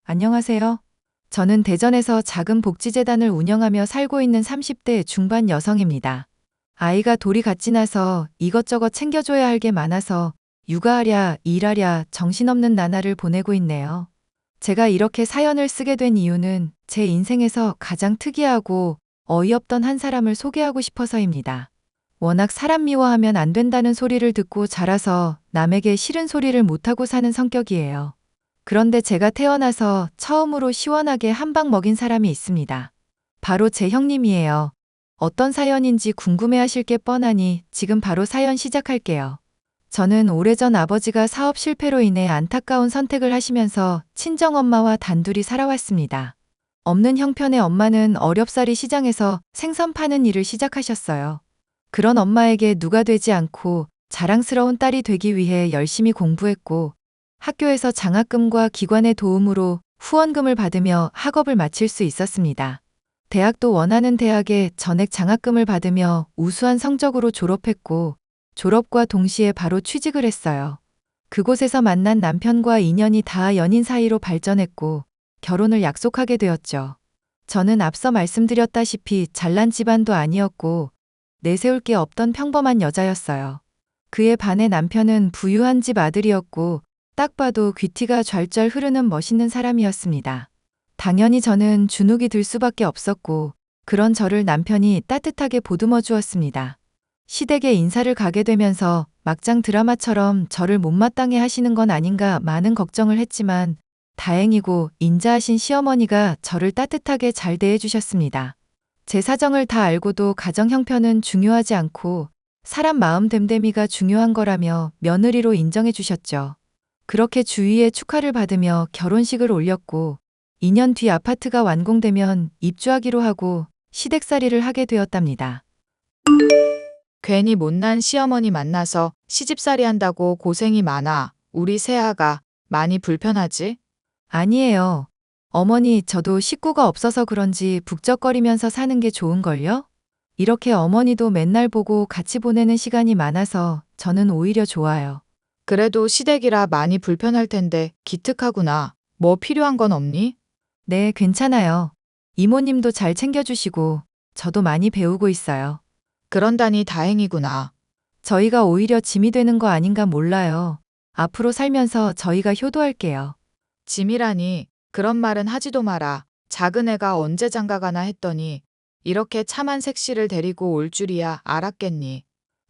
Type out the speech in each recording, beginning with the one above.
안녕하세요. 저는 대전에서 작은 복지재단을 운영하며 살고 있는 30대 중반 여성입니다. 아이가 돌이 같이 나서 이것저것 챙겨줘야 할 게 많아서 육아하랴, 일하랴 정신없는 나날을 보내고 있네요. 제가 이렇게 사연을 쓰게 된 이유는 제 인생에서 가장 특이하고 어이없던 한 사람을 소개하고 싶어서입니다. 워낙 사람 미워하면 안 된다는 소리를 듣고 자라서 남에게 싫은 소리를 못하고 사는 성격이에요. 그런데 제가 태어나서 처음으로 시원하게 한 방 먹인 사람이 있습니다. 바로 제 형님이에요. 어떤 사연인지 궁금해하실 게 뻔하니 지금 바로 사연 시작할게요. 저는 오래전 아버지가 사업 실패로 인해 안타까운 선택을 하시면서 친정엄마와 단둘이 살아왔습니다. 없는 형편의 엄마는 어렵사리 시장에서 생선 파는 일을 시작하셨어요. 그런 엄마에게 누가 되지 않고 자랑스러운 딸이 되기 위해 열심히 공부했고 학교에서 장학금과 기관의 도움으로 후원금을 받으며 학업을 마칠 수 있었습니다. 대학도 원하는 대학에 전액 장학금을 받으며 우수한 성적으로 졸업했고 졸업과 동시에 바로 취직을 했어요. 그곳에서 만난 남편과 인연이 다 연인 사이로 발전했고 결혼을 약속하게 되었죠. 저는 앞서 말씀드렸다시피 잘난 집안도 아니었고 내세울 게 없던 평범한 여자였어요. 그에 반해 남편은 부유한 집 아들이었고 딱 봐도 귀티가 좔좔 흐르는 멋있는 사람이었습니다. 당연히 저는 주눅이 들 수밖에 없었고 그런 저를 남편이 따뜻하게 보듬어 주었습니다. 시댁에 인사를 가게 되면서 막장 드라마처럼 저를 못마땅해 하시는 건 아닌가 많은 걱정을 했지만 다행이고 인자하신 시어머니가 저를 따뜻하게 잘 대해 주셨습니다. 제 사정을 다 알고도 가정 형편은 중요하지 않고 사람 마음 됨됨이가 중요한 거라며 며느리로 인정해 주셨죠. 그렇게 주위의 축하를 받으며 결혼식을 올렸고 2년 뒤 아파트가 완공되면 입주하기로 하고 시댁살이를 하게 되었답니다. 괜히 못난 시어머니 만나서 시집살이 한다고 고생이 많아. 우리 새아가 많이 불편하지? 아니에요. 어머니, 저도 식구가 없어서 그런지 북적거리면서 사는 게 좋은걸요? 이렇게 어머니도 맨날 보고 같이 보내는 시간이 많아서 저는 오히려 좋아요. 그래도 시댁이라 많이 불편할 텐데 기특하구나. 뭐 필요한 건 없니? 네, 괜찮아요. 이모님도 잘 챙겨주시고 저도 많이 배우고 있어요. 그런다니 다행이구나. 저희가 오히려 짐이 되는 거 아닌가 몰라요. 앞으로 살면서 저희가 효도할게요. 짐이라니 그런 말은 하지도 마라. 작은 애가 언제 장가가나 했더니 이렇게 참한 색시를 데리고 올 줄이야 알았겠니.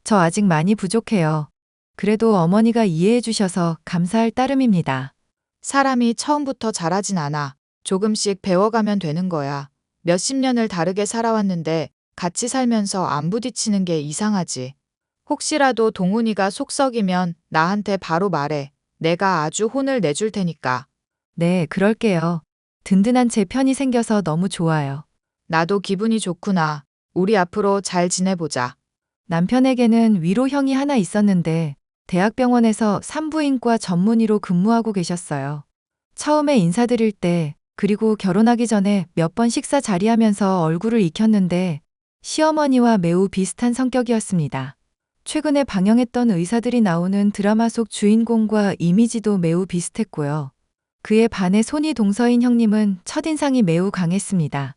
저 아직 많이 부족해요. 그래도 어머니가 이해해 주셔서 감사할 따름입니다. 사람이 처음부터 잘하진 않아. 조금씩 배워가면 되는 거야. 몇십 년을 다르게 살아왔는데 같이 살면서 안 부딪히는 게 이상하지. 혹시라도 동훈이가 속 썩이면 나한테 바로 말해. 내가 아주 혼을 내줄 테니까. 네, 그럴게요. 든든한 제 편이 생겨서 너무 좋아요. 나도 기분이 좋구나. 우리 앞으로 잘 지내보자. 남편에게는 위로형이 하나 있었는데 대학병원에서 산부인과 전문의로 근무하고 계셨어요. 처음에 인사드릴 때 그리고 결혼하기 전에 몇 번 식사 자리하면서 얼굴을 익혔는데 시어머니와 매우 비슷한 성격이었습니다. 최근에 방영했던 의사들이 나오는 드라마 속 주인공과 이미지도 매우 비슷했고요. 그에 반해 손이 동서인 형님은 첫인상이 매우 강했습니다.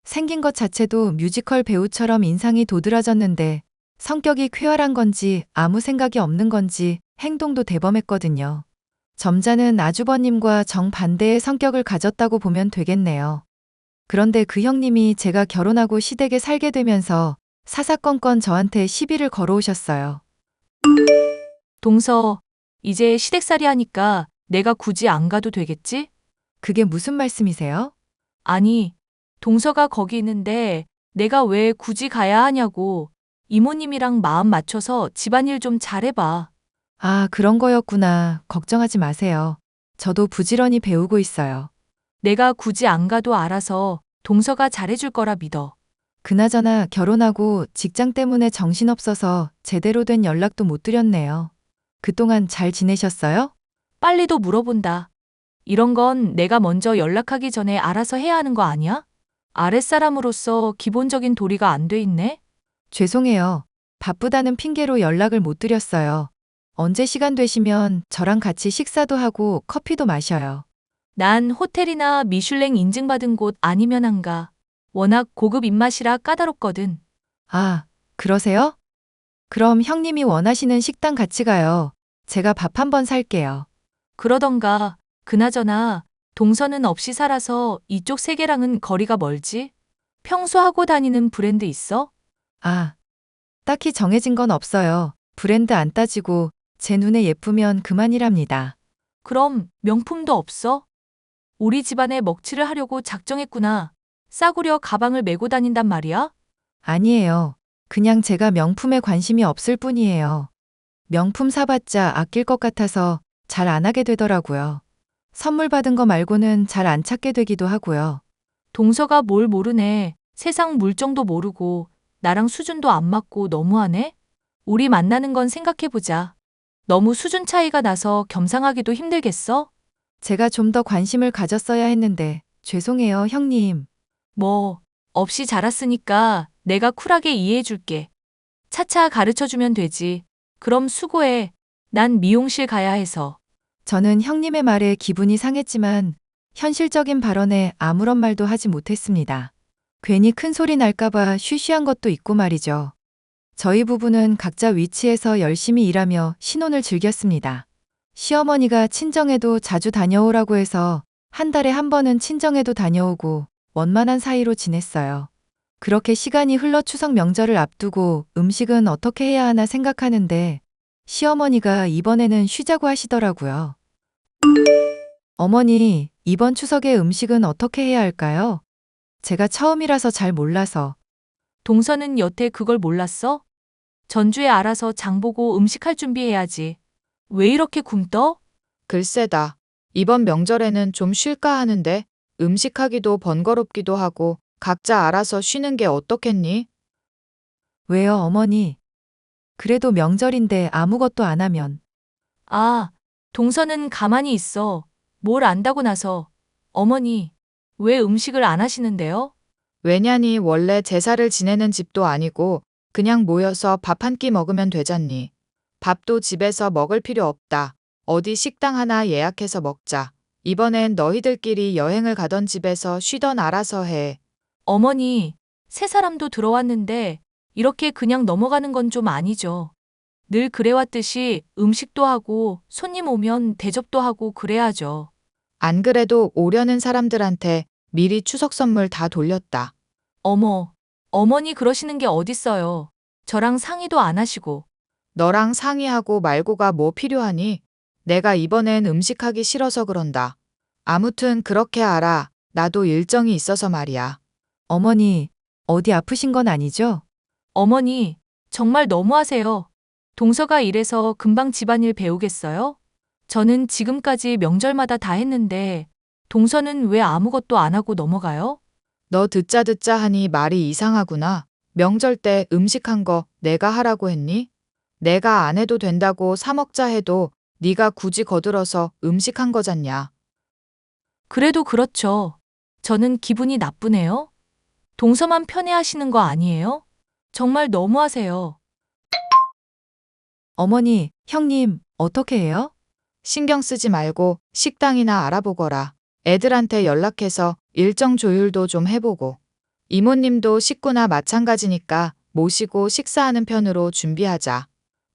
생긴 것 자체도 뮤지컬 배우처럼 인상이 도드라졌는데 성격이 쾌활한 건지 아무 생각이 없는 건지 행동도 대범했거든요. 점잖은 아주버님과 정반대의 성격을 가졌다고 보면 되겠네요. 그런데 그 형님이 제가 결혼하고 시댁에 살게 되면서 사사건건 저한테 시비를 걸어오셨어요. 동서, 이제 시댁살이 하니까 내가 굳이 안 가도 되겠지? 그게 무슨 말씀이세요? 아니, 동서가 거기 있는데 내가 왜 굳이 가야 하냐고. 이모님이랑 마음 맞춰서 집안일 좀 잘해봐. 아, 그런 거였구나. 걱정하지 마세요. 저도 부지런히 배우고 있어요. 내가 굳이 안 가도 알아서 동서가 잘해줄 거라 믿어. 그나저나 결혼하고 직장 때문에 정신없어서 제대로 된 연락도 못 드렸네요. 그동안 잘 지내셨어요? 빨리도 물어본다. 이런 건 내가 먼저 연락하기 전에 알아서 해야 하는 거 아니야? 아랫사람으로서 기본적인 도리가 안 돼 있네? 죄송해요. 바쁘다는 핑계로 연락을 못 드렸어요. 언제 시간 되시면 저랑 같이 식사도 하고 커피도 마셔요. 난 호텔이나 미슐랭 인증받은 곳 아니면 안 가. 워낙 고급 입맛이라 까다롭거든. 아, 그러세요? 그럼 형님이 원하시는 식당 같이 가요. 제가 밥 한번 살게요. 그러던가, 그나저나, 동서는 없이 살아서 이쪽 세계랑은 거리가 멀지? 평소 하고 다니는 브랜드 있어? 아, 딱히 정해진 건 없어요. 브랜드 안 따지고 제 눈에 예쁘면 그만이랍니다. 그럼 명품도 없어? 우리 집안에 먹칠을 하려고 작정했구나. 싸구려 가방을 메고 다닌단 말이야? 아니에요. 그냥 제가 명품에 관심이 없을 뿐이에요. 명품 사봤자 아낄 것 같아서 잘 안 하게 되더라고요. 선물 받은 거 말고는 잘 안 찾게 되기도 하고요. 동서가 뭘 모르네. 세상 물정도 모르고 나랑 수준도 안 맞고 너무하네? 우리 만나는 건 생각해보자. 너무 수준 차이가 나서 겸상하기도 힘들겠어? 제가 좀 더 관심을 가졌어야 했는데 죄송해요, 형님. 뭐, 없이 자랐으니까 내가 쿨하게 이해해줄게. 차차 가르쳐주면 되지. 그럼 수고해. 난 미용실 가야 해서. 저는 형님의 말에 기분이 상했지만 현실적인 발언에 아무런 말도 하지 못했습니다. 괜히 큰 소리 날까봐 쉬쉬한 것도 있고 말이죠. 저희 부부는 각자 위치에서 열심히 일하며 신혼을 즐겼습니다. 시어머니가 친정에도 자주 다녀오라고 해서 한 달에 한 번은 친정에도 다녀오고 원만한 사이로 지냈어요. 그렇게 시간이 흘러 추석 명절을 앞두고 음식은 어떻게 해야 하나 생각하는데 시어머니가 이번에는 쉬자고 하시더라고요. 어머니, 이번 추석에 음식은 어떻게 해야 할까요? 제가 처음이라서 잘 몰라서. 동서는 여태 그걸 몰랐어? 전주에 알아서 장보고 음식할 준비해야지. 왜 이렇게 굼떠? 글쎄다. 이번 명절에는 좀 쉴까 하는데 음식하기도 번거롭기도 하고 각자 알아서 쉬는 게 어떻겠니? 왜요, 어머니? 그래도 명절인데 아무것도 안 하면. 아, 동서는 가만히 있어. 뭘 안다고 나서. 어머니, 왜 음식을 안 하시는데요? 왜냐니 원래 제사를 지내는 집도 아니고 그냥 모여서 밥 한 끼 먹으면 되잖니. 밥도 집에서 먹을 필요 없다. 어디 식당 하나 예약해서 먹자. 이번엔 너희들끼리 여행을 가던 집에서 쉬던 알아서 해. 어머니, 새 사람도 들어왔는데 이렇게 그냥 넘어가는 건 좀 아니죠. 늘 그래왔듯이 음식도 하고 손님 오면 대접도 하고 그래야죠. 안 그래도 오려는 사람들한테 미리 추석 선물 다 돌렸다. 어머, 어머니 그러시는 게 어딨어요. 저랑 상의도 안 하시고. 너랑 상의하고 말고가 뭐 필요하니? 내가 이번엔 음식하기 싫어서 그런다. 아무튼 그렇게 알아. 나도 일정이 있어서 말이야. 어머니, 어디 아프신 건 아니죠? 어머니, 정말 너무하세요. 동서가 이래서 금방 집안일 배우겠어요? 저는 지금까지 명절마다 다 했는데 동서는 왜 아무것도 안 하고 넘어가요? 너 듣자 하니 말이 이상하구나. 명절 때 음식한 거 내가 하라고 했니? 내가 안 해도 된다고 사 먹자 해도 네가 굳이 거들어서 음식한 거잖냐. 그래도 그렇죠. 저는 기분이 나쁘네요. 동서만 편애하시는 거 아니에요? 정말 너무하세요. 어머니, 형님, 어떻게 해요? 신경 쓰지 말고 식당이나 알아보거라. 애들한테 연락해서 일정 조율도 좀 해보고. 이모님도 식구나 마찬가지니까 모시고 식사하는 편으로 준비하자.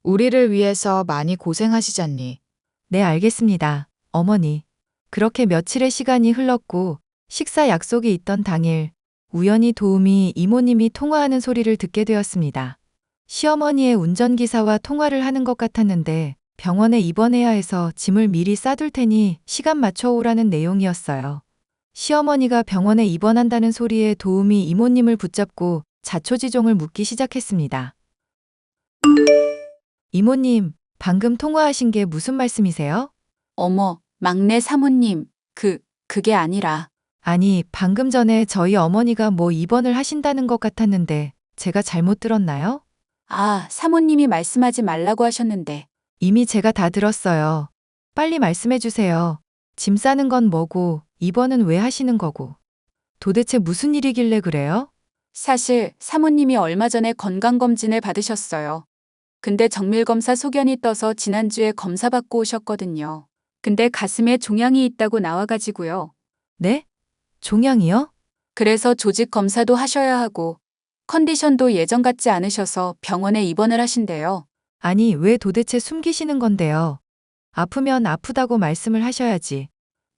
우리를 위해서 많이 고생하시잖니. 네, 알겠습니다. 어머니. 그렇게 며칠의 시간이 흘렀고 식사 약속이 있던 당일 우연히 도우미 이모님이 통화하는 소리를 듣게 되었습니다. 시어머니의 운전기사와 통화를 하는 것 같았는데 병원에 입원해야 해서 짐을 미리 싸둘 테니 시간 맞춰 오라는 내용이었어요. 시어머니가 병원에 입원한다는 소리에 도우미 이모님을 붙잡고 자초지종을 묻기 시작했습니다. 이모님, 방금 통화하신 게 무슨 말씀이세요? 어머, 막내 사모님, 그게 아니라, 아니, 방금 전에 저희 어머니가 뭐 입원을 하신다는 것 같았는데 제가 잘못 들었나요? 사모님이 말씀하지 말라고 하셨는데, 이미 제가 다 들었어요. 빨리 말씀해 주세요. 짐 싸는 건 뭐고, 입원은 왜 하시는 거고. 도대체 무슨 일이길래 그래요? 사실 사모님이 얼마 전에 건강검진을 받으셨어요. 근데 정밀검사 소견이 떠서 지난주에 검사 받고 오셨거든요. 근데 가슴에 종양이 있다고 나와가지고요. 네? 종양이요? 그래서 조직 검사도 하셔야 하고 컨디션도 예전 같지 않으셔서 병원에 입원을 하신대요. 아니, 왜 도대체 숨기시는 건데요? 아프면 아프다고 말씀을 하셔야지.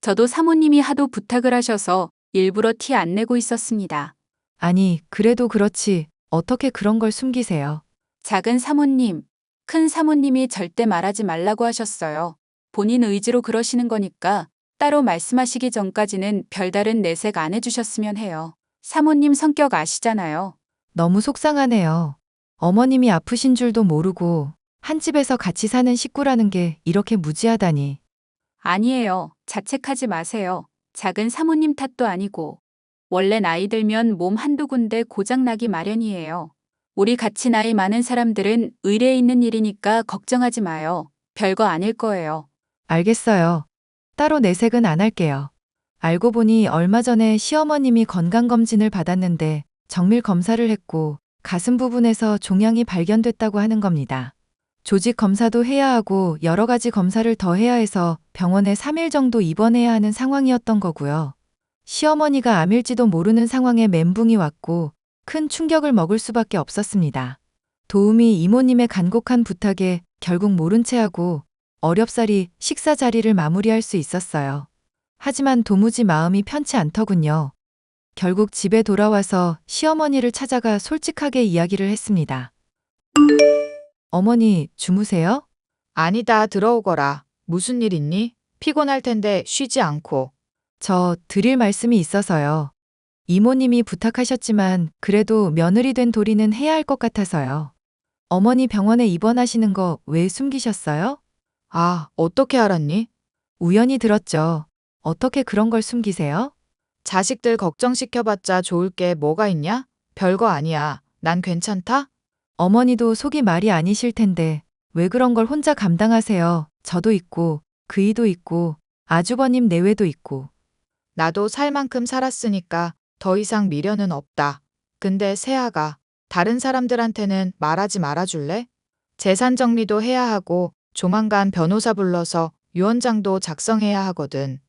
저도 사모님이 하도 부탁을 하셔서 일부러 티 안 내고 있었습니다. 아니, 그래도 그렇지. 어떻게 그런 걸 숨기세요? 작은 사모님, 큰 사모님이 절대 말하지 말라고 하셨어요. 본인 의지로 그러시는 거니까 따로 말씀하시기 전까지는 별다른 내색 안 해주셨으면 해요. 사모님 성격 아시잖아요. 너무 속상하네요. 어머님이 아프신 줄도 모르고 한 집에서 같이 사는 식구라는 게 이렇게 무지하다니. 아니에요. 자책하지 마세요. 작은 사모님 탓도 아니고. 원래 나이 들면 몸 한두 군데 고장나기 마련이에요. 우리 같이 나이 많은 사람들은 의례에 있는 일이니까 걱정하지 마요. 별거 아닐 거예요. 알겠어요. 따로 내색은 안 할게요. 알고 보니 얼마 전에 시어머님이 건강검진을 받았는데 정밀 검사를 했고 가슴 부분에서 종양이 발견됐다고 하는 겁니다. 조직 검사도 해야 하고 여러 가지 검사를 더 해야 해서 병원에 3일 정도 입원해야 하는 상황이었던 거고요. 시어머니가 암일지도 모르는 상황에 멘붕이 왔고 큰 충격을 먹을 수밖에 없었습니다. 도우미 이모님의 간곡한 부탁에 결국 모른 채 하고 어렵사리 식사 자리를 마무리할 수 있었어요. 하지만 도무지 마음이 편치 않더군요. 결국 집에 돌아와서 시어머니를 찾아가 솔직하게 이야기를 했습니다. 어머니, 주무세요? 아니다, 들어오거라. 무슨 일 있니? 피곤할 텐데 쉬지 않고. 저 드릴 말씀이 있어서요. 이모님이 부탁하셨지만 그래도 며느리 된 도리는 해야 할 것 같아서요. 어머니 병원에 입원하시는 거 왜 숨기셨어요? 아, 어떻게 알았니? 우연히 들었죠. 어떻게 그런 걸 숨기세요? 자식들 걱정시켜봤자 좋을 게 뭐가 있냐? 별거 아니야. 난 괜찮다? 어머니도 속이 말이 아니실 텐데 왜 그런 걸 혼자 감당하세요? 저도 있고 그이도 있고 아주버님 내외도 있고. 나도 살 만큼 살았으니까 더 이상 미련은 없다. 근데 세아가 다른 사람들한테는 말하지 말아줄래? 재산 정리도 해야 하고 조만간 변호사 불러서 유언장도 작성해야 하거든.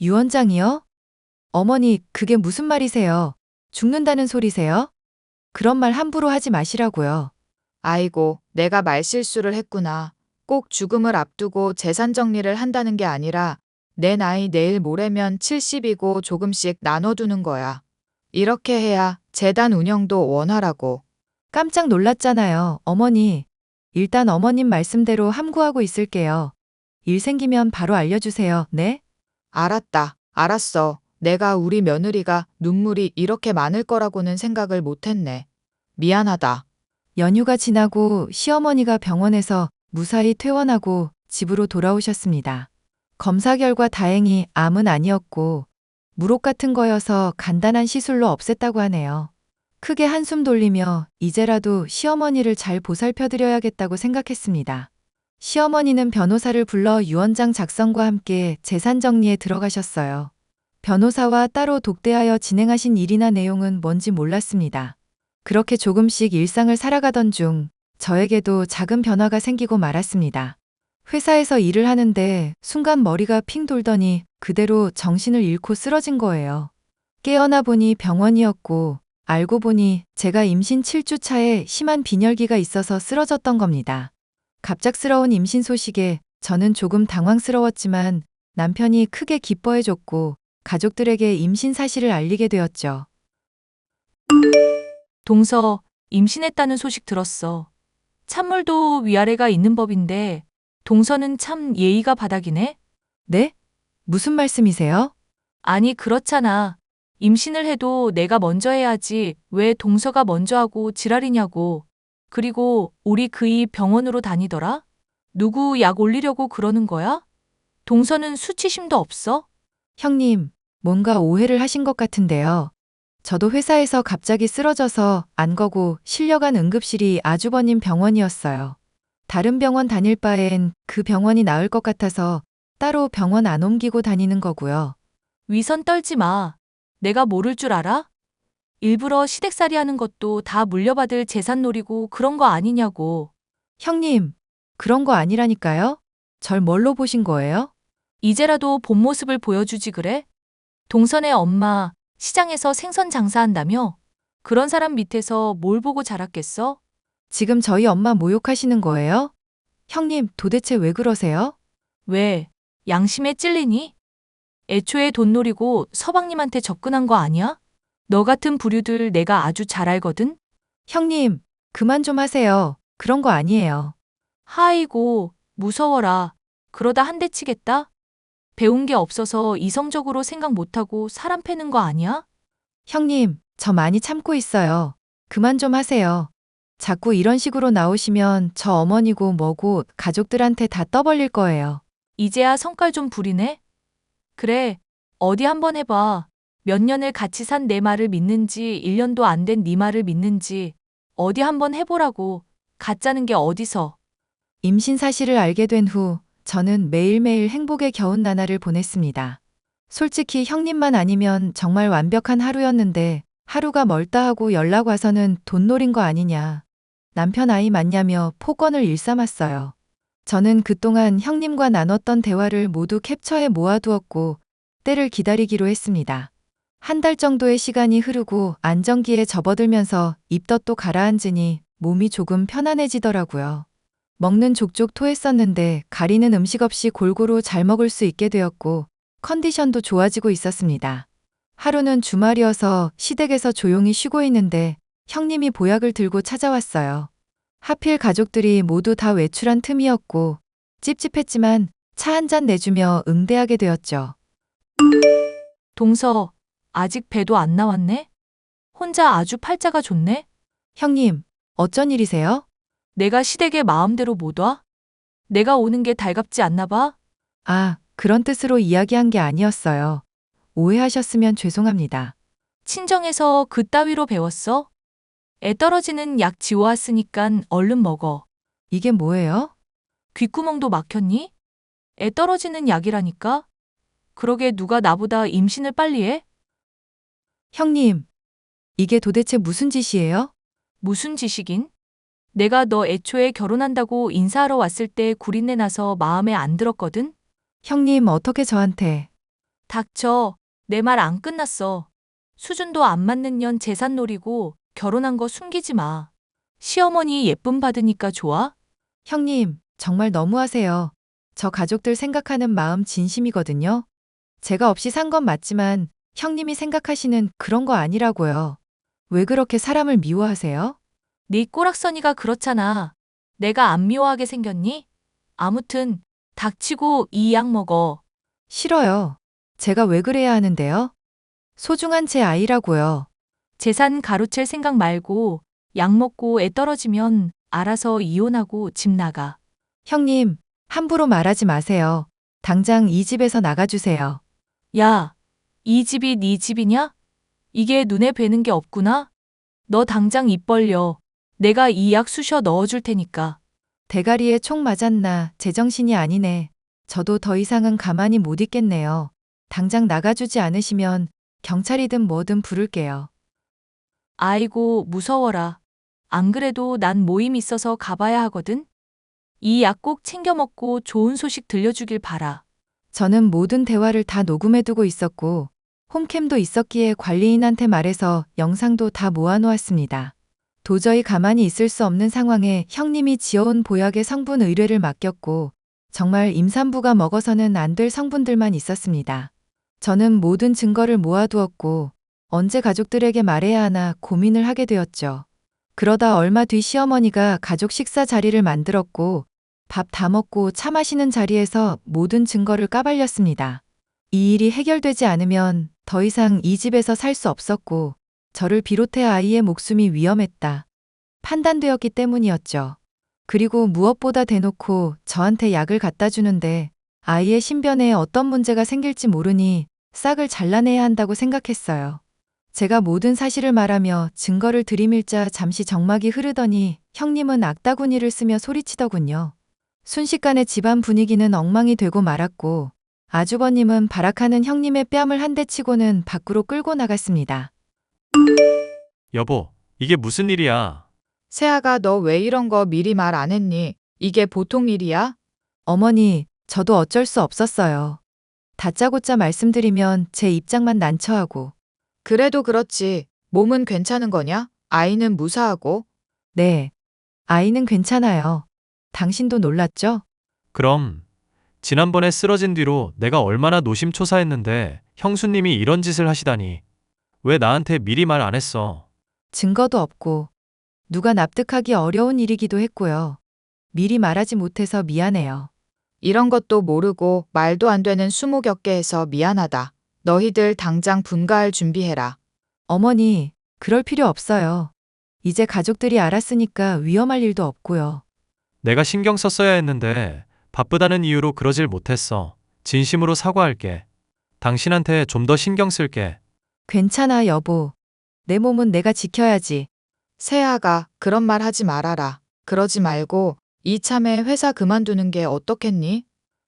유언장이요? 어머니, 그게 무슨 말이세요? 죽는다는 소리세요? 그런 말 함부로 하지 마시라고요. 아이고, 내가 말실수를 했구나. 꼭 죽음을 앞두고 재산 정리를 한다는 게 아니라 내 나이 내일 모레면 70이고 조금씩 나눠두는 거야. 이렇게 해야 재단 운영도 원활하고. 깜짝 놀랐잖아요, 어머니. 일단 어머님 말씀대로 함구하고 있을게요. 일 생기면 바로 알려주세요, 네? 알았다. 알았어. 내가 우리 며느리가 눈물이 이렇게 많을 거라고는 생각을 못했네. 미안하다. 연휴가 지나고 시어머니가 병원에서 무사히 퇴원하고 집으로 돌아오셨습니다. 검사 결과 다행히 암은 아니었고 물혹 같은 거여서 간단한 시술로 없앴다고 하네요. 크게 한숨 돌리며 이제라도 시어머니를 잘 보살펴드려야겠다고 생각했습니다. 시어머니는 변호사를 불러 유언장 작성과 함께 재산 정리에 들어가셨어요. 변호사와 따로 독대하여 진행하신 일이나 내용은 뭔지 몰랐습니다. 그렇게 조금씩 일상을 살아가던 중 저에게도 작은 변화가 생기고 말았습니다. 회사에서 일을 하는데 순간 머리가 핑 돌더니 그대로 정신을 잃고 쓰러진 거예요. 깨어나 보니 병원이었고 알고 보니 제가 임신 7주 차에 심한 빈혈기가 있어서 쓰러졌던 겁니다. 갑작스러운 임신 소식에 저는 조금 당황스러웠지만 남편이 크게 기뻐해줬고 가족들에게 임신 사실을 알리게 되었죠. 동서, 임신했다는 소식 들었어. 찬물도 위아래가 있는 법인데 동서는 참 예의가 바닥이네? 네? 무슨 말씀이세요? 아니, 그렇잖아. 임신을 해도 내가 먼저 해야지 왜 동서가 먼저 하고 지랄이냐고. 그리고 우리 그이 병원으로 다니더라? 누구 약 올리려고 그러는 거야? 동서는 수치심도 없어? 형님, 뭔가 오해를 하신 것 같은데요. 저도 회사에서 갑자기 쓰러져서 안 거고 실려간 응급실이 아주버님 병원이었어요. 다른 병원 다닐 바엔 그 병원이 나을 것 같아서 따로 병원 안 옮기고 다니는 거고요. 위선 떨지 마. 내가 모를 줄 알아? 일부러 시댁살이 하는 것도 다 물려받을 재산 노리고 그런 거 아니냐고. 형님, 그런 거 아니라니까요? 절 뭘로 보신 거예요? 이제라도 본 모습을 보여주지 그래? 동선의 엄마, 시장에서 생선 장사한다며? 그런 사람 밑에서 뭘 보고 자랐겠어? 지금 저희 엄마 모욕하시는 거예요? 형님, 도대체 왜 그러세요? 왜? 양심에 찔리니? 애초에 돈 노리고 서방님한테 접근한 거 아니야? 너 같은 부류들 내가 아주 잘 알거든? 형님, 그만 좀 하세요. 그런 거 아니에요. 하이고, 무서워라. 그러다 한 대 치겠다? 배운 게 없어서 이성적으로 생각 못하고 사람 패는 거 아니야? 형님, 저 많이 참고 있어요. 그만 좀 하세요. 자꾸 이런 식으로 나오시면 저 어머니고 뭐고 가족들한테 다 떠벌릴 거예요. 이제야 성깔 좀 부리네? 그래, 어디 한번 해봐. 몇 년을 같이 산 내 말을 믿는지 1년도 안 된 네 말을 믿는지 어디 한번 해보라고. 가짜는 게 어디서. 임신 사실을 알게 된 후 저는 매일매일 행복의 겨운 나날을 보냈습니다. 솔직히 형님만 아니면 정말 완벽한 하루였는데 하루가 멀다 하고 연락 와서는 돈 노린 거 아니냐. 남편 아이 맞냐며 폭언을 일삼았어요. 저는 그동안 형님과 나눴던 대화를 모두 캡처해 모아두었고 때를 기다리기로 했습니다. 한 달 정도의 시간이 흐르고 안정기에 접어들면서 입덧도 가라앉으니 몸이 조금 편안해지더라고요. 먹는 족족 토했었는데 가리는 음식 없이 골고루 잘 먹을 수 있게 되었고 컨디션도 좋아지고 있었습니다. 하루는 주말이어서 시댁에서 조용히 쉬고 있는데 형님이 보약을 들고 찾아왔어요. 하필 가족들이 모두 다 외출한 틈이었고 찝찝했지만 차 한 잔 내주며 응대하게 되었죠. 동서, 아직 배도 안 나왔네? 혼자 아주 팔자가 좋네? 형님, 어쩐 일이세요? 내가 시댁에 마음대로 못 와? 내가 오는 게 달갑지 않나 봐? 아, 그런 뜻으로 이야기한 게 아니었어요. 오해하셨으면 죄송합니다. 친정에서 그따위로 배웠어? 애 떨어지는 약 지워왔으니깐 얼른 먹어. 이게 뭐예요? 귓구멍도 막혔니? 애 떨어지는 약이라니까? 그러게 누가 나보다 임신을 빨리 해? 형님, 이게 도대체 무슨 짓이에요? 무슨 지식인? 내가 너 애초에 결혼한다고 인사하러 왔을 때 구린내 나서 마음에 안 들었거든? 형님, 어떻게 저한테? 닥쳐. 내 말 안 끝났어. 수준도 안 맞는 년 재산 노리고 결혼한 거 숨기지 마. 시어머니 예쁨 받으니까 좋아? 형님, 정말 너무하세요. 저 가족들 생각하는 마음 진심이거든요. 제가 없이 산 건 맞지만 형님이 생각하시는 그런 거 아니라고요. 왜 그렇게 사람을 미워하세요? 네 꼬락서니가 그렇잖아. 내가 안 미워하게 생겼니? 아무튼 닥치고 이 약 먹어. 싫어요. 제가 왜 그래야 하는데요? 소중한 제 아이라고요. 재산 가로챌 생각 말고 약 먹고 애 떨어지면 알아서 이혼하고 집 나가. 형님, 함부로 말하지 마세요. 당장 이 집에서 나가주세요. 야, 이 집이 네 집이냐? 이게 눈에 뵈는 게 없구나? 너 당장 입 벌려. 내가 이 약 쑤셔 넣어줄 테니까. 대가리에 총 맞았나 제정신이 아니네. 저도 더 이상은 가만히 못 있겠네요. 당장 나가주지 않으시면 경찰이든 뭐든 부를게요. 아이고, 무서워라. 안 그래도 난 모임 있어서 가봐야 하거든? 이 약 꼭 챙겨 먹고 좋은 소식 들려주길 바라. 저는 모든 대화를 다 녹음해두고 있었고 홈캠도 있었기에 관리인한테 말해서 영상도 다 모아놓았습니다. 도저히 가만히 있을 수 없는 상황에 형님이 지어온 보약의 성분 의뢰를 맡겼고 정말 임산부가 먹어서는 안 될 성분들만 있었습니다. 저는 모든 증거를 모아두었고 언제 가족들에게 말해야 하나 고민을 하게 되었죠. 그러다 얼마 뒤 시어머니가 가족 식사 자리를 만들었고 밥 다 먹고 차 마시는 자리에서 모든 증거를 까발렸습니다. 이 일이 해결되지 않으면 더 이상 이 집에서 살 수 없었고 저를 비롯해 아이의 목숨이 위험했다. 판단되었기 때문이었죠. 그리고 무엇보다 대놓고 저한테 약을 갖다 주는데 아이의 신변에 어떤 문제가 생길지 모르니 싹을 잘라내야 한다고 생각했어요. 제가 모든 사실을 말하며 증거를 들이밀자 잠시 정막이 흐르더니 형님은 악다구니를 쓰며 소리치더군요. 순식간에 집안 분위기는 엉망이 되고 말았고 아주버님은 발악하는 형님의 뺨을 한 대 치고는 밖으로 끌고 나갔습니다. 여보, 이게 무슨 일이야? 세아가 너 왜 이런 거 미리 말 안 했니? 이게 보통 일이야? 어머니, 저도 어쩔 수 없었어요. 다짜고짜 말씀드리면 제 입장만 난처하고. 그래도 그렇지. 몸은 괜찮은 거냐? 아이는 무사하고? 네. 아이는 괜찮아요. 당신도 놀랐죠? 그럼 지난번에 쓰러진 뒤로 내가 얼마나 노심초사했는데 형수님이 이런 짓을 하시다니. 왜 나한테 미리 말 안 했어? 증거도 없고 누가 납득하기 어려운 일이기도 했고요. 미리 말하지 못해서 미안해요. 이런 것도 모르고 말도 안 되는 수모겹게 해서 미안하다. 너희들 당장 분가할 준비해라. 어머니, 그럴 필요 없어요. 이제 가족들이 알았으니까 위험할 일도 없고요. 내가 신경 썼어야 했는데 바쁘다는 이유로 그러질 못했어. 진심으로 사과할게. 당신한테 좀 더 신경 쓸게. 괜찮아, 여보. 내 몸은 내가 지켜야지. 세아가 그런 말 하지 말아라. 그러지 말고 이참에 회사 그만두는 게 어떻겠니?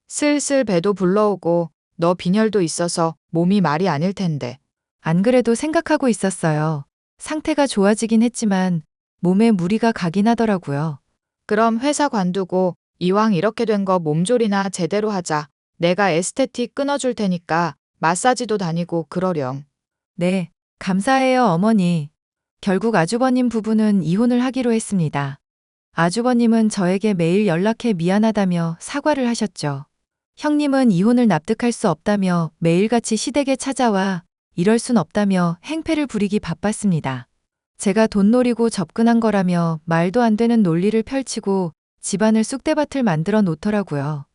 슬슬 배도 불러오고 너 빈혈도 있어서 몸이 말이 아닐 텐데. 안 그래도 생각하고 있었어요. 상태가 좋아지긴 했지만 몸에 무리가 가긴 하더라고요. 그럼 회사 관두고 이왕 이렇게 된 거 몸조리나 제대로 하자. 내가 에스테틱 끊어줄 테니까 마사지도 다니고 그러렴. 네, 감사해요, 어머니. 결국 아주버님 부부는 이혼을 하기로 했습니다. 아주버님은 저에게 매일 연락해 미안하다며 사과를 하셨죠. 형님은 이혼을 납득할 수 없다며 매일같이 시댁에 찾아와 이럴 순 없다며 행패를 부리기 바빴습니다. 제가 돈 노리고 접근한 거라며 말도 안 되는 논리를 펼치고 집안을 쑥대밭을 만들어 놓더라고요.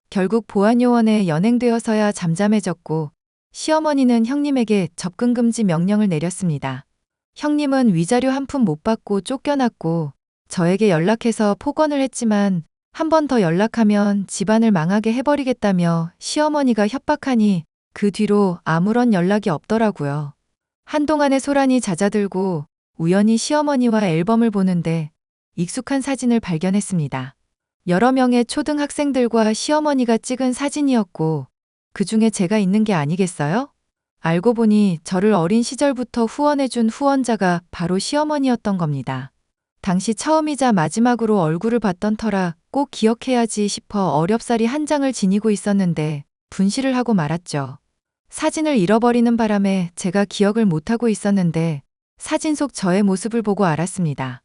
결국 보안요원에 연행되어서야 잠잠해졌고 시어머니는 형님에게 접근 금지 명령을 내렸습니다. 형님은 위자료 한 푼 못 받고 쫓겨났고 저에게 연락해서 폭언을 했지만 한 번 더 연락하면 집안을 망하게 해버리겠다며 시어머니가 협박하니 그 뒤로 아무런 연락이 없더라고요. 한동안의 소란이 잦아들고 우연히 시어머니와 앨범을 보는데 익숙한 사진을 발견했습니다. 여러 명의 초등학생들과 시어머니가 찍은 사진이었고 그 중에 제가 있는 게 아니겠어요? 알고 보니 저를 어린 시절부터 후원해준 후원자가 바로 시어머니였던 겁니다. 당시 처음이자 마지막으로 얼굴을 봤던 터라 꼭 기억해야지 싶어 어렵사리 한 장을 지니고 있었는데 분실을 하고 말았죠. 사진을 잃어버리는 바람에 제가 기억을 못하고 있었는데 사진 속 저의 모습을 보고 알았습니다.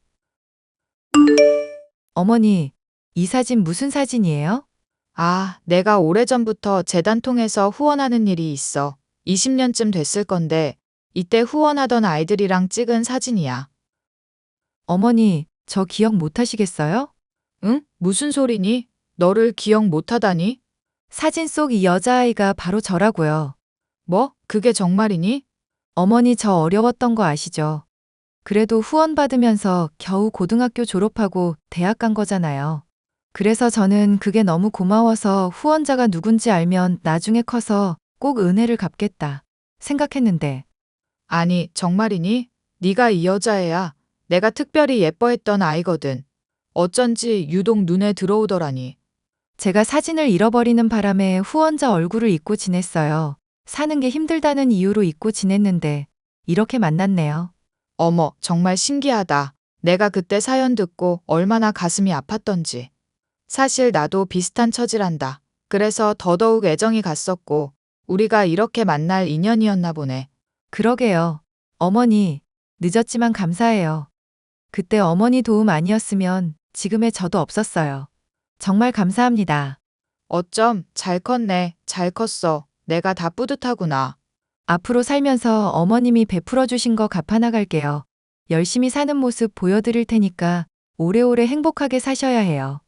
어머니, 이 사진 무슨 사진이에요? 아, 내가 오래전부터 재단 통해서 후원하는 일이 있어. 20년쯤 됐을 건데 이때 후원하던 아이들이랑 찍은 사진이야. 어머니, 저 기억 못 하시겠어요? 응? 무슨 소리니? 너를 기억 못하다니? 사진 속 이 여자아이가 바로 저라고요. 뭐? 그게 정말이니? 어머니 저 어려웠던 거 아시죠? 그래도 후원 받으면서 겨우 고등학교 졸업하고 대학 간 거잖아요. 그래서 저는 그게 너무 고마워서 후원자가 누군지 알면 나중에 커서 꼭 은혜를 갚겠다 생각했는데 아니, 정말이니? 네가 이 여자애야. 내가 특별히 예뻐했던 아이거든. 어쩐지 유독 눈에 들어오더라니. 제가 사진을 잃어버리는 바람에 후원자 얼굴을 잊고 지냈어요. 사는 게 힘들다는 이유로 잊고 지냈는데 이렇게 만났네요. 어머, 정말 신기하다. 내가 그때 사연 듣고 얼마나 가슴이 아팠던지. 사실 나도 비슷한 처지란다. 그래서 더더욱 애정이 갔었고, 우리가 이렇게 만날 인연이었나 보네. 그러게요. 어머니, 늦었지만 감사해요. 그때 어머니 도움 아니었으면 지금의 저도 없었어요. 정말 감사합니다. 어쩜 잘 컸네. 잘 컸어. 내가 다 뿌듯하구나. 앞으로 살면서 어머님이 베풀어 주신 거 갚아나갈게요. 열심히 사는 모습 보여드릴 테니까 오래오래 행복하게 사셔야 해요.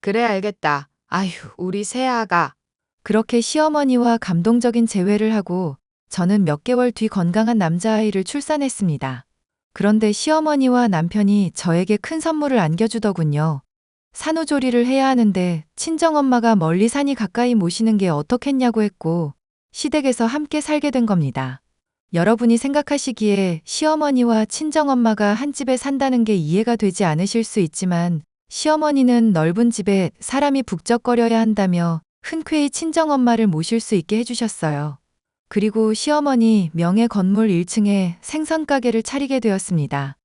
그래 알겠다. 아휴, 우리 새아가. 그렇게 시어머니와 감동적인 재회를 하고 저는 몇 개월 뒤 건강한 남자아이를 출산했습니다. 그런데 시어머니와 남편이 저에게 큰 선물을 안겨주더군요. 산후조리를 해야 하는데 친정엄마가 멀리 사니 가까이 모시는 게 어떻겠냐고 했고 시댁에서 함께 살게 된 겁니다. 여러분이 생각하시기에 시어머니와 친정엄마가 한 집에 산다는 게 이해가 되지 않으실 수 있지만 시어머니는 넓은 집에 사람이 북적거려야 한다며 흔쾌히 친정엄마를 모실 수 있게 해주셨어요. 그리고 시어머니 명의 건물 1층에 생선가게를 차리게 되었습니다.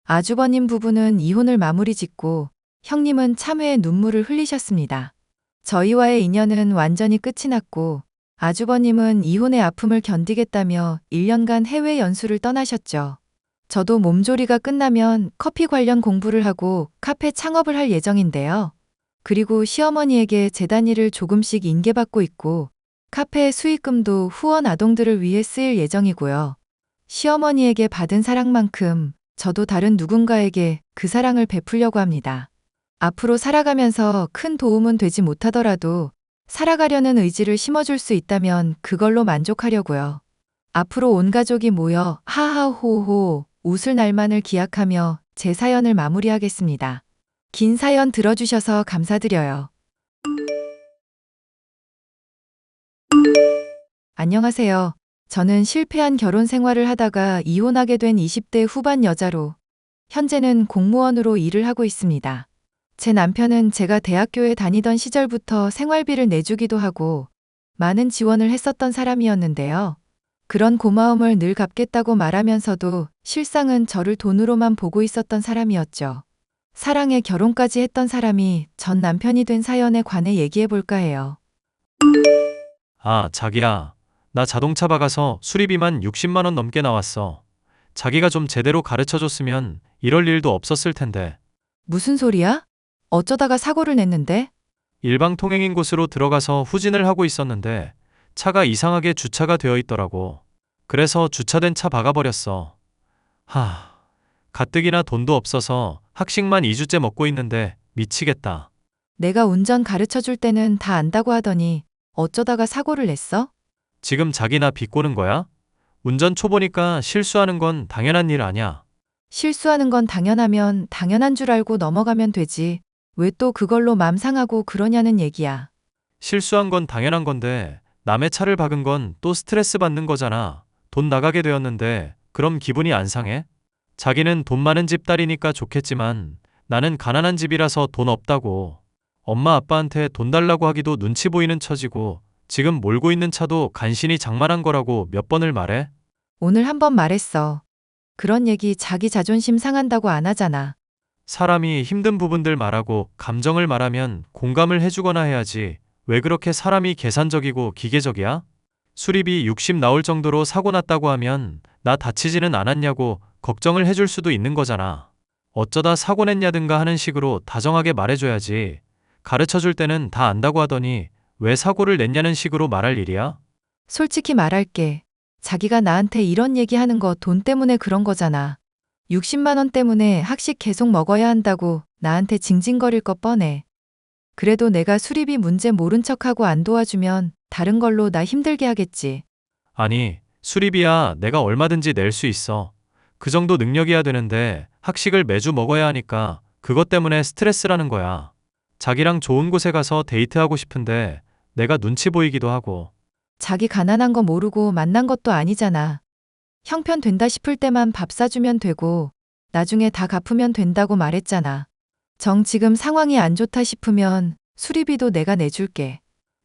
아주버님 부부는 이혼을 마무리 짓고 형님은 참회의 눈물을 흘리셨습니다. 저희와의 인연은 완전히 끝이 났고 아주버님은 이혼의 아픔을 견디겠다며 1년간 해외 연수를 떠나셨죠. 저도 몸조리가 끝나면 커피 관련 공부를 하고 카페 창업을 할 예정인데요. 그리고 시어머니에게 재단 일을 조금씩 인계받고 있고 카페의 수익금도 후원 아동들을 위해 쓰일 예정이고요. 시어머니에게 받은 사랑만큼 저도 다른 누군가에게 그 사랑을 베풀려고 합니다. 앞으로 살아가면서 큰 도움은 되지 못하더라도 살아가려는 의지를 심어줄 수 있다면 그걸로 만족하려고요. 앞으로 온 가족이 모여 하하호호 웃을 날만을 기약하며 제 사연을 마무리하겠습니다. 긴 사연 들어주셔서 감사드려요. 안녕하세요. 저는 실패한 결혼 생활을 하다가 이혼하게 된 20대 후반 여자로 현재는 공무원으로 일을 하고 있습니다. 제 남편은 제가 대학교에 다니던 시절부터 생활비를 내주기도 하고 많은 지원을 했었던 사람이었는데요. 그런 고마움을 늘 갚겠다고 말하면서도 실상은 저를 돈으로만 보고 있었던 사람이었죠. 사랑에 결혼까지 했던 사람이 전 남편이 된 사연에 관해 얘기해 볼까 해요. 아, 자기야. 나 자동차 박아서 수리비만 60만 원 넘게 나왔어. 자기가 좀 제대로 가르쳐 줬으면 이럴 일도 없었을 텐데. 무슨 소리야? 어쩌다가 사고를 냈는데? 일방통행인 곳으로 들어가서 후진을 하고 있었는데 차가 이상하게 주차가 되어 있더라고. 그래서 주차된 차 박아버렸어. 가뜩이나 돈도 없어서 학식만 2주째 먹고 있는데 미치겠다. 내가 운전 가르쳐 줄 때는 다 안다고 하더니 어쩌다가 사고를 냈어? 지금 자기 나 비꼬는 거야? 운전 초보니까 실수하는 건 당연한 일 아냐. 실수하는 건 당연하면 당연한 줄 알고 넘어가면 되지. 왜 또 그걸로 맘 상하고 그러냐는 얘기야. 실수한 건 당연한 건데 남의 차를 박은 건 또 스트레스 받는 거잖아. 돈 나가게 되었는데 그럼 기분이 안 상해? 자기는 돈 많은 집 딸이니까 좋겠지만 나는 가난한 집이라서 돈 없다고. 엄마 아빠한테 돈 달라고 하기도 눈치 보이는 처지고 지금 몰고 있는 차도 간신히 장만한 거라고 몇 번을 말해? 오늘 한 번 말했어. 그런 얘기 자기 자존심 상한다고 안 하잖아. 사람이 힘든 부분들 말하고 감정을 말하면 공감을 해주거나 해야지. 왜 그렇게 사람이 계산적이고 기계적이야? 수리비 60 나올 정도로 사고 났다고 하면 나 다치지는 않았냐고 걱정을 해줄 수도 있는 거잖아. 어쩌다 사고 냈냐든가 하는 식으로 다정하게 말해줘야지. 가르쳐 줄 때는 다 안다고 하더니 왜 사고를 냈냐는 식으로 말할 일이야? 솔직히 말할게. 자기가 나한테 이런 얘기하는 거 돈 때문에 그런 거잖아. 60만 원 때문에 학식 계속 먹어야 한다고 나한테 징징거릴 거 뻔해. 그래도 내가 수리비 문제 모른 척하고 안 도와주면 다른 걸로 나 힘들게 하겠지. 아니, 수리비야 내가 얼마든지 낼 수 있어. 그 정도 능력이야 되는데 학식을 매주 먹어야 하니까 그것 때문에 스트레스라는 거야. 자기랑 좋은 곳에 가서 데이트하고 싶은데 내가 눈치 보이기도 하고. 자기 가난한 거 모르고 만난 것도 아니잖아. 형편 된다 싶을 때만 밥 사주면 되고 나중에 다 갚으면 된다고 말했잖아. 지금 상황이 안 좋다 싶으면 수리비도 내가 내줄게.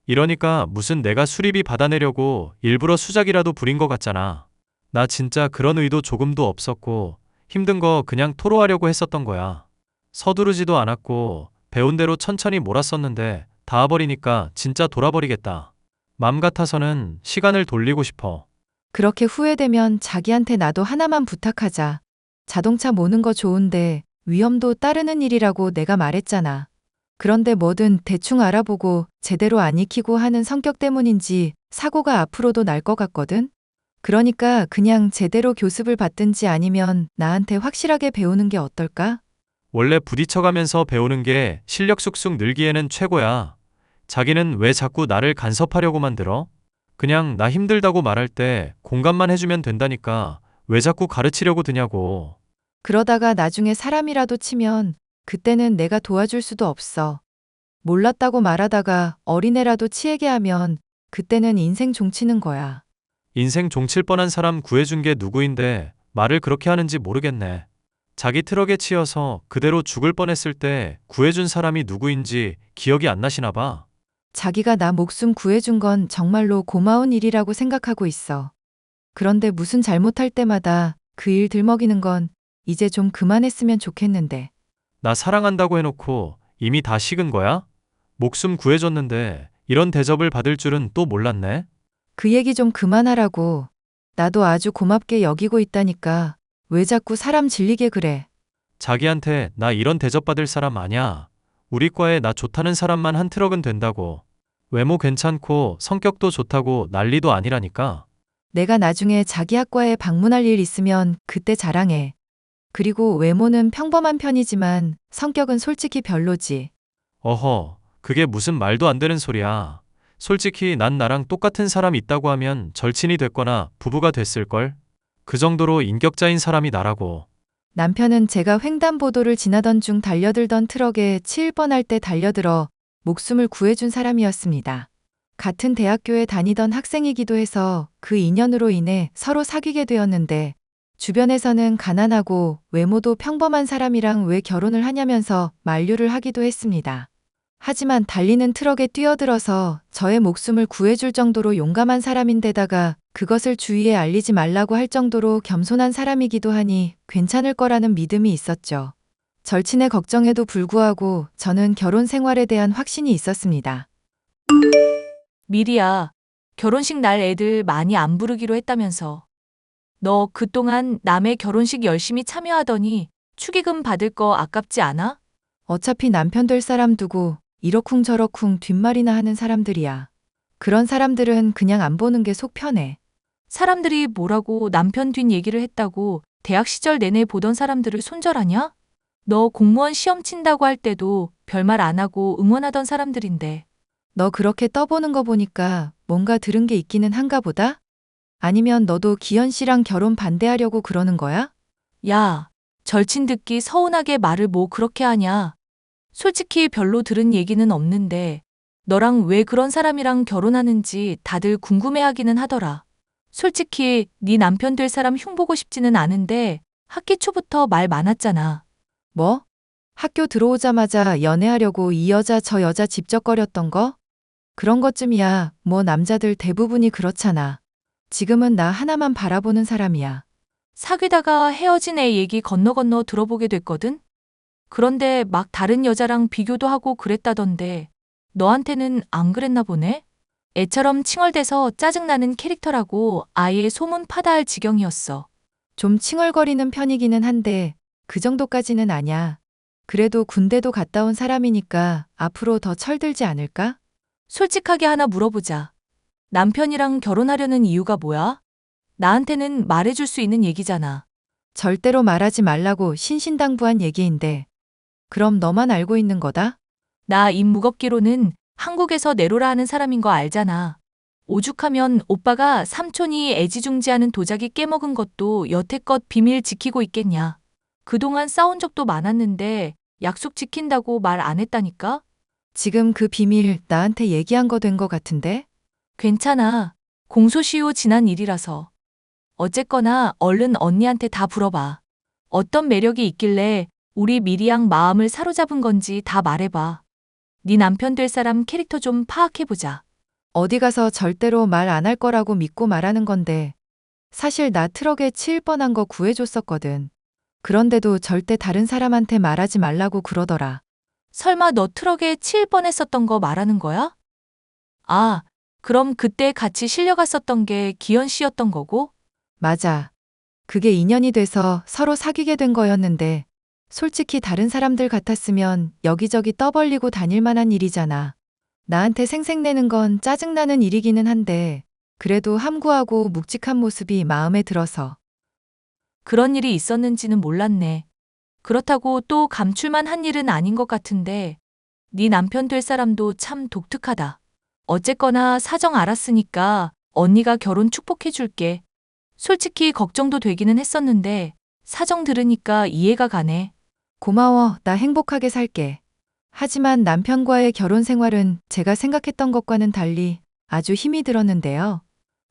이러니까 무슨 내가 수리비 받아내려고 일부러 수작이라도 부린 것 같잖아. 나 진짜 그런 의도 조금도 없었고 힘든 거 그냥 토로하려고 했었던 거야. 서두르지도 않았고 배운 대로 천천히 몰았었는데 닿아버리니까 진짜 돌아버리겠다. 맘 같아서는 시간을 돌리고 싶어. 그렇게 후회되면 자기한테 나도 하나만 부탁하자. 자동차 모는 거 좋은데 위험도 따르는 일이라고 내가 말했잖아. 그런데 뭐든 대충 알아보고 제대로 안 익히고 하는 성격 때문인지 사고가 앞으로도 날 것 같거든? 그러니까 그냥 제대로 교습을 받든지 아니면 나한테 확실하게 배우는 게 어떨까? 원래 부딪혀가면서 배우는 게 실력 쑥쑥 늘기에는 최고야. 자기는 왜 자꾸 나를 간섭하려고만 들어? 그냥 나 힘들다고 말할 때 공감만 해주면 된다니까 왜 자꾸 가르치려고 드냐고. 그러다가 나중에 사람이라도 치면 그때는 내가 도와줄 수도 없어. 몰랐다고 말하다가 어린애라도 치에게 하면 그때는 인생 종치는 거야. 인생 종칠 뻔한 사람 구해준 게 누구인데 말을 그렇게 하는지 모르겠네. 자기 트럭에 치여서 그대로 죽을 뻔했을 때 구해준 사람이 누구인지 기억이 안 나시나 봐. 자기가 나 목숨 구해준 건 정말로 고마운 일이라고 생각하고 있어. 그런데 무슨 잘못할 때마다 그 일 들먹이는 건 이제 좀 그만했으면 좋겠는데. 나 사랑한다고 해놓고 이미 다 식은 거야? 목숨 구해줬는데 이런 대접을 받을 줄은 또 몰랐네. 그 얘기 좀 그만하라고. 나도 아주 고맙게 여기고 있다니까. 왜 자꾸 사람 질리게 그래? 자기한테 나 이런 대접받을 사람 아냐. 우리 과에 나 좋다는 사람만 한 트럭은 된다고. 외모 괜찮고 성격도 좋다고 난리도 아니라니까. 내가 나중에 자기 학과에 방문할 일 있으면 그때 자랑해. 그리고 외모는 평범한 편이지만 성격은 솔직히 별로지. 어허, 그게 무슨 말도 안 되는 소리야. 솔직히 난 나랑 똑같은 사람 있다고 하면 절친이 됐거나 부부가 됐을걸? 그 정도로 인격자인 사람이 나라고. 남편은 제가 횡단보도를 지나던 중 달려들던 트럭에 치일 뻔할 때 달려들어 목숨을 구해준 사람이었습니다. 같은 대학교에 다니던 학생이기도 해서 그 인연으로 인해 서로 사귀게 되었는데 주변에서는 가난하고 외모도 평범한 사람이랑 왜 결혼을 하냐면서 만류를 하기도 했습니다. 하지만 달리는 트럭에 뛰어들어서 저의 목숨을 구해줄 정도로 용감한 사람인데다가 그것을 주위에 알리지 말라고 할 정도로 겸손한 사람이기도 하니 괜찮을 거라는 믿음이 있었죠. 절친의 걱정에도 불구하고 저는 결혼 생활에 대한 확신이 있었습니다. 미리야, 결혼식 날 애들 많이 안 부르기로 했다면서. 너 그동안 남의 결혼식 열심히 참여하더니 축의금 받을 거 아깝지 않아? 어차피 남편 될 사람 두고 이러쿵저러쿵 뒷말이나 하는 사람들이야. 그런 사람들은 그냥 안 보는 게 속 편해. 사람들이 뭐라고 남편 뒷 얘기를 했다고 대학 시절 내내 보던 사람들을 손절하냐? 너 공무원 시험 친다고 할 때도 별말 안 하고 응원하던 사람들인데. 너 그렇게 떠보는 거 보니까 뭔가 들은 게 있기는 한가 보다? 아니면 너도 기현 씨랑 결혼 반대하려고 그러는 거야? 야, 절친 듣기 서운하게 말을 뭐 그렇게 하냐? 솔직히 별로 들은 얘기는 없는데 너랑 왜 그런 사람이랑 결혼하는지 다들 궁금해하기는 하더라. 솔직히 네 남편 될 사람 흉보고 싶지는 않은데 학기 초부터 말 많았잖아. 뭐? 학교 들어오자마자 연애하려고 이 여자 저 여자 집적거렸던 거? 그런 것쯤이야. 뭐 남자들 대부분이 그렇잖아. 지금은 나 하나만 바라보는 사람이야. 사귀다가 헤어진 애 얘기 건너 들어보게 됐거든? 그런데 막 다른 여자랑 비교도 하고 그랬다던데 너한테는 안 그랬나 보네? 애처럼 칭얼대서 짜증나는 캐릭터라고 아예 소문 파다할 지경이었어. 좀 칭얼거리는 편이기는 한데 그 정도까지는 아냐. 그래도 군대도 갔다 온 사람이니까 앞으로 더 철들지 않을까? 솔직하게 하나 물어보자. 남편이랑 결혼하려는 이유가 뭐야? 나한테는 말해줄 수 있는 얘기잖아. 절대로 말하지 말라고 신신당부한 얘기인데. 그럼 너만 알고 있는 거다? 나 입 무겁기로는 한국에서 내로라 하는 사람인 거 알잖아. 오죽하면 오빠가 삼촌이 애지중지하는 도자기 깨먹은 것도 여태껏 비밀 지키고 있겠냐. 그동안 싸운 적도 많았는데 약속 지킨다고 말 안 했다니까? 지금 그 비밀 나한테 얘기한 거 된 거 같은데? 괜찮아. 공소시효 지난 일이라서. 어쨌거나 얼른 언니한테 다 물어봐. 어떤 매력이 있길래 우리 미리양 마음을 사로잡은 건지 다 말해봐. 네 남편 될 사람 캐릭터 좀 파악해보자. 어디 가서 절대로 말 안 할 거라고 믿고 말하는 건데. 사실 나 트럭에 치일 뻔한 거 구해줬었거든. 그런데도 절대 다른 사람한테 말하지 말라고 그러더라. 설마 너 트럭에 치일 뻔했었던 거 말하는 거야? 아, 그럼 그때 같이 실려갔었던 게 기현 씨였던 거고? 맞아. 그게 인연이 돼서 서로 사귀게 된 거였는데 솔직히 다른 사람들 같았으면 여기저기 떠벌리고 다닐 만한 일이잖아. 나한테 생색내는 건 짜증나는 일이기는 한데 그래도 함구하고 묵직한 모습이 마음에 들어서. 그런 일이 있었는지는 몰랐네. 그렇다고 또 감출만 한 일은 아닌 것 같은데 네 남편 될 사람도 참 독특하다. 어쨌거나 사정 알았으니까 언니가 결혼 축복해줄게. 솔직히 걱정도 되기는 했었는데 사정 들으니까 이해가 가네. 고마워. 나 행복하게 살게. 하지만 남편과의 결혼 생활은 제가 생각했던 것과는 달리 아주 힘이 들었는데요.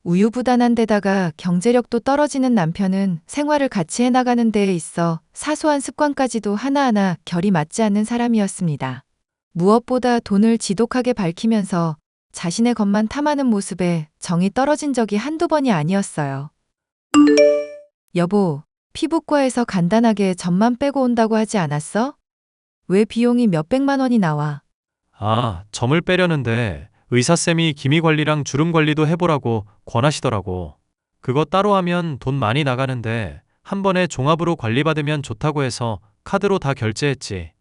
우유부단한 데다가 경제력도 떨어지는 남편은 생활을 같이 해나가는 데에 있어 사소한 습관까지도 하나하나 결이 맞지 않는 사람이었습니다. 무엇보다 돈을 지독하게 밝히면서 자신의 것만 탐하는 모습에 정이 떨어진 적이 한두 번이 아니었어요. 여보, 피부과에서 간단하게 점만 빼고 온다고 하지 않았어? 왜 비용이 몇백만 원이 나와? 아, 점을 빼려는데 의사쌤이 기미 관리랑 주름 관리도 해보라고 권하시더라고. 그거 따로 하면 돈 많이 나가는데 한 번에 종합으로 관리받으면 좋다고 해서 카드로 다 결제했지.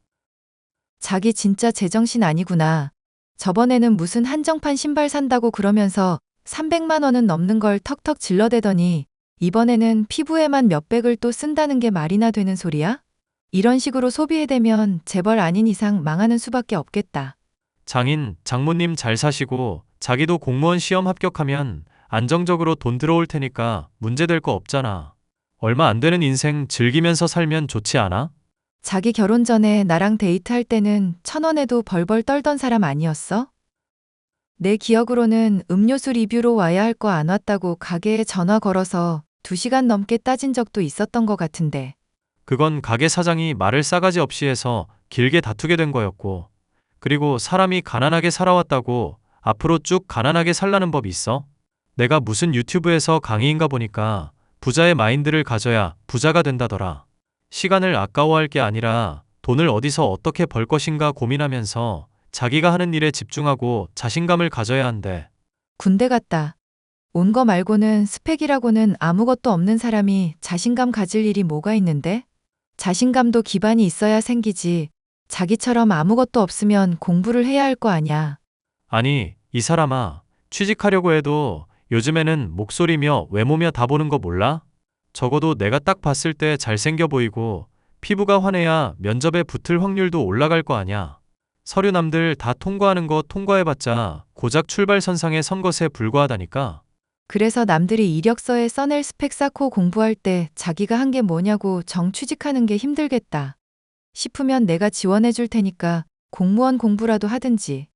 자기 진짜 제정신 아니구나. 저번에는 무슨 한정판 신발 산다고 그러면서 300만 원은 넘는 걸 턱턱 질러대더니 이번에는 피부에만 몇백을 또 쓴다는 게 말이나 되는 소리야? 이런 식으로 소비해대면 재벌 아닌 이상 망하는 수밖에 없겠다. 장인, 장모님 잘 사시고 자기도 공무원 시험 합격하면 안정적으로 돈 들어올 테니까 문제될 거 없잖아. 얼마 안 되는 인생 즐기면서 살면 좋지 않아? 자기 결혼 전에 나랑 데이트할 때는 1,000원에도 벌벌 떨던 사람 아니었어? 내 기억으로는 음료수 리뷰로 와야 할 거 안 왔다고 가게에 전화 걸어서 2시간 넘게 따진 적도 있었던 것 같은데. 그건 가게 사장이 말을 싸가지 없이 해서 길게 다투게 된 거였고, 그리고 사람이 가난하게 살아왔다고 앞으로 쭉 가난하게 살라는 법이 있어? 내가 무슨 유튜브에서 강의인가 보니까 부자의 마인드를 가져야 부자가 된다더라. 시간을 아까워할 게 아니라 돈을 어디서 어떻게 벌 것인가 고민하면서 자기가 하는 일에 집중하고 자신감을 가져야 한대. 군대 갔다. 온 거 말고는 스펙이라고는 아무것도 없는 사람이 자신감 가질 일이 뭐가 있는데? 자신감도 기반이 있어야 생기지. 자기처럼 아무것도 없으면 공부를 해야 할 거 아냐. 아니, 이 사람아, 취직하려고 해도 요즘에는 목소리며 외모며 다 보는 거 몰라? 적어도 내가 딱 봤을 때 잘생겨 보이고 피부가 환해야 면접에 붙을 확률도 올라갈 거 아냐. 서류 남들 다 통과하는 거 통과해봤자 고작 출발선상에 선 것에 불과하다니까. 그래서 남들이 이력서에 써낼 스펙 쌓고 공부할 때 자기가 한 게 뭐냐고 정취직하는 게 힘들겠다 싶으면 내가 지원해 줄 테니까 공무원 공부라도 하든지.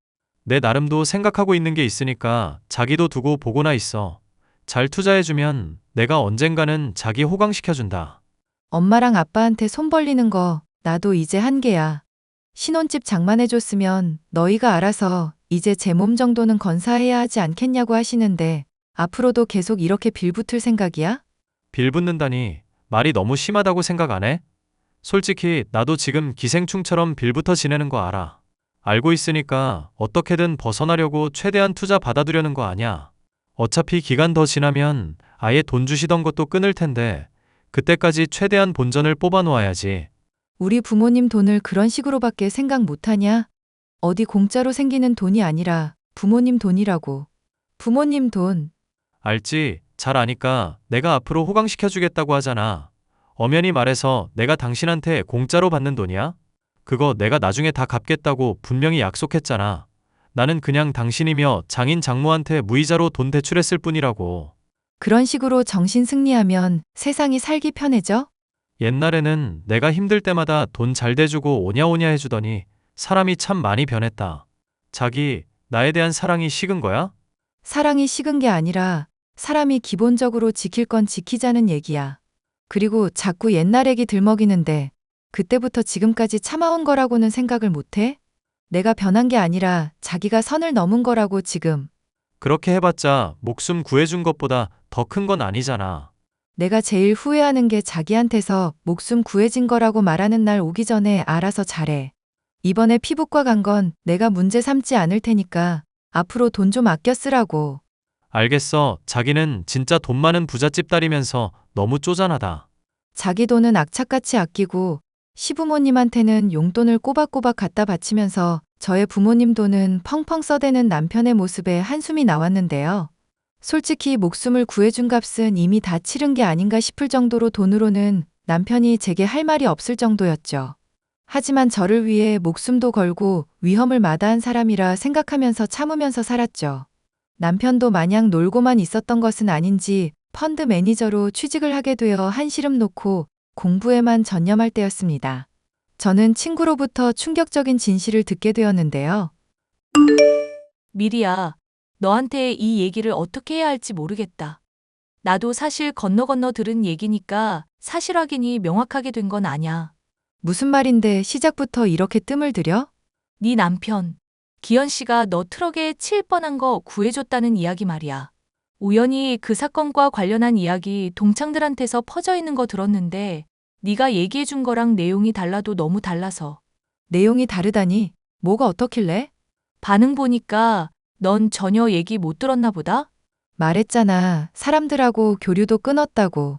내 나름도 생각하고 있는 게 있으니까 자기도 두고 보고나 있어. 잘 투자해주면 내가 언젠가는 자기 호강시켜준다. 엄마랑 아빠한테 손 벌리는 거 나도 이제 한계야. 신혼집 장만해줬으면 너희가 알아서 이제 제 몸 정도는 건사해야 하지 않겠냐고 하시는데 앞으로도 계속 이렇게 빌붙을 생각이야? 빌붙는다니 말이 너무 심하다고 생각 안 해? 솔직히 나도 지금 기생충처럼 빌붙어 지내는 거 알아. 알고 있으니까 어떻게든 벗어나려고 최대한 투자 받아두려는 거 아냐. 어차피 기간 더 지나면 아예 돈 주시던 것도 끊을 텐데 그때까지 최대한 본전을 뽑아 놓아야지. 우리 부모님 돈을 그런 식으로밖에 생각 못하냐? 어디 공짜로 생기는 돈이 아니라 부모님 돈이라고. 부모님 돈. 알지? 잘 아니까 내가 앞으로 호강시켜주겠다고 하잖아. 엄연히 말해서 내가 당신한테 공짜로 받는 돈이야? 그거 내가 나중에 다 갚겠다고 분명히 약속했잖아. 나는 그냥 당신이며 장인 장모한테 무이자로 돈 대출했을 뿐이라고. 그런 식으로 정신 승리하면 세상이 살기 편해져? 옛날에는 내가 힘들 때마다 돈 잘 대주고 오냐오냐 해주더니 사람이 참 많이 변했다. 자기, 나에 대한 사랑이 식은 거야? 사랑이 식은 게 아니라 사람이 기본적으로 지킬 건 지키자는 얘기야. 그리고 자꾸 옛날 얘기 들먹이는데 그때부터 지금까지 참아온 거라고는 생각을 못해? 내가 변한 게 아니라 자기가 선을 넘은 거라고 지금. 그렇게 해봤자 목숨 구해준 것보다 더 큰 건 아니잖아. 내가 제일 후회하는 게 자기한테서 목숨 구해진 거라고 말하는 날 오기 전에 알아서 잘해. 이번에 피부과 간 건 내가 문제 삼지 않을 테니까 앞으로 돈 좀 아껴 쓰라고. 알겠어. 자기는 진짜 돈 많은 부잣집 딸이면서 너무 쪼잔하다. 자기 돈은 악착같이 아끼고 시부모님한테는 용돈을 꼬박꼬박 갖다 바치면서 저의 부모님 돈은 펑펑 써대는 남편의 모습에 한숨이 나왔는데요. 솔직히 목숨을 구해준 값은 이미 다 치른 게 아닌가 싶을 정도로 돈으로는 남편이 제게 할 말이 없을 정도였죠. 하지만 저를 위해 목숨도 걸고 위험을 마다한 사람이라 생각하면서 참으면서 살았죠. 남편도 마냥 놀고만 있었던 것은 아닌지 펀드 매니저로 취직을 하게 되어 한시름 놓고 공부에만 전념할 때였습니다. 저는 친구로부터 충격적인 진실을 듣게 되었는데요. 미리야, 너한테 이 얘기를 어떻게 해야 할지 모르겠다. 나도 사실 건너 들은 얘기니까 사실 확인이 명확하게 된 건 아냐. 무슨 말인데 시작부터 이렇게 뜸을 들여? 네 남편, 기현 씨가 너 트럭에 치일 뻔한 거 구해줬다는 이야기 말이야. 우연히 그 사건과 관련한 이야기 동창들한테서 퍼져 있는 거 들었는데 네가 얘기해준 거랑 내용이 달라도 너무 달라서. 내용이 다르다니 뭐가 어떻길래? 반응 보니까 넌 전혀 얘기 못 들었나 보다? 말했잖아. 사람들하고 교류도 끊었다고.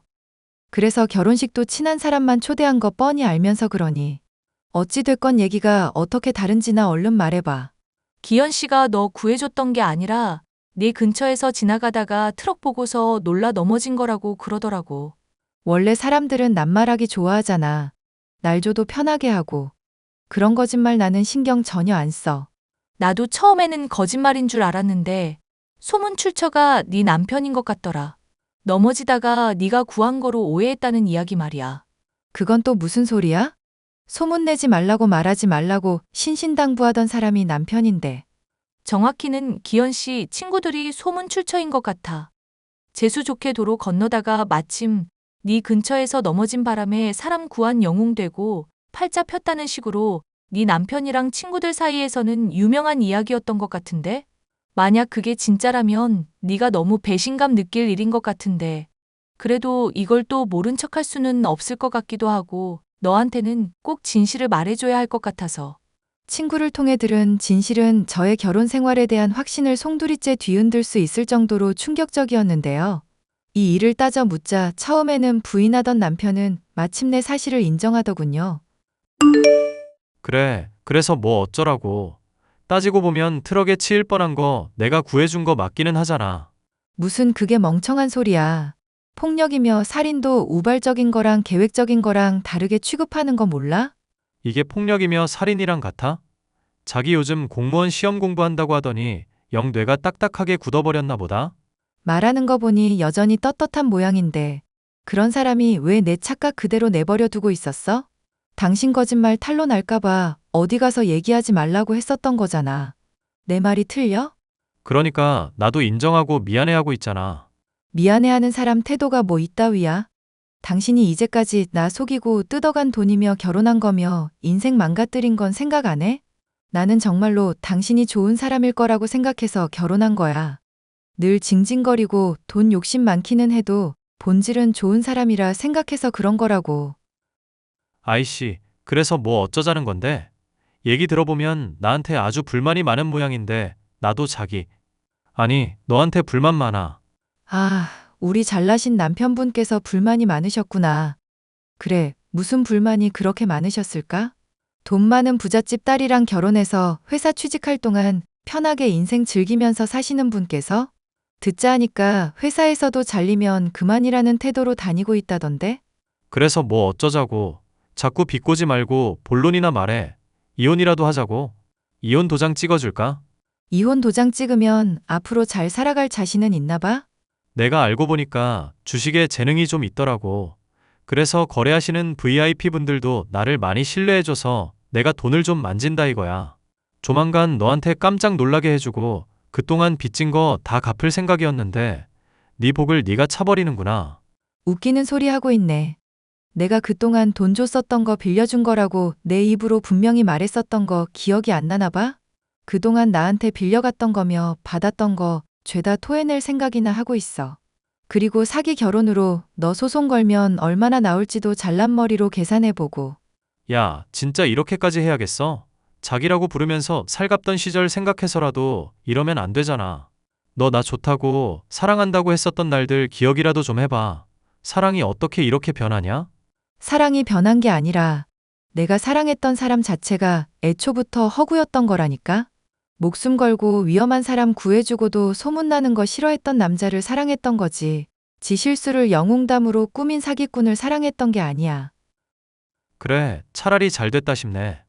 그래서 결혼식도 친한 사람만 초대한 거 뻔히 알면서 그러니. 어찌 됐건 얘기가 어떻게 다른지나 얼른 말해봐. 기현 씨가 너 구해줬던 게 아니라 네 근처에서 지나가다가 트럭 보고서 놀라 넘어진 거라고 그러더라고. 원래 사람들은 낱말하기 좋아하잖아. 날 줘도 편하게 하고. 그런 거짓말 나는 신경 전혀 안 써. 나도 처음에는 거짓말인 줄 알았는데 소문 출처가 네 남편인 것 같더라. 넘어지다가 네가 구한 거로 오해했다는 이야기 말이야. 그건 또 무슨 소리야? 소문내지 말라고 말하지 말라고 신신당부하던 사람이 남편인데. 정확히는 기현 씨 친구들이 소문 출처인 것 같아. 재수 좋게 도로 건너다가 마침 네 근처에서 넘어진 바람에 사람 구한 영웅되고 팔자 폈다는 식으로 네 남편이랑 친구들 사이에서는 유명한 이야기였던 것 같은데? 만약 그게 진짜라면 네가 너무 배신감 느낄 일인 것 같은데. 그래도 이걸 또 모른 척할 수는 없을 것 같기도 하고 너한테는 꼭 진실을 말해줘야 할 것 같아서. 친구를 통해 들은 진실은 저의 결혼 생활에 대한 확신을 송두리째 뒤흔들 수 있을 정도로 충격적이었는데요. 이 일을 따져 묻자 처음에는 부인하던 남편은 마침내 사실을 인정하더군요. 그래, 그래서 뭐 어쩌라고. 따지고 보면 트럭에 치일 뻔한 거 내가 구해준 거 맞기는 하잖아. 무슨 그게 멍청한 소리야. 폭력이며 살인도 우발적인 거랑 계획적인 거랑 다르게 취급하는 거 몰라? 이게 폭력이며 살인이랑 같아? 자기 요즘 공무원 시험 공부한다고 하더니 영 뇌가 딱딱하게 굳어버렸나 보다? 말하는 거 보니 여전히 떳떳한 모양인데 그런 사람이 왜 내 착각 그대로 내버려 두고 있었어? 당신 거짓말 탄로 날까봐 어디 가서 얘기하지 말라고 했었던 거잖아. 내 말이 틀려? 그러니까 나도 인정하고 미안해하고 있잖아. 미안해하는 사람 태도가 뭐 이따위야? 당신이 이제까지 나 속이고 뜯어간 돈이며 결혼한 거며 인생 망가뜨린 건 생각 안 해? 나는 정말로 당신이 좋은 사람일 거라고 생각해서 결혼한 거야. 늘 징징거리고 돈 욕심 많기는 해도 본질은 좋은 사람이라 생각해서 그런 거라고. 아이씨, 그래서 뭐 어쩌자는 건데? 얘기 들어보면 나한테 아주 불만이 많은 모양인데 나도 아니, 너한테 불만 많아. 아, 우리 잘나신 남편분께서 불만이 많으셨구나. 그래, 무슨 불만이 그렇게 많으셨을까? 돈 많은 부잣집 딸이랑 결혼해서 회사 취직할 동안 편하게 인생 즐기면서 사시는 분께서? 듣자 하니까 회사에서도 잘리면 그만이라는 태도로 다니고 있다던데? 그래서 뭐 어쩌자고. 자꾸 비꼬지 말고 본론이나 말해. 이혼이라도 하자고. 이혼 도장 찍어줄까? 이혼 도장 찍으면 앞으로 잘 살아갈 자신은 있나 봐? 내가 알고 보니까 주식에 재능이 좀 있더라고. 그래서 거래하시는 VIP 분들도 나를 많이 신뢰해줘서 내가 돈을 좀 만진다 이거야. 조만간 너한테 깜짝 놀라게 해주고 그동안 빚진 거 다 갚을 생각이었는데 네 복을 네가 차버리는구나. 웃기는 소리 하고 있네. 내가 그동안 돈 줬었던 거 빌려준 거라고 내 입으로 분명히 말했었던 거 기억이 안 나나 봐? 그동안 나한테 빌려갔던 거며 받았던 거 죄다 토해낼 생각이나 하고 있어. 그리고 사기 결혼으로 너 소송 걸면 얼마나 나올지도 잘난머리로 계산해보고. 야, 진짜 이렇게까지 해야겠어? 자기라고 부르면서 살갑던 시절 생각해서라도 이러면 안 되잖아. 너 나 좋다고 사랑한다고 했었던 날들 기억이라도 좀 해봐. 사랑이 어떻게 이렇게 변하냐? 사랑이 변한 게 아니라 내가 사랑했던 사람 자체가 애초부터 허구였던 거라니까? 목숨 걸고 위험한 사람 구해주고도 소문나는 거 싫어했던 남자를 사랑했던 거지. 지 실수를 영웅담으로 꾸민 사기꾼을 사랑했던 게 아니야. 그래, 차라리 잘 됐다 싶네.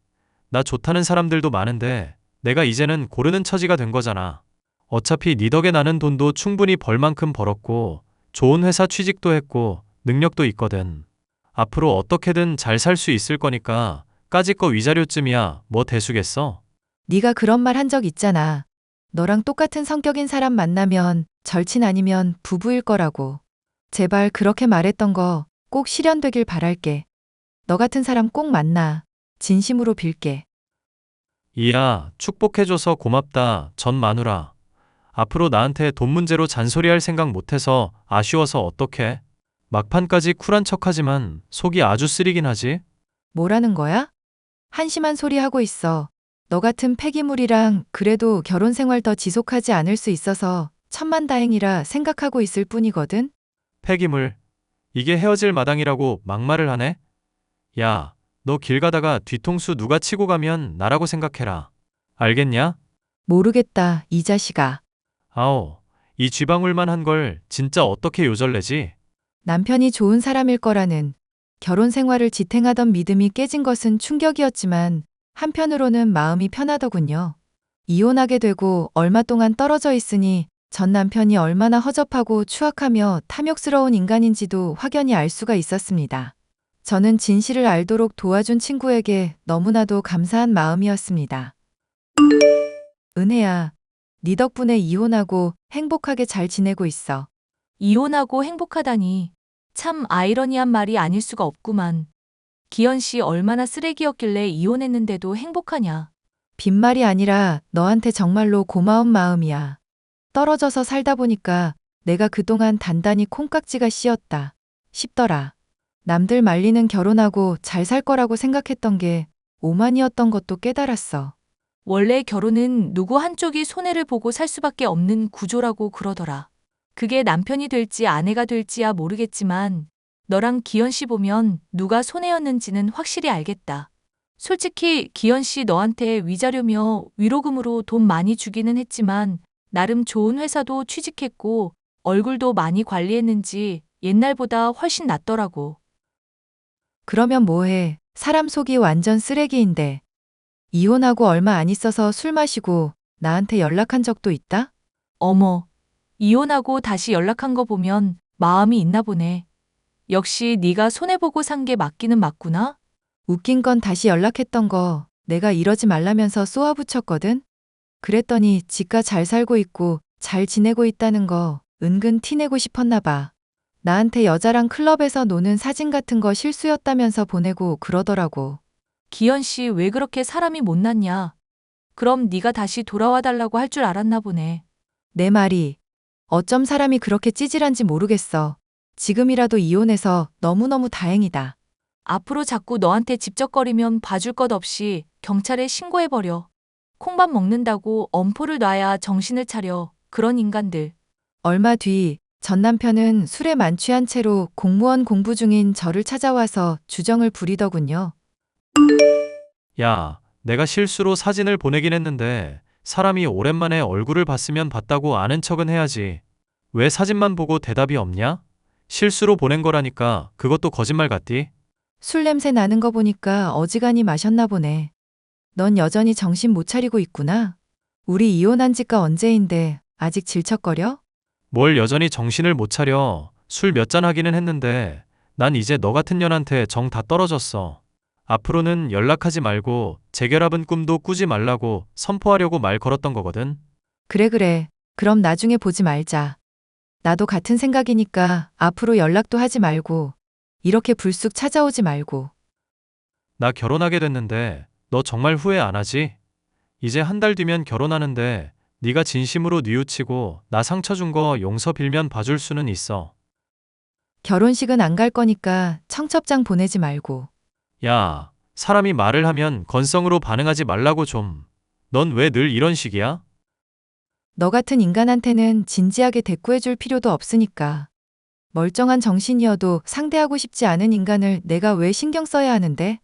나 좋다는 사람들도 많은데 내가 이제는 고르는 처지가 된 거잖아. 어차피 네 덕에 나는 돈도 충분히 벌 만큼 벌었고 좋은 회사 취직도 했고 능력도 있거든. 앞으로 어떻게든 잘 살 수 있을 거니까 까짓 거 위자료쯤이야 뭐 대수겠어? 네가 그런 말 한 적 있잖아. 너랑 똑같은 성격인 사람 만나면 절친 아니면 부부일 거라고. 제발 그렇게 말했던 거 꼭 실현되길 바랄게. 너 같은 사람 꼭 만나. 진심으로 빌게. 이야, 축복해줘서 고맙다, 전 마누라. 앞으로 나한테 돈 문제로 잔소리할 생각 못해서 아쉬워서 어떡해? 막판까지 쿨한 척하지만 속이 아주 쓰리긴 하지? 뭐라는 거야? 한심한 소리 하고 있어. 너 같은 폐기물이랑 그래도 결혼 생활 더 지속하지 않을 수 있어서 천만다행이라 생각하고 있을 뿐이거든. 폐기물. 이게 헤어질 마당이라고 막말을 하네? 야, 너 길 가다가 뒤통수 누가 치고 가면 나라고 생각해라. 알겠냐? 모르겠다, 이 자식아. 아오, 이 쥐방울만 한 걸 진짜 어떻게 요절내지? 남편이 좋은 사람일 거라는 결혼 생활을 지탱하던 믿음이 깨진 것은 충격이었지만 한편으로는 마음이 편하더군요. 이혼하게 되고 얼마 동안 떨어져 있으니 전 남편이 얼마나 허접하고 추악하며 탐욕스러운 인간인지도 확연히 알 수가 있었습니다. 저는 진실을 알도록 도와준 친구에게 너무나도 감사한 마음이었습니다. 은혜야, 네 덕분에 이혼하고 행복하게 잘 지내고 있어. 이혼하고 행복하다니. 참 아이러니한 말이 아닐 수가 없구만. 기현 씨 얼마나 쓰레기였길래 이혼했는데도 행복하냐. 빈말이 아니라 너한테 정말로 고마운 마음이야. 떨어져서 살다 보니까 내가 그동안 단단히 콩깍지가 씌었다 싶더라. 남들 말리는 결혼하고 잘 살 거라고 생각했던 게 오만이었던 것도 깨달았어. 원래 결혼은 누구 한쪽이 손해를 보고 살 수밖에 없는 구조라고 그러더라. 그게 남편이 될지 아내가 될지야 모르겠지만 너랑 기현 씨 보면 누가 손해였는지는 확실히 알겠다. 솔직히 기현 씨 너한테 위자료며 위로금으로 돈 많이 주기는 했지만 나름 좋은 회사도 취직했고 얼굴도 많이 관리했는지 옛날보다 훨씬 낫더라고. 그러면 뭐해? 사람 속이 완전 쓰레기인데. 이혼하고 얼마 안 있어서 술 마시고 나한테 연락한 적도 있다? 어머, 이혼하고 다시 연락한 거 보면 마음이 있나 보네. 역시 네가 손해보고 산 게 맞기는 맞구나? 웃긴 건 다시 연락했던 거 내가 이러지 말라면서 쏘아붙였거든? 그랬더니 지가 잘 살고 있고 잘 지내고 있다는 거 은근 티내고 싶었나 봐. 나한테 여자랑 클럽에서 노는 사진 같은 거 실수였다면서 보내고 그러더라고. 기현 씨 왜 그렇게 사람이 못났냐? 그럼 네가 다시 돌아와 달라고 할 줄 알았나 보네. 내 말이 어쩜 사람이 그렇게 찌질한지 모르겠어. 지금이라도 이혼해서 너무너무 다행이다. 앞으로 자꾸 너한테 집적거리면 봐줄 것 없이 경찰에 신고해버려. 콩밥 먹는다고 엄포를 놔야 정신을 차려. 그런 인간들. 얼마 뒤 전 남편은 술에 만취한 채로 공무원 공부 중인 저를 찾아와서 주정을 부리더군요. 야, 내가 실수로 사진을 보내긴 했는데 사람이 오랜만에 얼굴을 봤으면 봤다고 아는 척은 해야지. 왜 사진만 보고 대답이 없냐? 실수로 보낸 거라니까 그것도 거짓말 같디? 술 냄새 나는 거 보니까 어지간히 마셨나 보네. 넌 여전히 정신 못 차리고 있구나. 우리 이혼한 지가 언제인데 아직 질척거려? 뭘 여전히 정신을 못 차려. 술 몇 잔 하기는 했는데 난 이제 너 같은 년한테 정 다 떨어졌어. 앞으로는 연락하지 말고 재결합은 꿈도 꾸지 말라고 선포하려고 말 걸었던 거거든. 그래. 그럼 나중에 보지 말자. 나도 같은 생각이니까 앞으로 연락도 하지 말고 이렇게 불쑥 찾아오지 말고. 나 결혼하게 됐는데 너 정말 후회 안 하지? 이제 한 달 뒤면 결혼하는데 네가 진심으로 뉘우치고 나 상처 준 거 용서 빌면 봐줄 수는 있어. 결혼식은 안 갈 거니까 청첩장 보내지 말고. 야, 사람이 말을 하면 건성으로 반응하지 말라고 좀. 넌 왜 늘 이런 식이야? 너 같은 인간한테는 진지하게 대꾸해줄 필요도 없으니까. 멀쩡한 정신이어도 상대하고 싶지 않은 인간을 내가 왜 신경 써야 하는데?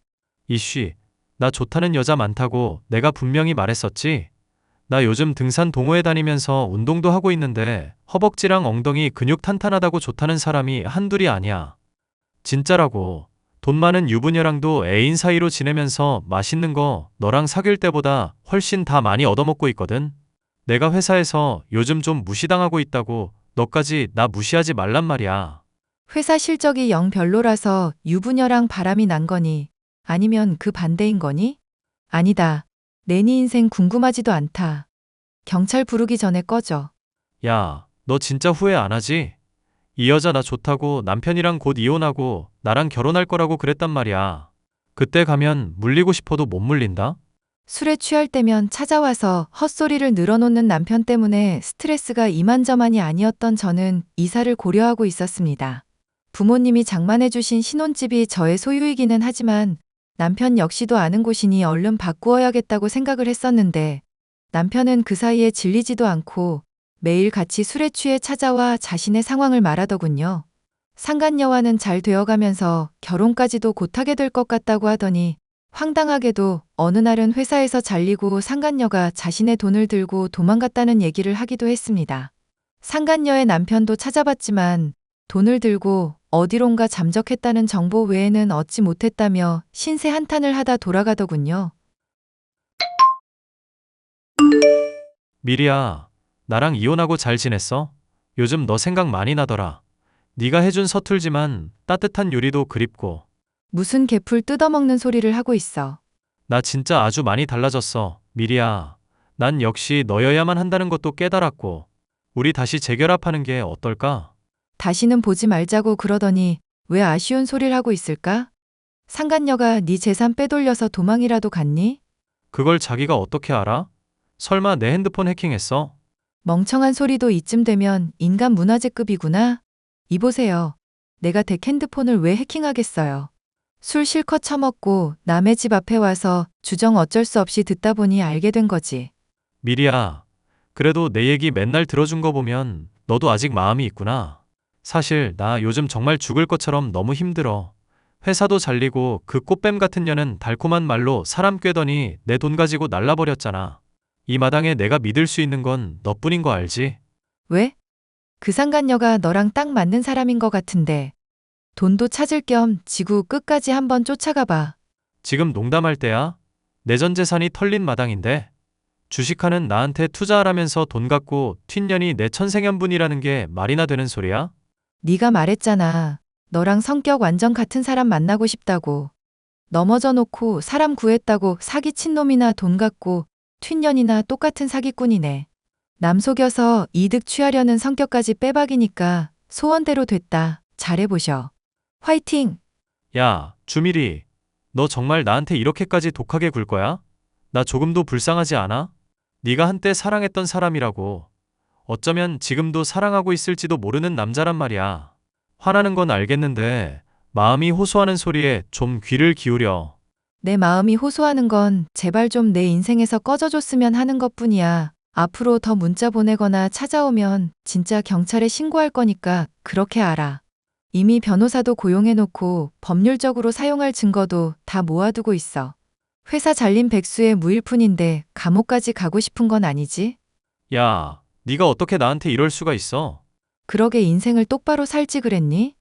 이씨, 나 좋다는 여자 많다고 내가 분명히 말했었지? 나 요즘 등산 동호회 다니면서 운동도 하고 있는데 허벅지랑 엉덩이 근육 탄탄하다고 좋다는 사람이 한둘이 아니야. 진짜라고. 돈 많은 유부녀랑도 애인 사이로 지내면서 맛있는 거 너랑 사귈 때보다 훨씬 다 많이 얻어먹고 있거든. 내가 회사에서 요즘 좀 무시당하고 있다고 너까지 나 무시하지 말란 말이야. 회사 실적이 영 별로라서 유부녀랑 바람이 난 거니? 아니면 그 반대인 거니? 아니다. 내 네 인생 궁금하지도 않다. 경찰 부르기 전에 꺼져. 야, 너 진짜 후회 안 하지? 이 여자 나 좋다고 남편이랑 곧 이혼하고 나랑 결혼할 거라고 그랬단 말이야. 그때 가면 물리고 싶어도 못 물린다? 술에 취할 때면 찾아와서 헛소리를 늘어놓는 남편 때문에 스트레스가 이만저만이 아니었던 저는 이사를 고려하고 있었습니다. 부모님이 장만해주신 신혼집이 저의 소유이기는 하지만 남편 역시도 아는 곳이니 얼른 바꾸어야겠다고 생각을 했었는데 남편은 그 사이에 질리지도 않고 매일 같이 술에 취해 찾아와 자신의 상황을 말하더군요. 상간녀와는 잘 되어가면서 결혼까지도 곧 하게 될 것 같다고 하더니 황당하게도 어느 날은 회사에서 잘리고 상간녀가 자신의 돈을 들고 도망갔다는 얘기를 하기도 했습니다. 상간녀의 남편도 찾아봤지만 돈을 들고 어디론가 잠적했다는 정보 외에는 얻지 못했다며 신세 한탄을 하다 돌아가더군요. 미리야, 나랑 이혼하고 잘 지냈어? 요즘 너 생각 많이 나더라. 네가 해준 서툴지만 따뜻한 요리도 그립고. 무슨 개풀 뜯어먹는 소리를 하고 있어. 나 진짜 아주 많이 달라졌어. 미리야, 난 역시 너여야만 한다는 것도 깨달았고. 우리 다시 재결합하는 게 어떨까? 다시는 보지 말자고 그러더니 왜 아쉬운 소리를 하고 있을까? 상간녀가 네 재산 빼돌려서 도망이라도 갔니? 그걸 자기가 어떻게 알아? 설마 내 핸드폰 해킹했어? 멍청한 소리도 이쯤 되면 인간 문화재급이구나. 이보세요. 내가 댁 핸드폰을 왜 해킹하겠어요. 술 실컷 처먹고 남의 집 앞에 와서 주정 어쩔 수 없이 듣다 보니 알게 된 거지. 미리야, 그래도 내 얘기 맨날 들어준 거 보면 너도 아직 마음이 있구나. 사실 나 요즘 정말 죽을 것처럼 너무 힘들어. 회사도 잘리고 그 꽃뱀 같은 년은 달콤한 말로 사람 꿰더니 내 돈 가지고 날라버렸잖아. 이 마당에 내가 믿을 수 있는 건 너뿐인 거 알지? 왜? 그 상간녀가 너랑 딱 맞는 사람인 것 같은데. 돈도 찾을 겸 지구 끝까지 한번 쫓아가 봐. 지금 농담할 때야? 내 전 재산이 털린 마당인데. 주식하는 나한테 투자하라면서 돈 갖고 튄 년이 내 천생연분이라는 게 말이나 되는 소리야? 네가 말했잖아. 너랑 성격 완전 같은 사람 만나고 싶다고. 넘어져 놓고 사람 구했다고 사기친 놈이나 돈 갖고 튄 년이나 똑같은 사기꾼이네. 남 속여서 이득 취하려는 성격까지 빼박이니까 소원대로 됐다. 잘해보셔. 화이팅! 야, 주미리. 너 정말 나한테 이렇게까지 독하게 굴 거야? 나 조금도 불쌍하지 않아? 네가 한때 사랑했던 사람이라고. 어쩌면 지금도 사랑하고 있을지도 모르는 남자란 말이야. 화나는 건 알겠는데 마음이 호소하는 소리에 좀 귀를 기울여. 내 마음이 호소하는 건 제발 좀 내 인생에서 꺼져줬으면 하는 것뿐이야. 앞으로 더 문자 보내거나 찾아오면 진짜 경찰에 신고할 거니까 그렇게 알아. 이미 변호사도 고용해놓고 법률적으로 사용할 증거도 다 모아두고 있어. 회사 잘린 백수의 무일 뿐인데 감옥까지 가고 싶은 건 아니지? 야, 네가 어떻게 나한테 이럴 수가 있어? 그러게 인생을 똑바로 살지 그랬니?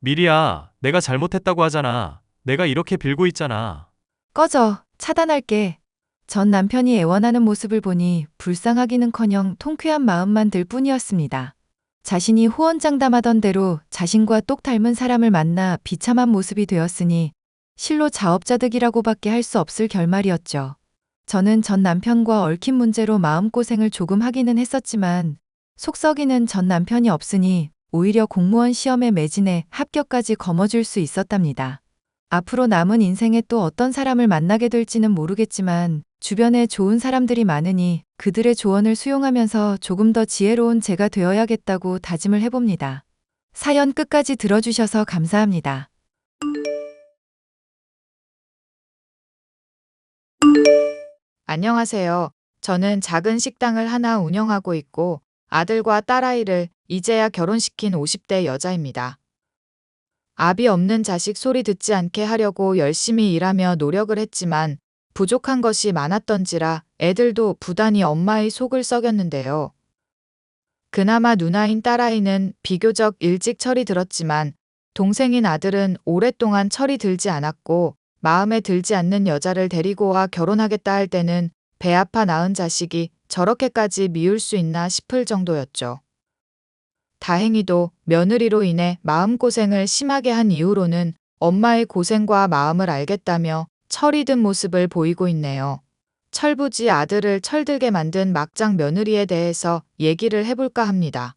미리야, 내가 잘못했다고 하잖아. 내가 이렇게 빌고 있잖아. 꺼져. 차단할게. 전 남편이 애원하는 모습을 보니 불쌍하기는커녕 통쾌한 마음만 들 뿐이었습니다. 자신이 호언장담하던 대로 자신과 똑 닮은 사람을 만나 비참한 모습이 되었으니 실로 자업자득이라고밖에 할 수 없을 결말이었죠. 저는 전 남편과 얽힌 문제로 마음고생을 조금 하기는 했었지만 속 썩이는 전 남편이 없으니 오히려 공무원 시험에 매진해 합격까지 거머쥘 수 있었답니다. 앞으로 남은 인생에 또 어떤 사람을 만나게 될지는 모르겠지만 주변에 좋은 사람들이 많으니 그들의 조언을 수용하면서 조금 더 지혜로운 제가 되어야겠다고 다짐을 해봅니다. 사연 끝까지 들어주셔서 감사합니다. 안녕하세요. 저는 작은 식당을 하나 운영하고 있고 아들과 딸아이를 이제야 결혼시킨 50대 여자입니다. 압이 없는 자식 소리 듣지 않게 하려고 열심히 일하며 노력을 했지만 부족한 것이 많았던지라 애들도 부단히 엄마의 속을 썩였는데요. 그나마 누나인 딸아이는 비교적 일찍 철이 들었지만 동생인 아들은 오랫동안 철이 들지 않았고 마음에 들지 않는 여자를 데리고 와 결혼하겠다 할 때는 배 아파 낳은 자식이 저렇게까지 미울 수 있나 싶을 정도였죠. 다행히도 며느리로 인해 마음고생을 심하게 한 이후로는 엄마의 고생과 마음을 알겠다며 철이 든 모습을 보이고 있네요. 철부지 아들을 철들게 만든 막장 며느리에 대해서 얘기를 해볼까 합니다.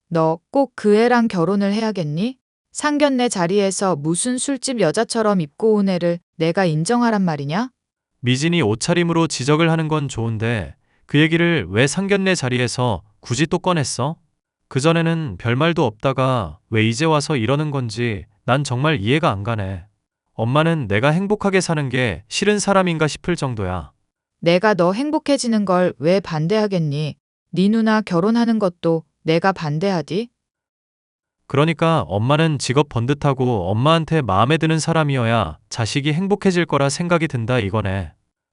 너 꼭 그 애랑 결혼을 해야겠니? 상견례 자리에서 무슨 술집 여자처럼 입고 온 애를 내가 인정하란 말이냐? 미진이 옷차림으로 지적을 하는 건 좋은데 그 얘기를 왜 상견례 자리에서 굳이 또 꺼냈어? 그전에는 별말도 없다가 왜 이제 와서 이러는 건지 난 정말 이해가 안 가네. 엄마는 내가 행복하게 사는 게 싫은 사람인가 싶을 정도야. 내가 너 행복해지는 걸 왜 반대하겠니? 네 누나 결혼하는 것도 내가 반대하디? 그러니까 엄마는 직업 번듯하고 엄마한테 마음에 드는 사람이어야 자식이 행복해질 거라 생각이 든다 이거네.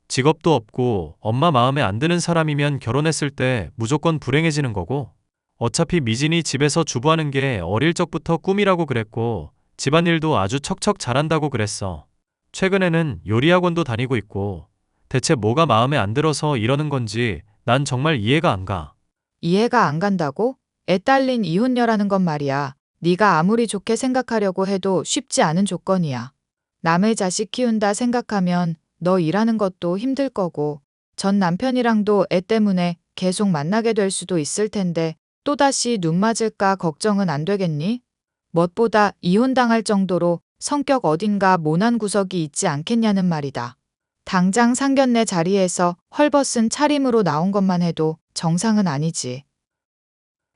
직업도 없고 엄마 마음에 안 드는 사람이면 결혼했을 때 무조건 불행해지는 거고, 어차피 미진이 집에서 주부하는 게 어릴 적부터 꿈이라고 그랬고 집안일도 아주 척척 잘한다고 그랬어. 최근에는 요리학원도 다니고 있고, 대체 뭐가 마음에 안 들어서 이러는 건지 난 정말 이해가 안 가. 이해가 안 간다고? 애 딸린 이혼녀라는 건 말이야. 네가 아무리 좋게 생각하려고 해도 쉽지 않은 조건이야. 남의 자식 키운다 생각하면 너 일하는 것도 힘들 거고, 전 남편이랑도 애 때문에 계속 만나게 될 수도 있을 텐데 또다시 눈 맞을까 걱정은 안 되겠니? 무엇보다 이혼당할 정도로 성격 어딘가 모난 구석이 있지 않겠냐는 말이다. 당장 상견례 자리에서 헐벗은 차림으로 나온 것만 해도 정상은 아니지.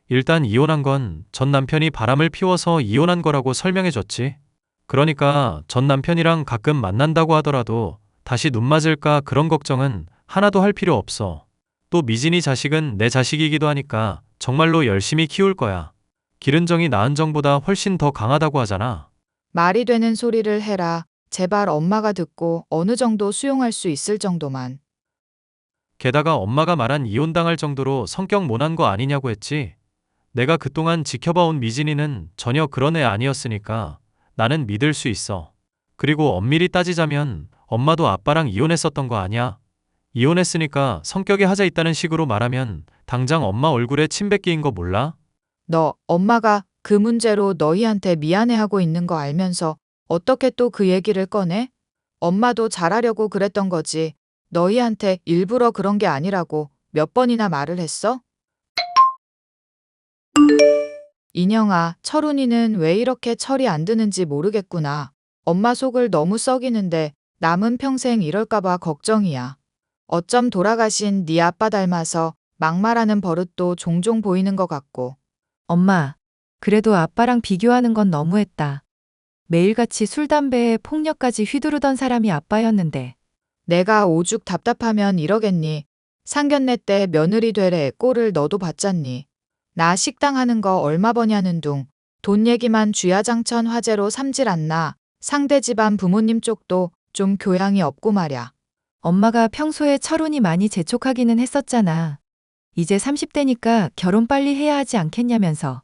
일단 이혼한 건 전 남편이 바람을 피워서 이혼한 거라고 설명해줬지. 그러니까 전 남편이랑 가끔 만난다고 하더라도 다시 눈 맞을까 그런 걱정은 하나도 할 필요 없어. 또 미진이 자식은 내 자식이기도 하니까 정말로 열심히 키울 거야. 기른 정이 낳은 정보다 훨씬 더 강하다고 하잖아. 말이 되는 소리를 해라. 제발 엄마가 듣고 어느 정도 수용할 수 있을 정도만. 게다가 엄마가 말한 이혼당할 정도로 성격 모난 거 아니냐고 했지. 내가 그동안 지켜봐온 미진이는 전혀 그런 애 아니었으니까 나는 믿을 수 있어. 그리고 엄밀히 따지자면 엄마도 아빠랑 이혼했었던 거 아니야? 이혼했으니까 성격에 하자 있다는 식으로 말하면 당장 엄마 얼굴에 침 뱉기인 거 몰라? 너, 엄마가 그 문제로 너희한테 미안해하고 있는 거 알면서 어떻게 또 그 얘기를 꺼내? 엄마도 잘하려고 그랬던 거지. 너희한테 일부러 그런 게 아니라고 몇 번이나 말을 했어? 인영아, 철훈이는 왜 이렇게 철이 안 드는지 모르겠구나. 엄마 속을 너무 썩이는데 남은 평생 이럴까봐 걱정이야. 어쩜 돌아가신 네 아빠 닮아서 막말하는 버릇도 종종 보이는 것 같고. 엄마, 그래도 아빠랑 비교하는 건 너무했다. 매일같이 술, 담배에 폭력까지 휘두르던 사람이 아빠였는데. 내가 오죽 답답하면 이러겠니. 상견례 때 며느리 되래 꼴을 너도 봤잖니. 나 식당 하는 거 얼마 버냐는 둥. 돈 얘기만 쥐야장천 화제로 삼질 않나. 상대 집안 부모님 쪽도 좀 교양이 없고 말야. 엄마가 평소에 철훈이 많이 재촉하기는 했었잖아. 이제 30대니까 결혼 빨리 해야 하지 않겠냐면서.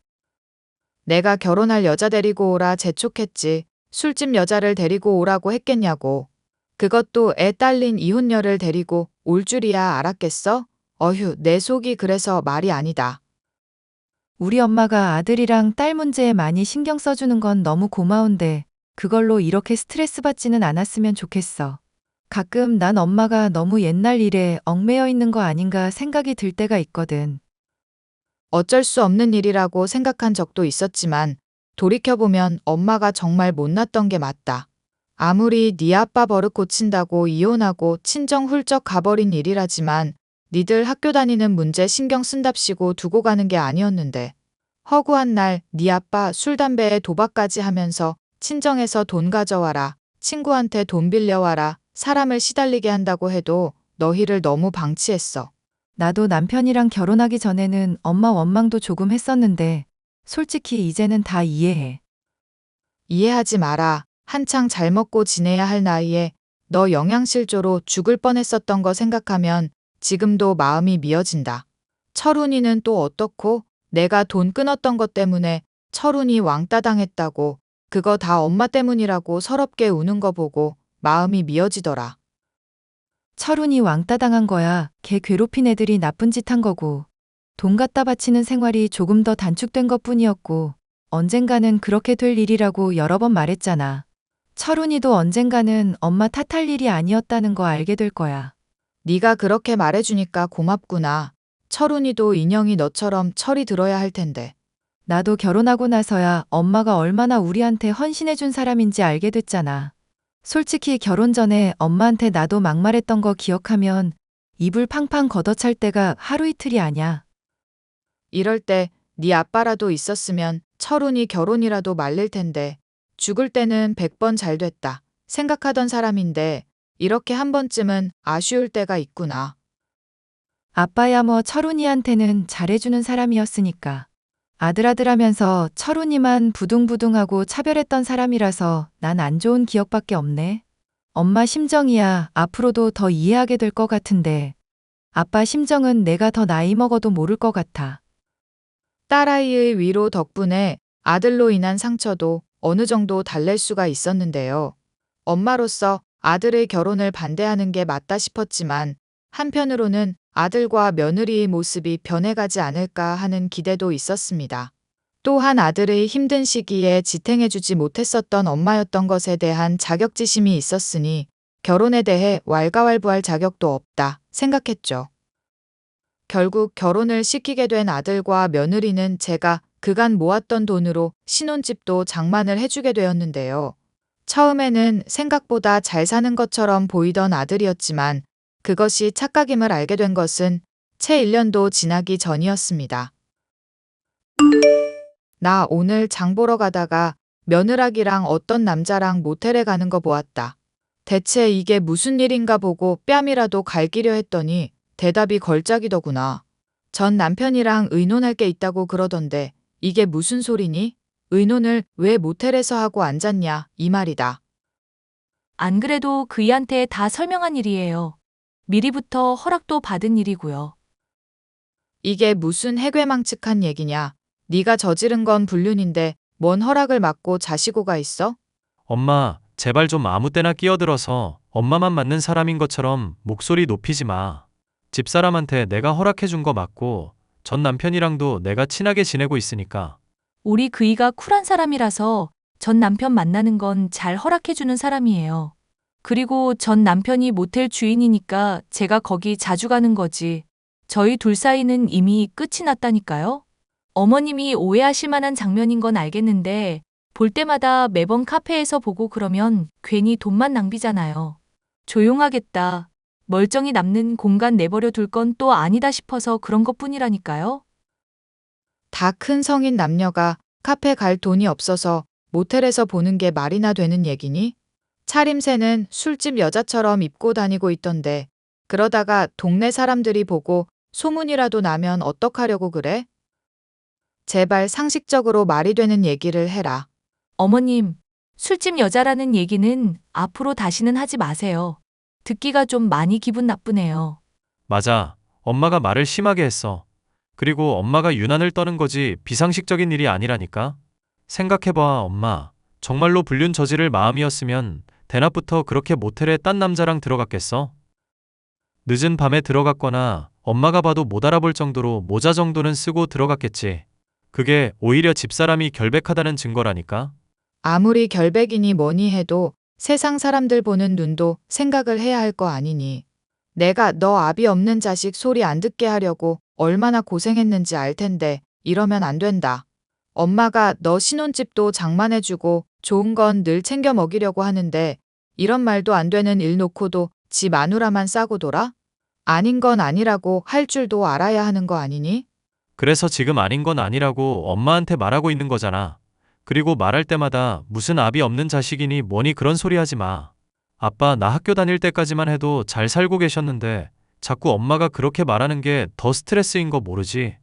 내가 결혼할 여자 데리고 오라 재촉했지. 술집 여자를 데리고 오라고 했겠냐고. 그것도 애 딸린 이혼녀를 데리고 올 줄이야 알았겠어? 어휴, 내 속이 그래서 말이 아니다. 우리 엄마가 아들이랑 딸 문제에 많이 신경 써주는 건 너무 고마운데 그걸로 이렇게 스트레스 받지는 않았으면 좋겠어. 가끔 난 엄마가 너무 옛날 일에 얽매여 있는 거 아닌가 생각이 들 때가 있거든. 어쩔 수 없는 일이라고 생각한 적도 있었지만 돌이켜보면 엄마가 정말 못났던 게 맞다. 아무리 네 아빠 버릇 고친다고 이혼하고 친정 훌쩍 가버린 일이라지만 니들 학교 다니는 문제 신경 쓴답시고 두고 가는 게 아니었는데 허구한 날 네 아빠 술 담배에 도박까지 하면서 친정에서 돈 가져와라, 친구한테 돈 빌려와라, 사람을 시달리게 한다고 해도 너희를 너무 방치했어. 나도 남편이랑 결혼하기 전에는 엄마 원망도 조금 했었는데 솔직히 이제는 다 이해해. 이해하지 마라. 한창 잘 먹고 지내야 할 나이에 너 영양실조로 죽을 뻔했었던 거 생각하면 지금도 마음이 미어진다. 철훈이는 또 어떻고? 내가 돈 끊었던 것 때문에 철훈이 왕따 당했다고, 그거 다 엄마 때문이라고 서럽게 우는 거 보고 마음이 미어지더라. 철훈이 왕따 당한 거야. 걔 괴롭힌 애들이 나쁜 짓 한 거고. 돈 갖다 바치는 생활이 조금 더 단축된 것뿐이었고 언젠가는 그렇게 될 일이라고 여러 번 말했잖아. 철훈이도 언젠가는 엄마 탓할 일이 아니었다는 거 알게 될 거야. 네가 그렇게 말해주니까 고맙구나. 철훈이도 인형이 너처럼 철이 들어야 할 텐데. 나도 결혼하고 나서야 엄마가 얼마나 우리한테 헌신해준 사람인지 알게 됐잖아. 솔직히 결혼 전에 엄마한테 나도 막말했던 거 기억하면 이불 팡팡 걷어찰 때가 하루 이틀이 아냐. 이럴 때 네 아빠라도 있었으면 철훈이 결혼이라도 말릴 텐데 죽을 때는 100번 잘 됐다. 생각하던 사람인데 이렇게 한 번쯤은 아쉬울 때가 있구나. 아빠야 뭐 철훈이한테는 잘해주는 사람이었으니까. 아들아들 하면서 철훈이만 부둥부둥하고 차별했던 사람이라서 난 안 좋은 기억밖에 없네. 엄마 심정이야 앞으로도 더 이해하게 될 것 같은데 아빠 심정은 내가 더 나이 먹어도 모를 것 같아. 딸아이의 위로 덕분에 아들로 인한 상처도 어느 정도 달랠 수가 있었는데요. 엄마로서 아들의 결혼을 반대하는 게 맞다 싶었지만 한편으로는 아들과 며느리의 모습이 변해가지 않을까 하는 기대도 있었습니다. 또한 아들의 힘든 시기에 지탱해주지 못했었던 엄마였던 것에 대한 자격지심이 있었으니 결혼에 대해 왈가왈부할 자격도 없다 생각했죠. 결국 결혼을 시키게 된 아들과 며느리는 제가 그간 모았던 돈으로 신혼집도 장만을 해주게 되었는데요. 처음에는 생각보다 잘 사는 것처럼 보이던 아들이었지만 그것이 착각임을 알게 된 것은 채 1년도 지나기 전이었습니다. 나 오늘 장 보러 가다가 며느라기랑 어떤 남자랑 모텔에 가는 거 보았다. 대체 이게 무슨 일인가 보고 뺨이라도 갈기려 했더니 대답이 걸작이더구나. 전 남편이랑 의논할 게 있다고 그러던데 이게 무슨 소리니? 의논을 왜 모텔에서 하고 앉았냐 이 말이다. 안 그래도 그이한테 다 설명한 일이에요. 미리부터 허락도 받은 일이고요. 이게 무슨 해괴망측한 얘기냐. 네가 저지른 건 불륜인데 뭔 허락을 받고 자시고가 있어? 엄마, 제발 좀 아무 때나 끼어들어서 엄마만 맞는 사람인 것처럼 목소리 높이지 마. 집사람한테 내가 허락해 준 거 맞고 전 남편이랑도 내가 친하게 지내고 있으니까. 우리 그이가 쿨한 사람이라서 전 남편 만나는 건 잘 허락해주는 사람이에요. 그리고 전 남편이 모텔 주인이니까 제가 거기 자주 가는 거지. 저희 둘 사이는 이미 끝이 났다니까요. 어머님이 오해하실 만한 장면인 건 알겠는데 볼 때마다 매번 카페에서 보고 그러면 괜히 돈만 낭비잖아요. 조용하겠다. 멀쩡히 남는 공간 내버려 둘 건 또 아니다 싶어서 그런 것뿐이라니까요. 다 큰 성인 남녀가 카페 갈 돈이 없어서 모텔에서 보는 게 말이나 되는 얘기니? 차림새는 술집 여자처럼 입고 다니고 있던데 그러다가 동네 사람들이 보고 소문이라도 나면 어떡하려고 그래? 제발 상식적으로 말이 되는 얘기를 해라. 어머님, 술집 여자라는 얘기는 앞으로 다시는 하지 마세요. 듣기가 좀 많이 기분 나쁘네요. 맞아. 엄마가 말을 심하게 했어. 그리고 엄마가 유난을 떠는 거지 비상식적인 일이 아니라니까. 생각해봐, 엄마. 정말로 불륜 저지를 마음이었으면 대낮부터 그렇게 모텔에 딴 남자랑 들어갔겠어? 늦은 밤에 들어갔거나 엄마가 봐도 못 알아볼 정도로 모자 정도는 쓰고 들어갔겠지. 그게 오히려 집사람이 결백하다는 증거라니까. 아무리 결백이니 뭐니 해도 세상 사람들 보는 눈도 생각을 해야 할 거 아니니. 내가 너 아비 없는 자식 소리 안 듣게 하려고 얼마나 고생했는지 알 텐데 이러면 안 된다. 엄마가 너 신혼집도 장만해주고 좋은 건 늘 챙겨 먹이려고 하는데 이런 말도 안 되는 일 놓고도 지 마누라만 싸고 돌아? 아닌 건 아니라고 할 줄도 알아야 하는 거 아니니? 그래서 지금 아닌 건 아니라고 엄마한테 말하고 있는 거잖아. 그리고 말할 때마다 무슨 압이 없는 자식이니 뭐니 그런 소리 하지 마. 아빠 나 학교 다닐 때까지만 해도 잘 살고 계셨는데 자꾸 엄마가 그렇게 말하는 게 더 스트레스인 거 모르지?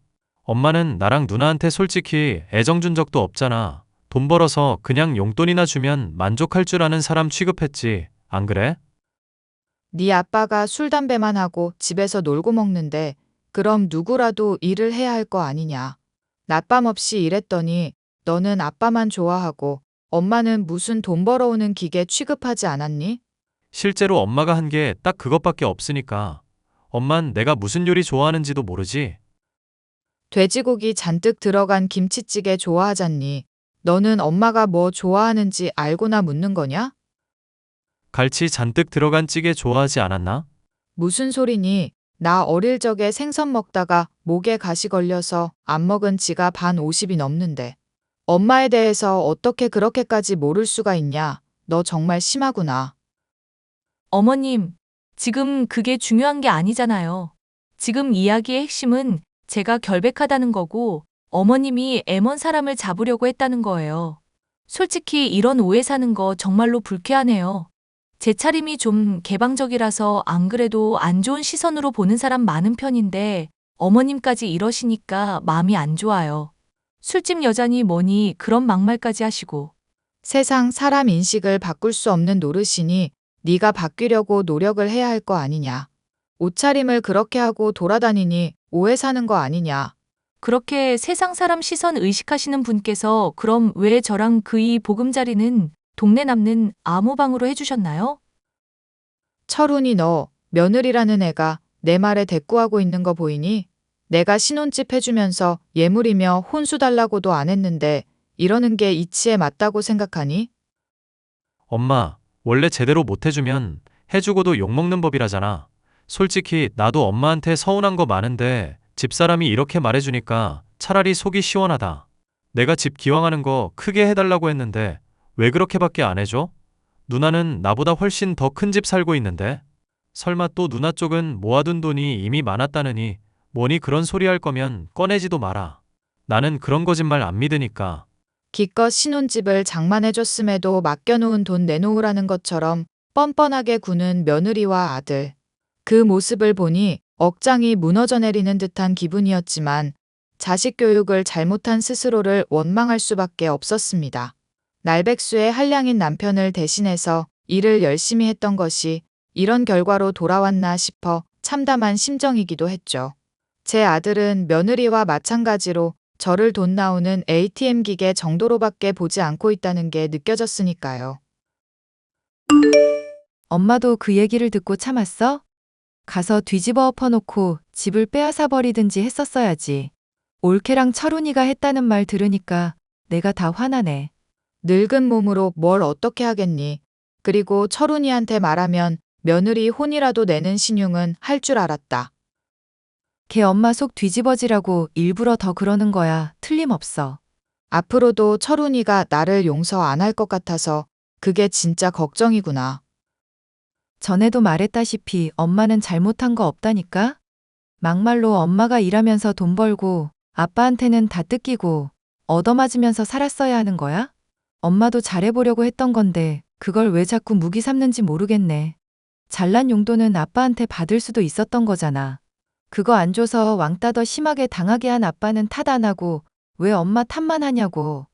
엄마는 나랑 누나한테 솔직히 애정 준 적도 없잖아. 돈 벌어서 그냥 용돈이나 주면 만족할 줄 아는 사람 취급했지. 안 그래? 네 아빠가 술 담배만 하고 집에서 놀고 먹는데 그럼 누구라도 일을 해야 할 거 아니냐. 낮밤 없이 일했더니 너는 아빠만 좋아하고 엄마는 무슨 돈 벌어오는 기계 취급하지 않았니? 실제로 엄마가 한 게 딱 그것밖에 없으니까. 엄만 내가 무슨 요리 좋아하는지도 모르지? 돼지고기 잔뜩 들어간 김치찌개 좋아하잖니. 너는 엄마가 뭐 좋아하는지 알고나 묻는 거냐? 갈치 잔뜩 들어간 찌개 좋아하지 않았나? 무슨 소리니? 나 어릴 적에 생선 먹다가 목에 가시 걸려서 안 먹은 지가 반 50이 넘는데. 엄마에 대해서 어떻게 그렇게까지 모를 수가 있냐? 너 정말 심하구나. 어머님, 지금 그게 중요한 게 아니잖아요. 지금 이야기의 핵심은 제가 결백하다는 거고 어머님이 애먼 사람을 잡으려고 했다는 거예요. 솔직히 이런 오해 사는 거 정말로 불쾌하네요. 제 차림이 좀 개방적이라서 안 그래도 안 좋은 시선으로 보는 사람 많은 편인데 어머님까지 이러시니까 마음이 안 좋아요. 술집 여자니 뭐니 그런 막말까지 하시고. 세상 사람 인식을 바꿀 수 없는 노릇이니 네가 바뀌려고 노력을 해야 할 거 아니냐. 옷차림을 그렇게 하고 돌아다니니 오해 사는 거 아니냐. 그렇게 세상 사람 시선 의식하시는 분께서 그럼 왜 저랑 그이 보금자리는 동네 남는 아무방으로 해주셨나요? 철훈이 너 며느리라는 애가 내 말에 대꾸하고 있는 거 보이니? 내가 신혼집 해주면서 예물이며 혼수 달라고도 안 했는데 이러는 게 이치에 맞다고 생각하니? 엄마, 원래 제대로 못 해주면 해주고도 욕먹는 법이라잖아. 솔직히 나도 엄마한테 서운한 거 많은데 집사람이 이렇게 말해주니까 차라리 속이 시원하다. 내가 집 기왕하는 거 크게 해달라고 했는데 왜 그렇게밖에 안 해줘? 누나는 나보다 훨씬 더 큰 집 살고 있는데? 설마 또 누나 쪽은 모아둔 돈이 이미 많았다느니 뭐니 그런 소리 할 거면 꺼내지도 마라. 나는 그런 거짓말 안 믿으니까. 기껏 신혼집을 장만해줬음에도 맡겨놓은 돈 내놓으라는 것처럼 뻔뻔하게 구는 며느리와 아들. 그 모습을 보니 억장이 무너져 내리는 듯한 기분이었지만 자식 교육을 잘못한 스스로를 원망할 수밖에 없었습니다. 날백수의 한량인 남편을 대신해서 일을 열심히 했던 것이 이런 결과로 돌아왔나 싶어 참담한 심정이기도 했죠. 제 아들은 며느리와 마찬가지로 저를 돈 나오는 ATM 기계 정도로밖에 보지 않고 있다는 게 느껴졌으니까요. 엄마도 그 얘기를 듣고 참았어? 가서 뒤집어 엎어놓고 집을 빼앗아 버리든지 했었어야지. 올케랑 철훈이가 했다는 말 들으니까 내가 다 화나네. 늙은 몸으로 뭘 어떻게 하겠니. 그리고 철훈이한테 말하면 며느리 혼이라도 내는 신용은 할 줄 알았다. 걔 엄마 속 뒤집어지라고 일부러 더 그러는 거야. 틀림없어. 앞으로도 철훈이가 나를 용서 안 할 것 같아서 그게 진짜 걱정이구나. 전에도 말했다시피 엄마는 잘못한 거 없다니까? 막말로 엄마가 일하면서 돈 벌고 아빠한테는 다 뜯기고 얻어맞으면서 살았어야 하는 거야? 엄마도 잘해보려고 했던 건데 그걸 왜 자꾸 무기 삼는지 모르겠네. 잘난 용돈은 아빠한테 받을 수도 있었던 거잖아. 그거 안 줘서 왕따 더 심하게 당하게 한 아빠는 탓 안 하고 왜 엄마 탓만 하냐고.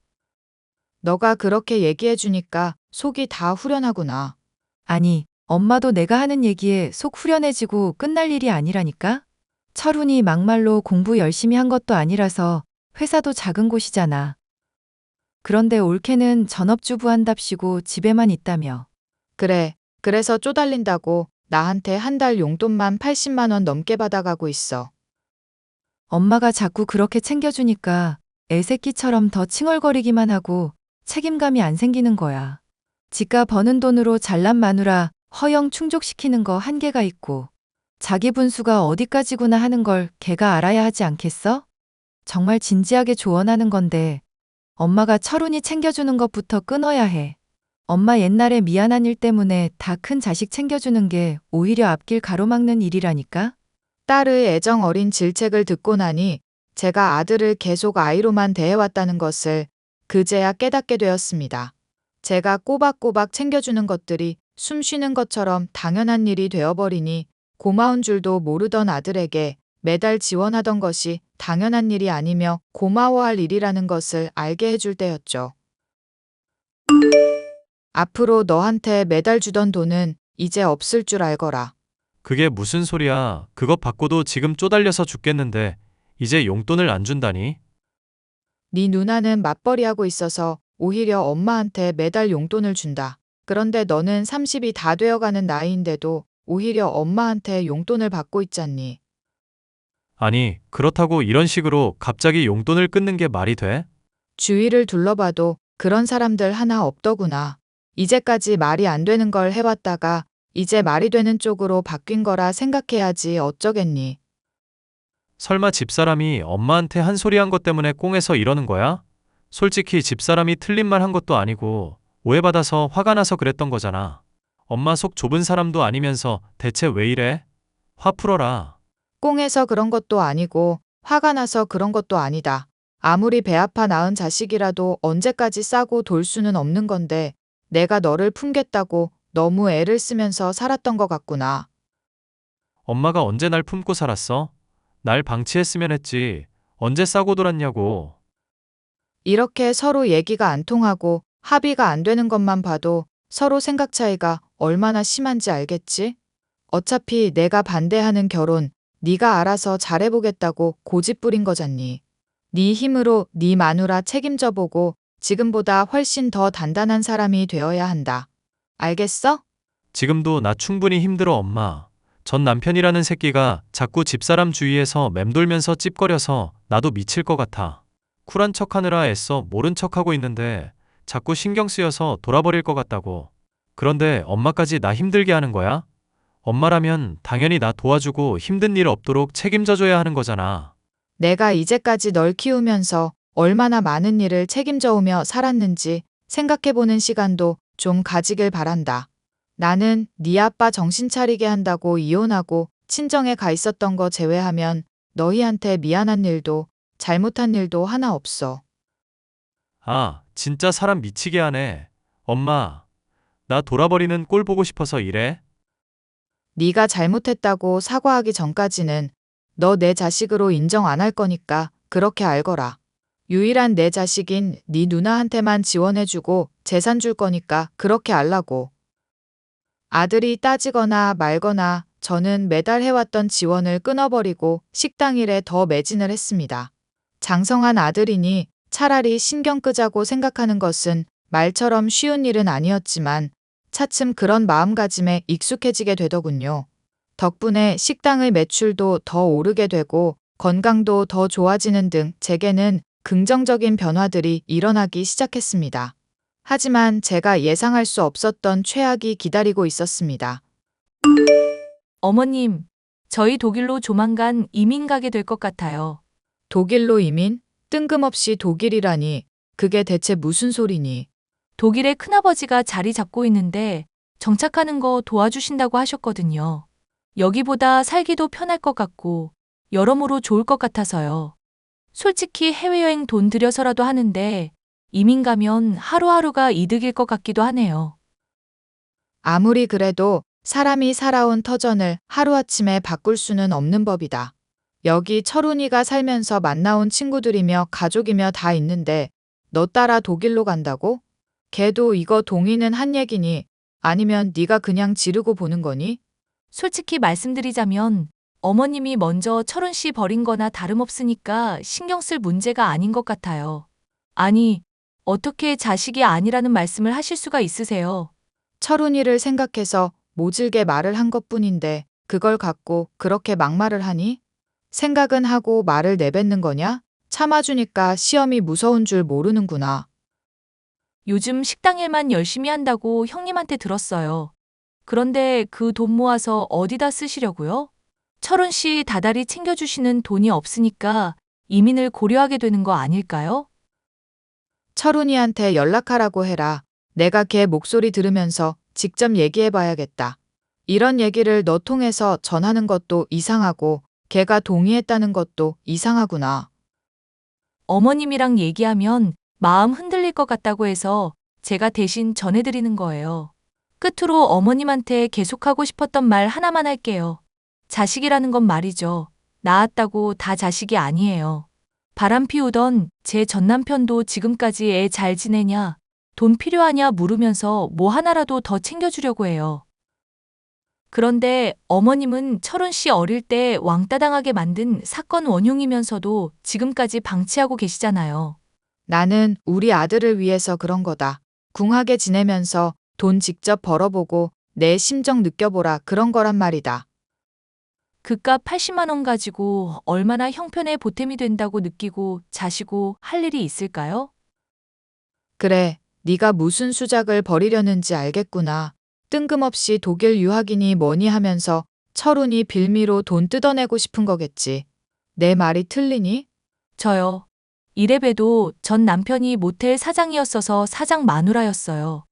너가 그렇게 얘기해 주니까 속이 다 후련하구나. 아니, 엄마도 내가 하는 얘기에 속 후련해지고 끝날 일이 아니라니까? 철훈이 막말로 공부 열심히 한 것도 아니라서 회사도 작은 곳이잖아. 그런데 올케는 전업주부 한답시고 집에만 있다며. 그래, 그래서 쪼달린다고 나한테 한 달 용돈만 80만 원 넘게 받아가고 있어. 엄마가 자꾸 그렇게 챙겨주니까 애새끼처럼 더 칭얼거리기만 하고 책임감이 안 생기는 거야. 지가 버는 돈으로 잘난 마누라 허영 충족시키는 거 한계가 있고 자기 분수가 어디까지구나 하는 걸 걔가 알아야 하지 않겠어? 정말 진지하게 조언하는 건데 엄마가 철훈이 챙겨주는 것부터 끊어야 해. 엄마 옛날에 미안한 일 때문에 다 큰 자식 챙겨주는 게 오히려 앞길 가로막는 일이라니까? 딸의 애정 어린 질책을 듣고 나니 제가 아들을 계속 아이로만 대해왔다는 것을 그제야 깨닫게 되었습니다. 제가 꼬박꼬박 챙겨주는 것들이 숨 쉬는 것처럼 당연한 일이 되어버리니 고마운 줄도 모르던 아들에게 매달 지원하던 것이 당연한 일이 아니며 고마워할 일이라는 것을 알게 해줄 때였죠. 앞으로 너한테 매달 주던 돈은 이제 없을 줄 알거라. 그게 무슨 소리야. 그거 받고도 지금 쪼달려서 죽겠는데 이제 용돈을 안 준다니? 네 누나는 맞벌이하고 있어서 오히려 엄마한테 매달 용돈을 준다. 그런데 너는 30이 다 되어가는 나이인데도 오히려 엄마한테 용돈을 받고 있잖니. 아니, 그렇다고 이런 식으로 갑자기 용돈을 끊는 게 말이 돼? 주위를 둘러봐도 그런 사람들 하나 없더구나. 이제까지 말이 안 되는 걸 해왔다가 이제 말이 되는 쪽으로 바뀐 거라 생각해야지 어쩌겠니. 설마 집사람이 엄마한테 한 소리 한 것 때문에 꽁해서 이러는 거야? 솔직히 집사람이 틀린 말 한 것도 아니고 오해받아서 화가 나서 그랬던 거잖아. 엄마 속 좁은 사람도 아니면서 대체 왜 이래? 화 풀어라. 꽁해서 그런 것도 아니고 화가 나서 그런 것도 아니다. 아무리 배 아파 낳은 자식이라도 언제까지 싸고 돌 수는 없는 건데 내가 너를 품겠다고 너무 애를 쓰면서 살았던 것 같구나. 엄마가 언제 날 품고 살았어? 날 방치했으면 했지. 언제 싸고 돌았냐고. 이렇게 서로 얘기가 안 통하고 합의가 안 되는 것만 봐도 서로 생각 차이가 얼마나 심한지 알겠지? 어차피 내가 반대하는 결혼 네가 알아서 잘해보겠다고 고집 부린 거잖니. 네 힘으로 네 마누라 책임져 보고 지금보다 훨씬 더 단단한 사람이 되어야 한다. 알겠어? 지금도 나 충분히 힘들어, 엄마. 전 남편이라는 새끼가 자꾸 집사람 주위에서 맴돌면서 찝거려서 나도 미칠 것 같아. 쿨한 척하느라 애써 모른 척하고 있는데 자꾸 신경 쓰여서 돌아버릴 것 같다고. 그런데 엄마까지 나 힘들게 하는 거야? 엄마라면 당연히 나 도와주고 힘든 일 없도록 책임져줘야 하는 거잖아. 내가 이제까지 널 키우면서 얼마나 많은 일을 책임져 오며 살았는지 생각해보는 시간도 좀 가지길 바란다. 나는 네 아빠 정신 차리게 한다고 이혼하고 친정에 가 있었던 거 제외하면 너희한테 미안한 일도 잘못한 일도 하나 없어. 아, 진짜 사람 미치게 하네. 엄마, 나 돌아버리는 꼴 보고 싶어서 이래? 네가 잘못했다고 사과하기 전까지는 너 내 자식으로 인정 안 할 거니까 그렇게 알거라. 유일한 내 자식인 네 누나한테만 지원해주고 재산 줄 거니까 그렇게 알라고. 아들이 따지거나 말거나 저는 매달 해왔던 지원을 끊어버리고 식당 일에 더 매진을 했습니다. 장성한 아들이니 차라리 신경 끄자고 생각하는 것은 말처럼 쉬운 일은 아니었지만 차츰 그런 마음가짐에 익숙해지게 되더군요. 덕분에 식당의 매출도 더 오르게 되고 건강도 더 좋아지는 등 제게는 긍정적인 변화들이 일어나기 시작했습니다. 하지만 제가 예상할 수 없었던 최악이 기다리고 있었습니다. 어머님, 저희 독일로 조만간 이민 가게 될 것 같아요. 독일로 이민? 뜬금없이 독일이라니. 그게 대체 무슨 소리니? 독일에 큰아버지가 자리 잡고 있는데 정착하는 거 도와주신다고 하셨거든요. 여기보다 살기도 편할 것 같고 여러모로 좋을 것 같아서요. 솔직히 해외여행 돈 들여서라도 하는데 이민 가면 하루하루가 이득일 것 같기도 하네요. 아무리 그래도 사람이 살아온 터전을 하루아침에 바꿀 수는 없는 법이다. 여기 철훈이가 살면서 만나온 친구들이며 가족이며 다 있는데 너 따라 독일로 간다고? 걔도 이거 동의는 한 얘기니? 아니면 네가 그냥 지르고 보는 거니? 솔직히 말씀드리자면 어머님이 먼저 철훈 씨 버린 거나 다름없으니까 신경 쓸 문제가 아닌 것 같아요. 아니, 어떻게 자식이 아니라는 말씀을 하실 수가 있으세요? 철훈이를 생각해서 모질게 말을 한 것뿐인데 그걸 갖고 그렇게 막말을 하니? 생각은 하고 말을 내뱉는 거냐? 참아주니까 시험이 무서운 줄 모르는구나. 요즘 식당 일만 열심히 한다고 형님한테 들었어요. 그런데 그 돈 모아서 어디다 쓰시려고요? 철훈 씨 다달이 챙겨주시는 돈이 없으니까 이민을 고려하게 되는 거 아닐까요? 철훈이한테 연락하라고 해라. 내가 걔 목소리 들으면서 직접 얘기해봐야겠다. 이런 얘기를 너 통해서 전하는 것도 이상하고 걔가 동의했다는 것도 이상하구나. 어머님이랑 얘기하면 마음 흔들릴 것 같다고 해서 제가 대신 전해드리는 거예요. 끝으로 어머님한테 계속하고 싶었던 말 하나만 할게요. 자식이라는 건 말이죠. 낳았다고 다 자식이 아니에요. 바람 피우던 제 전남편도 지금까지 애 잘 지내냐, 돈 필요하냐 물으면서 뭐 하나라도 더 챙겨주려고 해요. 그런데 어머님은 철훈 씨 어릴 때 왕따 당하게 만든 사건 원흉이면서도 지금까지 방치하고 계시잖아요. 나는 우리 아들을 위해서 그런 거다. 궁하게 지내면서 돈 직접 벌어보고 내 심정 느껴보라 그런 거란 말이다. 그깟 80만 원 가지고 얼마나 형편에 보탬이 된다고 느끼고 자시고 할 일이 있을까요? 그래, 네가 무슨 수작을 벌이려는지 알겠구나. 뜬금없이 독일 유학이니 뭐니 하면서 철훈이 빌미로 돈 뜯어내고 싶은 거겠지. 내 말이 틀리니? 저요. 이래봬도 전 남편이 모텔 사장이었어서 사장 마누라였어요.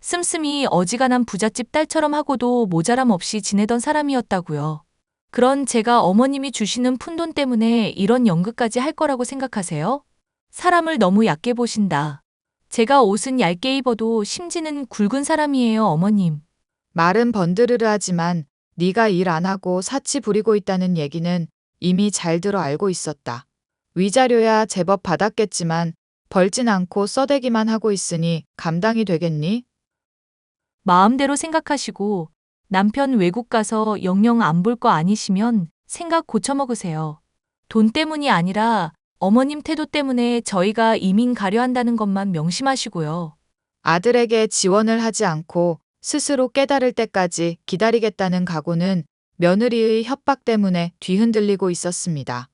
씀씀이 어지간한 부잣집 딸처럼 하고도 모자람 없이 지내던 사람이었다고요. 그런 제가 어머님이 주시는 푼돈 때문에 이런 연극까지 할 거라고 생각하세요? 사람을 너무 얕게 보신다. 제가 옷은 얇게 입어도 심지는 굵은 사람이에요, 어머님. 말은 번드르르하지만 네가 일 안 하고 사치 부리고 있다는 얘기는 이미 잘 들어 알고 있었다. 위자료야 제법 받았겠지만 벌진 않고 써대기만 하고 있으니 감당이 되겠니? 마음대로 생각하시고 남편 외국 가서 영영 안 볼 거 아니시면 생각 고쳐먹으세요. 돈 때문이 아니라 어머님 태도 때문에 저희가 이민 가려 한다는 것만 명심하시고요. 아들에게 지원을 하지 않고 스스로 깨달을 때까지 기다리겠다는 각오는 며느리의 협박 때문에 뒤흔들리고 있었습니다.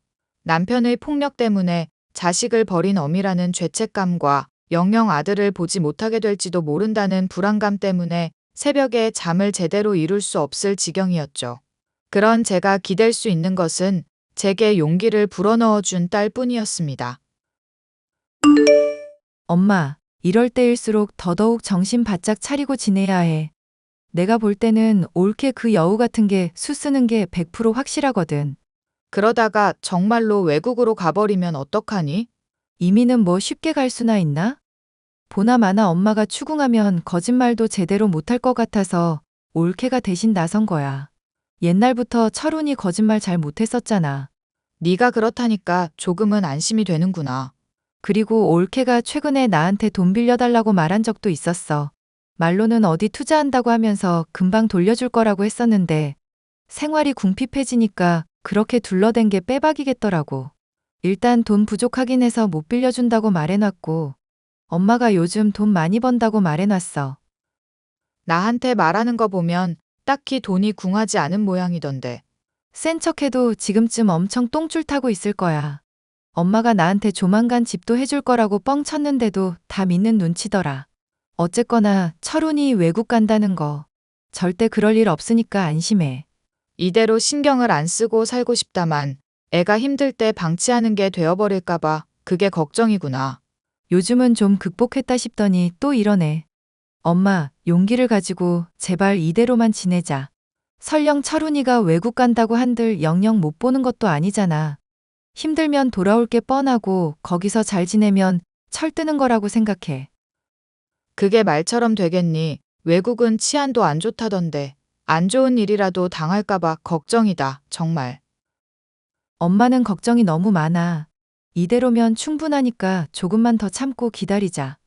남편의 폭력 때문에 자식을 버린 어미라는 죄책감과 영영 아들을 보지 못하게 될지도 모른다는 불안감 때문에 새벽에 잠을 제대로 이룰 수 없을 지경이었죠. 그런 제가 기댈 수 있는 것은 제게 용기를 불어넣어 준 딸뿐이었습니다. 엄마, 이럴 때일수록 더더욱 정신 바짝 차리고 지내야 해. 내가 볼 때는 올케 그 여우 같은 게 수 쓰는 게 100% 확실하거든. 그러다가 정말로 외국으로 가버리면 어떡하니? 이민은 뭐 쉽게 갈 수나 있나? 보나마나 엄마가 추궁하면 거짓말도 제대로 못할 것 같아서 올케가 대신 나선 거야. 옛날부터 철훈이 거짓말 잘 못했었잖아. 네가 그렇다니까 조금은 안심이 되는구나. 그리고 올케가 최근에 나한테 돈 빌려달라고 말한 적도 있었어. 말로는 어디 투자한다고 하면서 금방 돌려줄 거라고 했었는데 생활이 궁핍해지니까 그렇게 둘러댄 게 빼박이겠더라고. 일단 돈 부족하긴 해서 못 빌려준다고 말해놨고 엄마가 요즘 돈 많이 번다고 말해놨어. 나한테 말하는 거 보면 딱히 돈이 궁하지 않은 모양이던데. 센 척해도 지금쯤 엄청 똥줄 타고 있을 거야. 엄마가 나한테 조만간 집도 해줄 거라고 뻥 쳤는데도 다 믿는 눈치더라. 어쨌거나 철훈이 외국 간다는 거 절대 그럴 일 없으니까 안심해. 이대로 신경을 안 쓰고 살고 싶다만 애가 힘들 때 방치하는 게 되어버릴까봐 그게 걱정이구나. 요즘은 좀 극복했다 싶더니 또 이러네. 엄마, 용기를 가지고 제발 이대로만 지내자. 설령 철훈이가 외국 간다고 한들 영영 못 보는 것도 아니잖아. 힘들면 돌아올 게 뻔하고 거기서 잘 지내면 철 뜨는 거라고 생각해. 그게 말처럼 되겠니? 외국은 치안도 안 좋다던데. 안 좋은 일이라도 당할까봐 걱정이다, 정말. 엄마는 걱정이 너무 많아. 이대로면 충분하니까 조금만 더 참고 기다리자.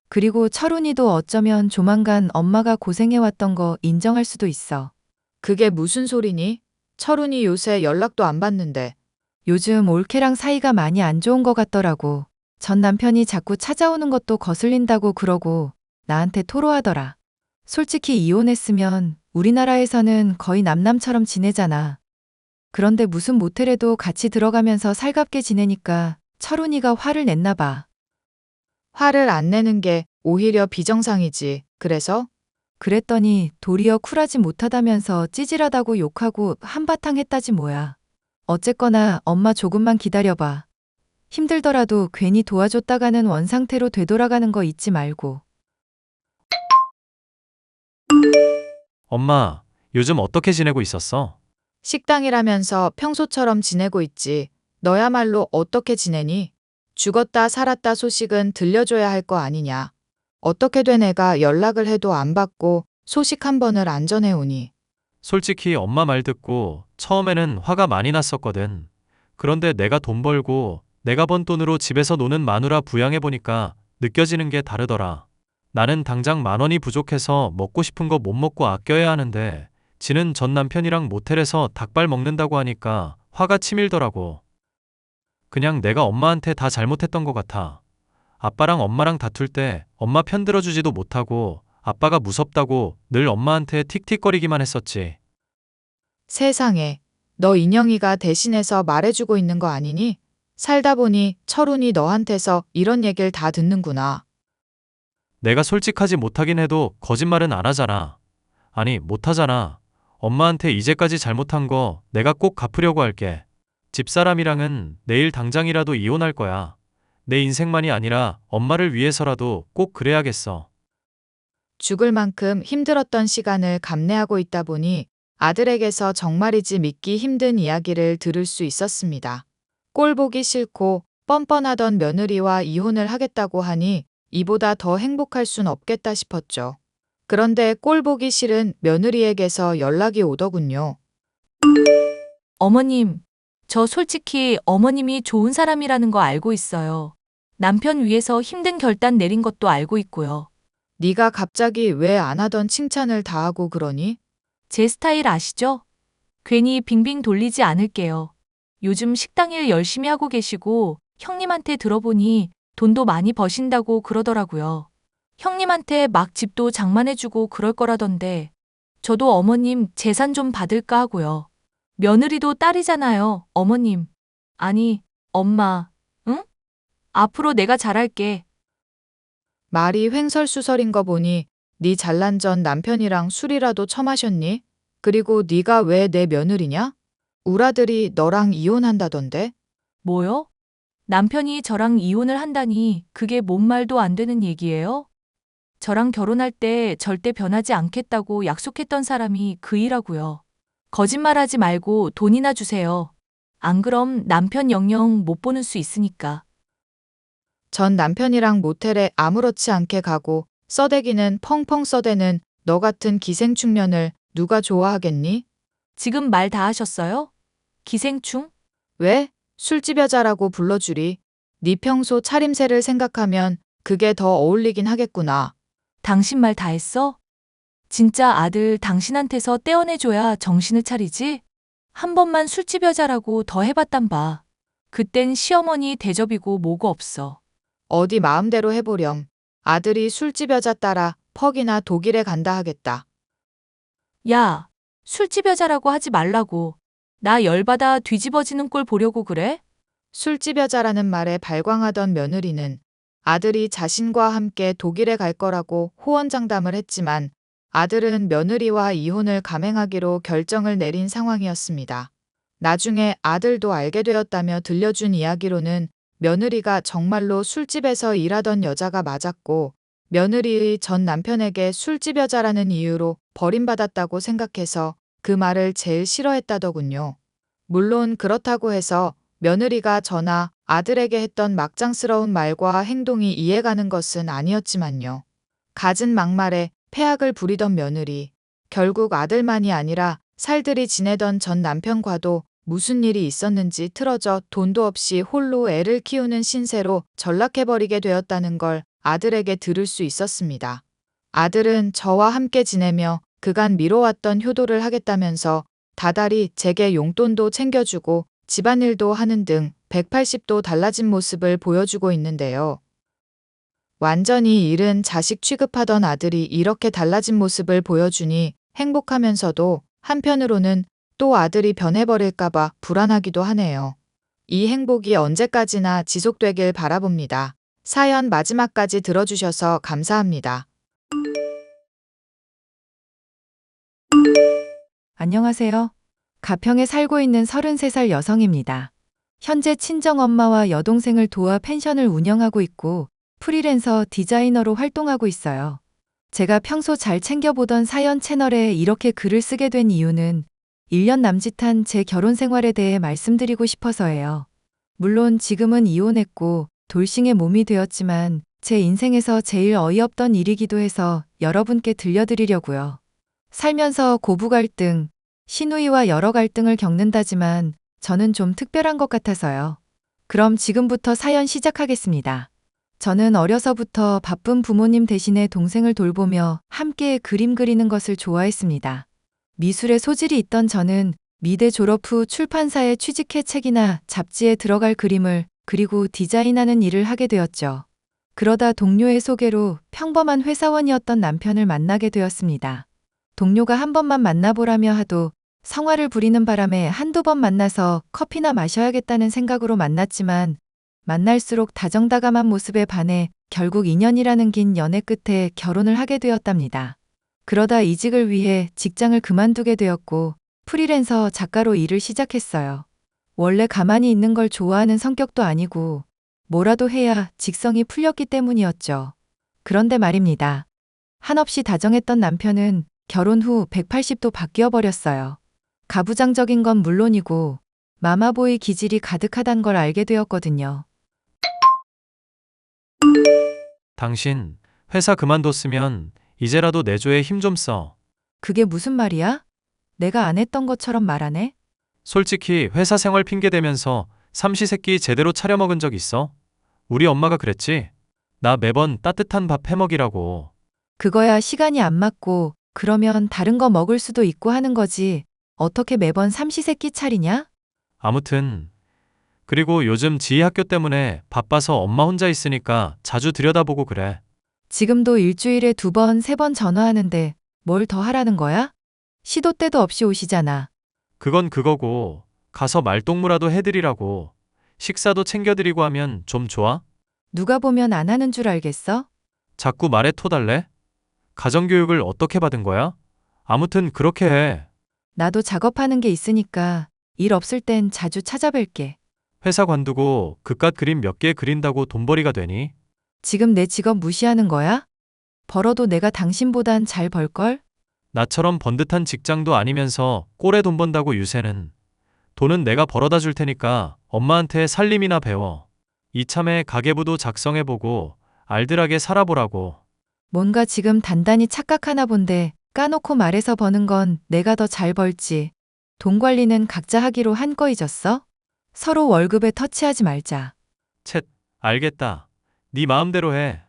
그리고 철훈이도 어쩌면 조만간 엄마가 고생해왔던 거 인정할 수도 있어. 그게 무슨 소리니? 철훈이 요새 연락도 안 받는데. 요즘 올케랑 사이가 많이 안 좋은 것 같더라고. 전 남편이 자꾸 찾아오는 것도 거슬린다고 그러고 나한테 토로하더라. 솔직히 이혼했으면 우리나라에서는 거의 남남처럼 지내잖아. 그런데 무슨 모텔에도 같이 들어가면서 살갑게 지내니까 철훈이가 화를 냈나 봐. 화를 안 내는 게 오히려 비정상이지. 그래서? 그랬더니 도리어 쿨하지 못하다면서 찌질하다고 욕하고 한바탕 했다지 뭐야. 어쨌거나 엄마 조금만 기다려봐. 힘들더라도 괜히 도와줬다가는 원상태로 되돌아가는 거 잊지 말고. 엄마, 요즘 어떻게 지내고 있었어? 식당이라면서 평소처럼 지내고 있지. 너야말로 어떻게 지내니? 죽었다 살았다 소식은 들려줘야 할 거 아니냐. 어떻게 된 애가 연락을 해도 안 받고 소식 한 번을 안 전해오니. 솔직히 엄마 말 듣고 처음에는 화가 많이 났었거든. 그런데 내가 돈 벌고 내가 번 돈으로 집에서 노는 마누라 부양해보니까 느껴지는 게 다르더라. 나는 당장 10,000원이 부족해서 먹고 싶은 거 못 먹고 아껴야 하는데 지는 전 남편이랑 모텔에서 닭발 먹는다고 하니까 화가 치밀더라고. 그냥 내가 엄마한테 다 잘못했던 것 같아. 아빠랑 엄마랑 다툴 때 엄마 편 들어주지도 못하고 아빠가 무섭다고 늘 엄마한테 틱틱거리기만 했었지. 세상에, 너 인영이가 대신해서 말해주고 있는 거 아니니? 살다 보니 철훈이 너한테서 이런 얘기를 다 듣는구나. 내가 솔직하지 못하긴 해도 거짓말은 안 하잖아. 아니, 못하잖아. 엄마한테 이제까지 잘못한 거 내가 꼭 갚으려고 할게. 집사람이랑은 내일 당장이라도 이혼할 거야. 내 인생만이 아니라 엄마를 위해서라도 꼭 그래야겠어. 죽을 만큼 힘들었던 시간을 감내하고 있다 보니 아들에게서 정말이지 믿기 힘든 이야기를 들을 수 있었습니다. 꼴 보기 싫고 뻔뻔하던 며느리와 이혼을 하겠다고 하니 이보다 더 행복할 순 없겠다 싶었죠. 그런데 꼴 보기 싫은 며느리에게서 연락이 오더군요. 어머님, 저 솔직히 어머님이 좋은 사람이라는 거 알고 있어요. 남편 위해서 힘든 결단 내린 것도 알고 있고요. 네가 갑자기 왜 안 하던 칭찬을 다 하고 그러니? 제 스타일 아시죠? 괜히 빙빙 돌리지 않을게요. 요즘 식당 일 열심히 하고 계시고 형님한테 들어보니 돈도 많이 버신다고 그러더라고요. 형님한테 막 집도 장만해주고 그럴 거라던데 저도 어머님 재산 좀 받을까 하고요. 며느리도 딸이잖아요, 어머님. 아니, 엄마, 응? 앞으로 내가 잘할게. 말이 횡설수설인 거 보니 네 잘난 전 남편이랑 술이라도 처마셨니? 그리고 네가 왜 내 며느리냐? 우라들이 너랑 이혼한다던데? 뭐요? 남편이 저랑 이혼을 한다니 그게 뭔 말도 안 되는 얘기예요? 저랑 결혼할 때 절대 변하지 않겠다고 약속했던 사람이 그이라고요. 거짓말하지 말고 돈이나 주세요. 안 그럼 남편 영영 못 보는 수 있으니까. 전 남편이랑 모텔에 아무렇지 않게 가고 써대기는 펑펑 써대는 너 같은 기생충년을 누가 좋아하겠니? 지금 말 다 하셨어요? 기생충? 왜? 술집 여자라고 불러주리. 네 평소 차림새를 생각하면 그게 더 어울리긴 하겠구나. 당신 말 다 했어? 진짜 아들 당신한테서 떼어내줘야 정신을 차리지? 한 번만 술집 여자라고 더 해봤단 봐. 그땐 시어머니 대접이고 뭐고 없어. 어디 마음대로 해보렴. 아들이 술집 여자 따라 퍽이나 독일에 간다 하겠다. 야, 술집 여자라고 하지 말라고. 나 열받아 뒤집어지는 꼴 보려고 그래? 술집 여자라는 말에 발광하던 며느리는 아들이 자신과 함께 독일에 갈 거라고 호언장담을 했지만 아들은 며느리와 이혼을 감행하기로 결정을 내린 상황이었습니다. 나중에 아들도 알게 되었다며 들려준 이야기로는 며느리가 정말로 술집에서 일하던 여자가 맞았고 며느리의 전 남편에게 술집 여자라는 이유로 버림받았다고 생각해서 그 말을 제일 싫어했다더군요. 물론 그렇다고 해서 며느리가 저나 아들에게 했던 막장스러운 말과 행동이 이해가는 것은 아니었지만요. 갖은 막말에 패악을 부리던 며느리, 결국 아들만이 아니라 살들이 지내던 전 남편과도 무슨 일이 있었는지 틀어져 돈도 없이 홀로 애를 키우는 신세로 전락해버리게 되었다는 걸 아들에게 들을 수 있었습니다. 아들은 저와 함께 지내며 그간 미뤄왔던 효도를 하겠다면서 다달이 제게 용돈도 챙겨주고 집안일도 하는 등 180도 달라진 모습을 보여주고 있는데요. 완전히 잃은 자식 취급하던 아들이 이렇게 달라진 모습을 보여주니 행복하면서도 한편으로는 또 아들이 변해버릴까봐 불안하기도 하네요. 이 행복이 언제까지나 지속되길 바라봅니다. 사연 마지막까지 들어주셔서 감사합니다. 안녕하세요. 가평에 살고 있는 33살 여성입니다. 현재 친정엄마와 여동생을 도와 펜션을 운영하고 있고 프리랜서 디자이너로 활동하고 있어요. 제가 평소 잘 챙겨보던 사연 채널에 이렇게 글을 쓰게 된 이유는 1년 남짓한 제 결혼 생활에 대해 말씀드리고 싶어서예요. 물론 지금은 이혼했고 돌싱의 몸이 되었지만 제 인생에서 제일 어이없던 일이기도 해서 여러분께 들려드리려고요. 살면서 고부 갈등, 시누이와 여러 갈등을 겪는다지만 저는 좀 특별한 것 같아서요. 그럼 지금부터 사연 시작하겠습니다. 저는 어려서부터 바쁜 부모님 대신에 동생을 돌보며 함께 그림 그리는 것을 좋아했습니다. 미술에 소질이 있던 저는 미대 졸업 후 출판사에 취직해 책이나 잡지에 들어갈 그림을 그리고 디자인하는 일을 하게 되었죠. 그러다 동료의 소개로 평범한 회사원이었던 남편을 만나게 되었습니다. 동료가 한 번만 만나보라며 하도 성화를 부리는 바람에 한두 번 만나서 커피나 마셔야겠다는 생각으로 만났지만 만날수록 다정다감한 모습에 반해 결국 2년이라는 긴 연애 끝에 결혼을 하게 되었답니다. 그러다 이직을 위해 직장을 그만두게 되었고 프리랜서 작가로 일을 시작했어요. 원래 가만히 있는 걸 좋아하는 성격도 아니고 뭐라도 해야 직성이 풀렸기 때문이었죠. 그런데 말입니다. 한없이 다정했던 남편은 결혼 후 180도 바뀌어 버렸어요. 가부장적인 건 물론이고 마마보이 기질이 가득하단 걸 알게 되었거든요. 당신 회사 그만뒀으면 이제라도 내조에 힘 좀 써. 그게 무슨 말이야? 내가 안 했던 것처럼 말하네? 솔직히 회사 생활 핑계 대면서 삼시세끼 제대로 차려 먹은 적 있어? 우리 엄마가 그랬지? 나 매번 따뜻한 밥 해 먹이라고. 그거야 시간이 안 맞고 그러면 다른 거 먹을 수도 있고 하는 거지. 어떻게 매번 삼시세끼 차리냐? 아무튼 그리고 요즘 지희 학교 때문에 바빠서 엄마 혼자 있으니까 자주 들여다보고 그래. 지금도 일주일에 2번, 3번 전화하는데 뭘 더 하라는 거야? 시도 때도 없이 오시잖아. 그건 그거고 가서 말동무라도 해드리라고. 식사도 챙겨드리고 하면 좀 좋아? 누가 보면 안 하는 줄 알겠어? 자꾸 말에 토달래? 가정교육을 어떻게 받은 거야? 아무튼 그렇게 해. 나도 작업하는 게 있으니까 일 없을 땐 자주 찾아뵐게. 회사 관두고 그깟 그림 몇 개 그린다고 돈벌이가 되니? 지금 내 직업 무시하는 거야? 벌어도 내가 당신보단 잘 벌걸? 나처럼 번듯한 직장도 아니면서 꼴에 돈 번다고 유세는. 돈은 내가 벌어다 줄 테니까 엄마한테 살림이나 배워. 이참에 가계부도 작성해보고 알뜰하게 살아보라고. 뭔가 지금 단단히 착각하나 본데 까놓고 말해서 버는 건 내가 더 잘 벌지. 돈 관리는 각자 하기로 한 거 잊었어? 서로 월급에 터치하지 말자. 쳇, 알겠다. 네 마음대로 해.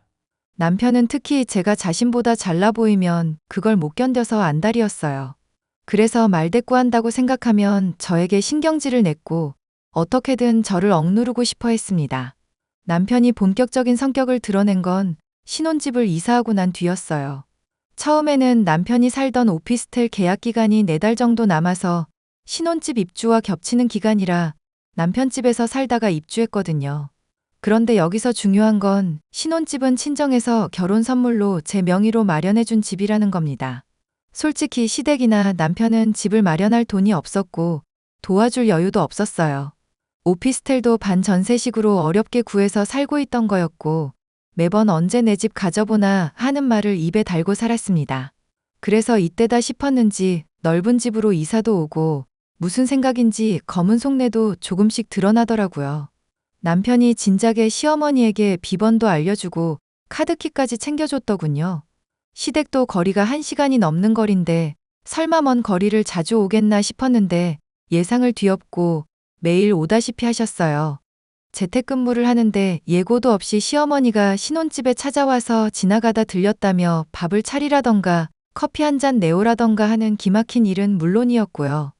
남편은 특히 제가 자신보다 잘나 보이면 그걸 못 견뎌서 안달이었어요. 그래서 말대꾸한다고 생각하면 저에게 신경질을 냈고 어떻게든 저를 억누르고 싶어 했습니다. 남편이 본격적인 성격을 드러낸 건 신혼집을 이사하고 난 뒤였어요. 처음에는 남편이 살던 오피스텔 계약 기간이 4달 정도 남아서 신혼집 입주와 겹치는 기간이라 남편 집에서 살다가 입주했거든요. 그런데 여기서 중요한 건 신혼집은 친정에서 결혼 선물로 제 명의로 마련해준 집이라는 겁니다. 솔직히 시댁이나 남편은 집을 마련할 돈이 없었고 도와줄 여유도 없었어요. 오피스텔도 반전세식으로 어렵게 구해서 살고 있던 거였고 매번 언제 내 집 가져보나 하는 말을 입에 달고 살았습니다. 그래서 이때다 싶었는지 넓은 집으로 이사도 오고 무슨 생각인지 검은 속내도 조금씩 드러나더라고요. 남편이 진작에 시어머니에게 비번도 알려주고 카드키까지 챙겨줬더군요. 시댁도 거리가 1시간이 넘는 거리인데 설마 먼 거리를 자주 오겠나 싶었는데 예상을 뒤엎고 매일 오다시피 하셨어요. 재택근무를 하는데 예고도 없이 시어머니가 신혼집에 찾아와서 지나가다 들렸다며 밥을 차리라던가 커피 한 잔 내오라던가 하는 기막힌 일은 물론이었고요.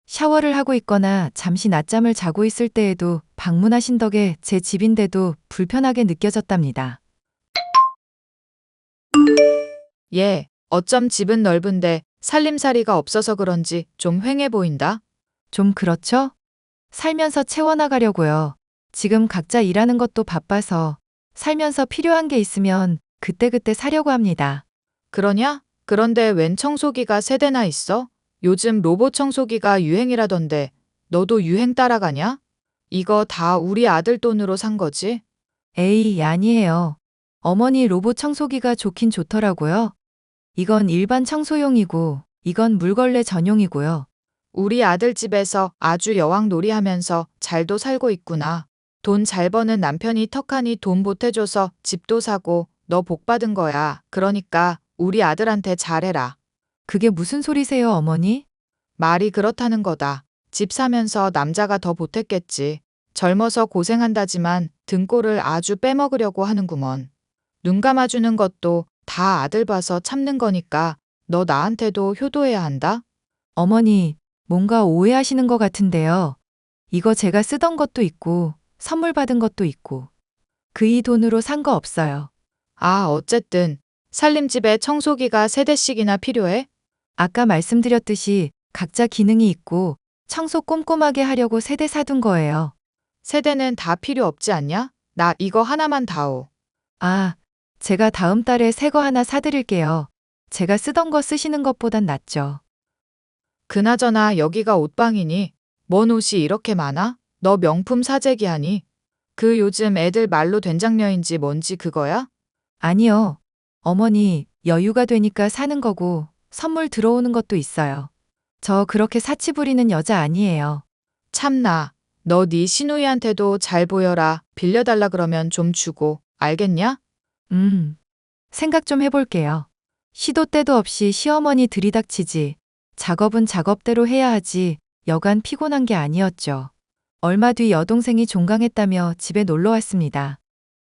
샤워를 하고 있거나 잠시 낮잠을 자고 있을 때에도 방문하신 덕에 제 집인데도 불편하게 느껴졌답니다. 예, 어쩜 집은 넓은데 살림살이가 없어서 그런지 좀 휑해 보인다. 좀 그렇죠? 살면서 채워나가려고요. 지금 각자 일하는 것도 바빠서 살면서 필요한 게 있으면 그때그때 사려고 합니다. 그러냐? 그런데 웬 청소기가 3대나 있어? 요즘 로봇 청소기가 유행이라던데 너도 유행 따라가냐? 이거 다 우리 아들 돈으로 산 거지? 에이, 아니에요. 어머니 로봇 청소기가 좋긴 좋더라고요. 이건 일반 청소용이고 이건 물걸레 전용이고요. 우리 아들 집에서 아주 여왕놀이 하면서 잘도 살고 있구나. 돈 잘 버는 남편이 턱하니 돈 보태줘서 집도 사고 너 복 받은 거야. 그러니까 우리 아들한테 잘해라. 그게 무슨 소리세요, 어머니? 말이 그렇다는 거다. 집 사면서 남자가 더 보탰겠지. 젊어서 고생한다지만 등골을 아주 빼먹으려고 하는구먼. 눈 감아주는 것도 다 아들 봐서 참는 거니까 너 나한테도 효도해야 한다. 어머니, 뭔가 오해하시는 것 같은데요. 이거 제가 쓰던 것도 있고 선물 받은 것도 있고 그 이 돈으로 산 거 없어요. 아, 어쨌든 살림집에 청소기가 3대씩이나 필요해? 아까 말씀드렸듯이 각자 기능이 있고 청소 꼼꼼하게 하려고 3대 사둔 거예요. 3대는 다 필요 없지 않냐? 나 이거 하나만 다오. 아, 제가 다음 달에 새 거 하나 사드릴게요. 제가 쓰던 거 쓰시는 것보단 낫죠. 그나저나 여기가 옷방이니? 뭔 옷이 이렇게 많아? 너 명품 사재기 하니? 그 요즘 애들 말로 된장녀인지 뭔지 그거야? 아니요. 어머니, 여유가 되니까 사는 거고 선물 들어오는 것도 있어요. 저 그렇게 사치 부리는 여자 아니에요. 참나. 너 네 시누이한테도 잘 보여라. 빌려달라 그러면 좀 주고. 알겠냐? 생각 좀 해볼게요. 시도 때도 없이 시어머니 들이닥치지. 작업은 작업대로 해야 하지. 여간 피곤한 게 아니었죠. 얼마 뒤 여동생이 종강했다며 집에 놀러 왔습니다.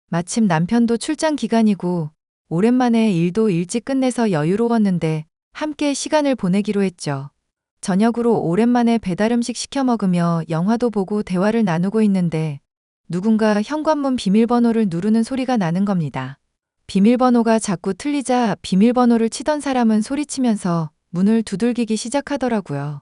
마침 남편도 출장 기간이고 오랜만에 일도 일찍 끝내서 여유로웠는데 함께 시간을 보내기로 했죠. 저녁으로 오랜만에 배달음식 시켜 먹으며 영화도 보고 대화를 나누고 있는데 누군가 현관문 비밀번호를 누르는 소리가 나는 겁니다. 비밀번호가 자꾸 틀리자 비밀번호를 치던 사람은 소리치면서 문을 두들기기 시작하더라고요.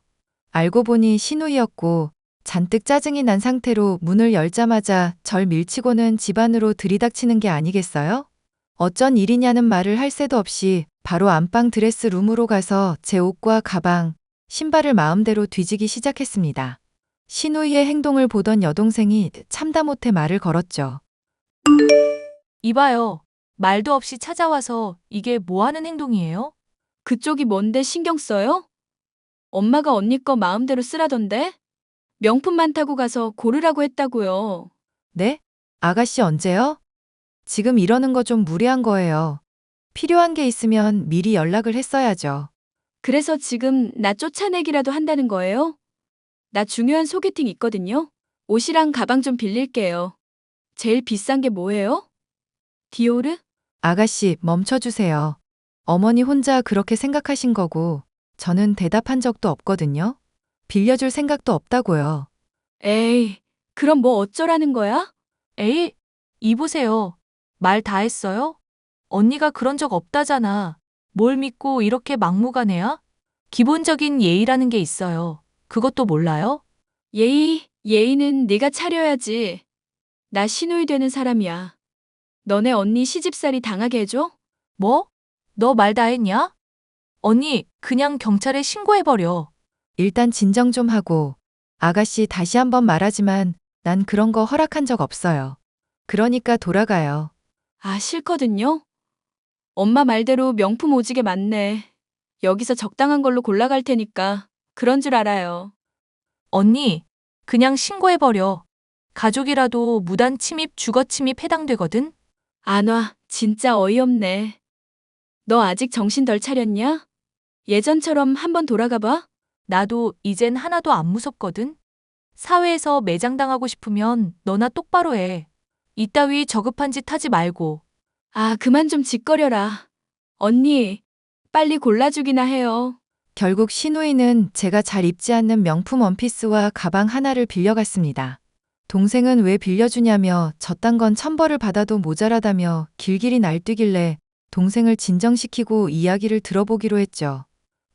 알고 보니 신우이였고 잔뜩 짜증이 난 상태로 문을 열자마자 절 밀치고는 집 안으로 들이닥치는 게 아니겠어요? 어쩐 일이냐는 말을 할 새도 없이 바로 안방 드레스룸으로 가서 제 옷과 가방, 신발을 마음대로 뒤지기 시작했습니다. 신우이의 행동을 보던 여동생이 참다 못해 말을 걸었죠. 이봐요. 말도 없이 찾아와서 이게 뭐 하는 행동이에요? 그쪽이 뭔데 신경 써요? 엄마가 언니 거 마음대로 쓰라던데? 명품 많다고 가서 고르라고 했다고요. 네? 아가씨 언제요? 지금 이러는 거 좀 무리한 거예요. 필요한 게 있으면 미리 연락을 했어야죠. 그래서 지금 나 쫓아내기라도 한다는 거예요? 나 중요한 소개팅 있거든요. 옷이랑 가방 좀 빌릴게요. 제일 비싼 게 뭐예요? 디오르? 아가씨, 멈춰주세요. 어머니 혼자 그렇게 생각하신 거고, 저는 대답한 적도 없거든요. 빌려줄 생각도 없다고요. 에이, 그럼 뭐 어쩌라는 거야? 에이, 이보세요. 말 다 했어요? 언니가 그런 적 없다잖아. 뭘 믿고 이렇게 막무가내야? 기본적인 예의라는 게 있어요. 그것도 몰라요? 예의는 네가 차려야지. 나 시누이 되는 사람이야. 너네 언니 시집살이 당하게 해줘? 뭐? 너 말 다 했냐? 언니, 그냥 경찰에 신고해버려. 일단 진정 좀 하고, 아가씨 다시 한번 말하지만 난 그런 거 허락한 적 없어요. 그러니까 돌아가요. 아, 싫거든요. 엄마 말대로 명품 오지게 많네. 여기서 적당한 걸로 골라갈 테니까 그런 줄 알아요. 언니, 그냥 신고해버려. 가족이라도 무단 침입, 주거 침입 해당되거든? 안 와, 진짜 어이없네. 너 아직 정신 덜 차렸냐? 예전처럼 한번 돌아가 봐? 나도 이젠 하나도 안 무섭거든? 사회에서 매장당하고 싶으면 너나 똑바로 해. 이따위 저급한 짓 하지 말고. 아, 그만 좀 짓거려라. 언니, 빨리 골라주기나 해요. 결국 신우이는 제가 잘 입지 않는 명품 원피스와 가방 하나를 빌려갔습니다. 동생은 왜 빌려주냐며 저딴 건 천벌을 받아도 모자라다며 길길이 날뛰길래 동생을 진정시키고 이야기를 들어보기로 했죠.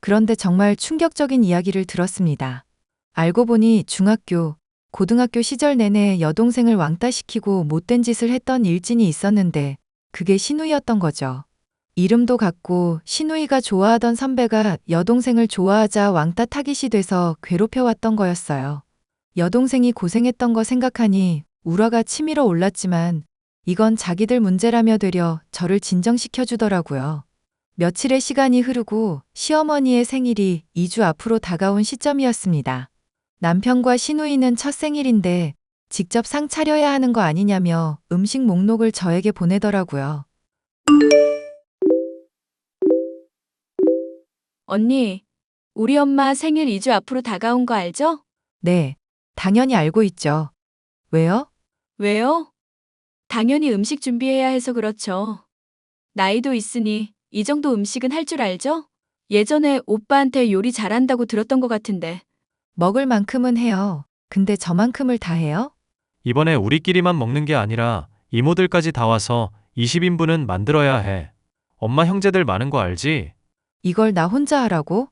그런데 정말 충격적인 이야기를 들었습니다. 알고 보니 중학교, 고등학교 시절 내내 여동생을 왕따시키고 못된 짓을 했던 일진이 있었는데 그게 신우이였던 거죠. 이름도 같고 신우이가 좋아하던 선배가 여동생을 좋아하자 왕따 타깃이 돼서 괴롭혀왔던 거였어요. 여동생이 고생했던 거 생각하니 우라가 치밀어 올랐지만 이건 자기들 문제라며 되려 저를 진정시켜주더라고요. 며칠의 시간이 흐르고 시어머니의 생일이 2주 앞으로 다가온 시점이었습니다. 남편과 신우이는 첫 생일인데 직접 상 차려야 하는 거 아니냐며 음식 목록을 저에게 보내더라고요. 언니, 우리 엄마 생일 2주 앞으로 다가온 거 알죠? 네, 당연히 알고 있죠. 왜요? 왜요? 당연히 음식 준비해야 해서 그렇죠. 나이도 있으니 이 정도 음식은 할 줄 알죠? 예전에 오빠한테 요리 잘한다고 들었던 것 같은데. 먹을 만큼은 해요. 근데 저만큼을 다 해요? 이번에 우리끼리만 먹는 게 아니라 이모들까지 다 와서 20인분은 만들어야 해. 엄마 형제들 많은 거 알지? 이걸 나 혼자 하라고?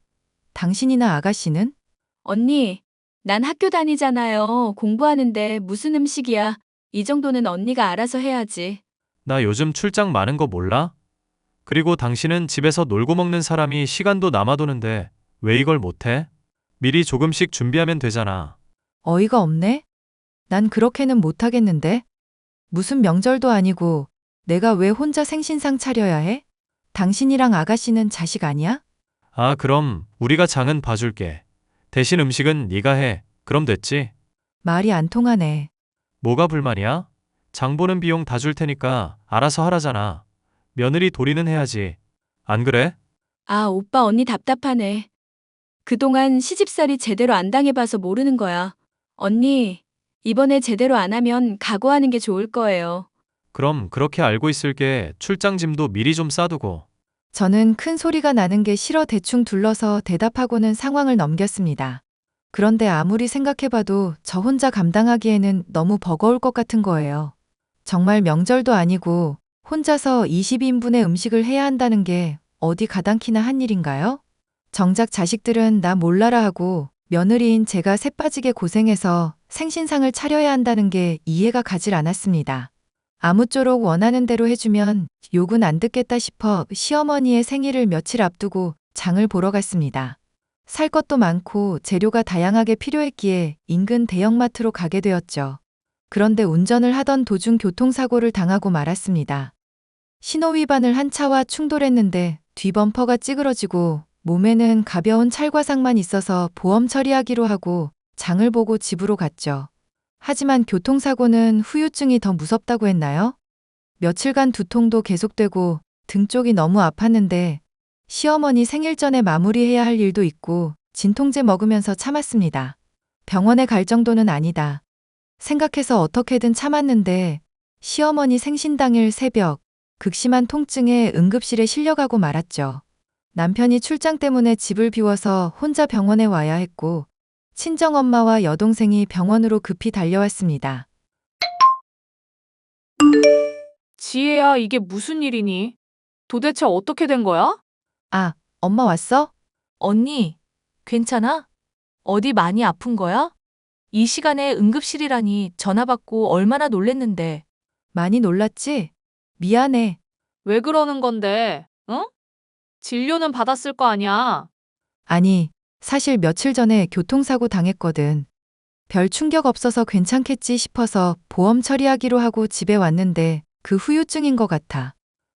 당신이나 아가씨는? 언니, 난 학교 다니잖아요. 공부하는데 무슨 음식이야. 이 정도는 언니가 알아서 해야지. 나 요즘 출장 많은 거 몰라? 그리고 당신은 집에서 놀고 먹는 사람이 시간도 남아도는데 왜 이걸 못해? 미리 조금씩 준비하면 되잖아. 어이가 없네? 난 그렇게는 못하겠는데? 무슨 명절도 아니고 내가 왜 혼자 생신상 차려야 해? 당신이랑 아가씨는 자식 아니야? 아, 그럼 우리가 장은 봐줄게. 대신 음식은 네가 해. 그럼 됐지? 말이 안 통하네. 뭐가 불만이야? 장 보는 비용 다 줄 테니까 알아서 하라잖아. 며느리 도리는 해야지. 안 그래? 아, 오빠 언니 답답하네. 그동안 시집살이 제대로 안 당해봐서 모르는 거야. 언니, 이번에 제대로 안 하면 각오하는 게 좋을 거예요. 그럼 그렇게 알고 있을게. 출장 짐도 미리 좀 싸두고. 저는 큰 소리가 나는 게 싫어 대충 둘러서 대답하고는 상황을 넘겼습니다. 그런데 아무리 생각해봐도 저 혼자 감당하기에는 너무 버거울 것 같은 거예요. 정말 명절도 아니고 혼자서 20인분의 음식을 해야 한다는 게 어디 가당키나 한 일인가요? 정작 자식들은 나 몰라라 하고 며느리인 제가 새 빠지게 고생해서 생신상을 차려야 한다는 게 이해가 가질 않았습니다. 아무쪼록 원하는 대로 해주면 욕은 안 듣겠다 싶어 시어머니의 생일을 며칠 앞두고 장을 보러 갔습니다. 살 것도 많고 재료가 다양하게 필요했기에 인근 대형마트로 가게 되었죠. 그런데 운전을 하던 도중 교통사고를 당하고 말았습니다. 신호위반을 한 차와 충돌했는데 뒤범퍼가 찌그러지고 몸에는 가벼운 찰과상만 있어서 보험 처리하기로 하고 장을 보고 집으로 갔죠. 하지만 교통사고는 후유증이 더 무섭다고 했나요? 며칠간 두통도 계속되고 등 쪽이 너무 아팠는데 시어머니 생일 전에 마무리해야 할 일도 있고 진통제 먹으면서 참았습니다. 병원에 갈 정도는 아니다. 생각해서 어떻게든 참았는데 시어머니 생신 당일 새벽 극심한 통증에 응급실에 실려가고 말았죠. 남편이 출장 때문에 집을 비워서 혼자 병원에 와야 했고 친정엄마와 여동생이 병원으로 급히 달려왔습니다. 지혜야, 이게 무슨 일이니? 도대체 어떻게 된 거야? 아, 엄마 왔어? 언니, 괜찮아? 어디 많이 아픈 거야? 이 시간에 응급실이라니 전화 받고 얼마나 놀랬는데. 많이 놀랐지? 미안해. 왜 그러는 건데, 응? 진료는 받았을 거 아니야. 아니, 사실 며칠 전에 교통사고 당했거든. 별 충격 없어서 괜찮겠지 싶어서 보험 처리하기로 하고 집에 왔는데 그 후유증인 것 같아.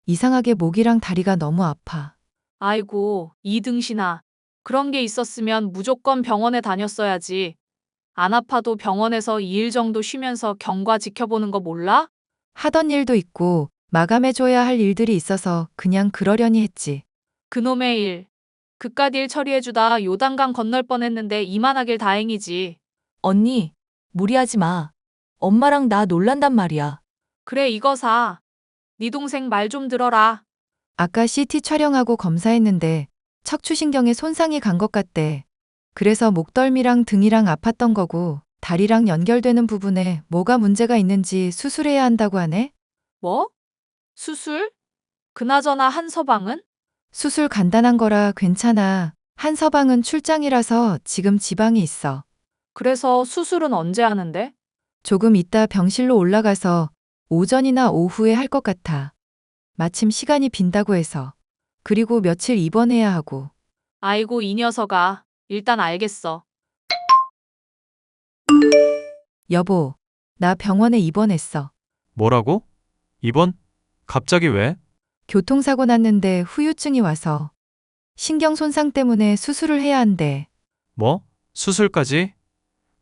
이상하게 목이랑 다리가 너무 아파. 아이고, 이등신아. 그런 게 있었으면 무조건 병원에 다녔어야지. 안 아파도 병원에서 2일 정도 쉬면서 경과 지켜보는 거 몰라? 하던 일도 있고 마감해줘야 할 일들이 있어서 그냥 그러려니 했지. 그놈의 일. 그깟 일 처리해주다 요단강 건널 뻔했는데 이만하길 다행이지. 언니, 무리하지 마. 엄마랑 나 놀란단 말이야. 그래, 이거 사. 네 동생 말 좀 들어라. 아까 CT 촬영하고 검사했는데 척추신경에 손상이 간 것 같대. 그래서 목덜미랑 등이랑 아팠던 거고 다리랑 연결되는 부분에 뭐가 문제가 있는지 수술해야 한다고 하네. 뭐? 수술? 그나저나 한서방은? 수술 간단한 거라 괜찮아. 한서방은 출장이라서 지금 지방이 있어. 그래서 수술은 언제 하는데? 조금 이따 병실로 올라가서 오전이나 오후에 할 것 같아. 마침 시간이 빈다고 해서. 그리고 며칠 입원해야 하고. 아이고, 이 녀석아. 일단 알겠어. 여보, 나 병원에 입원했어. 뭐라고? 입원? 갑자기 왜? 교통사고 났는데 후유증이 와서. 신경 손상 때문에 수술을 해야 한대. 뭐? 수술까지?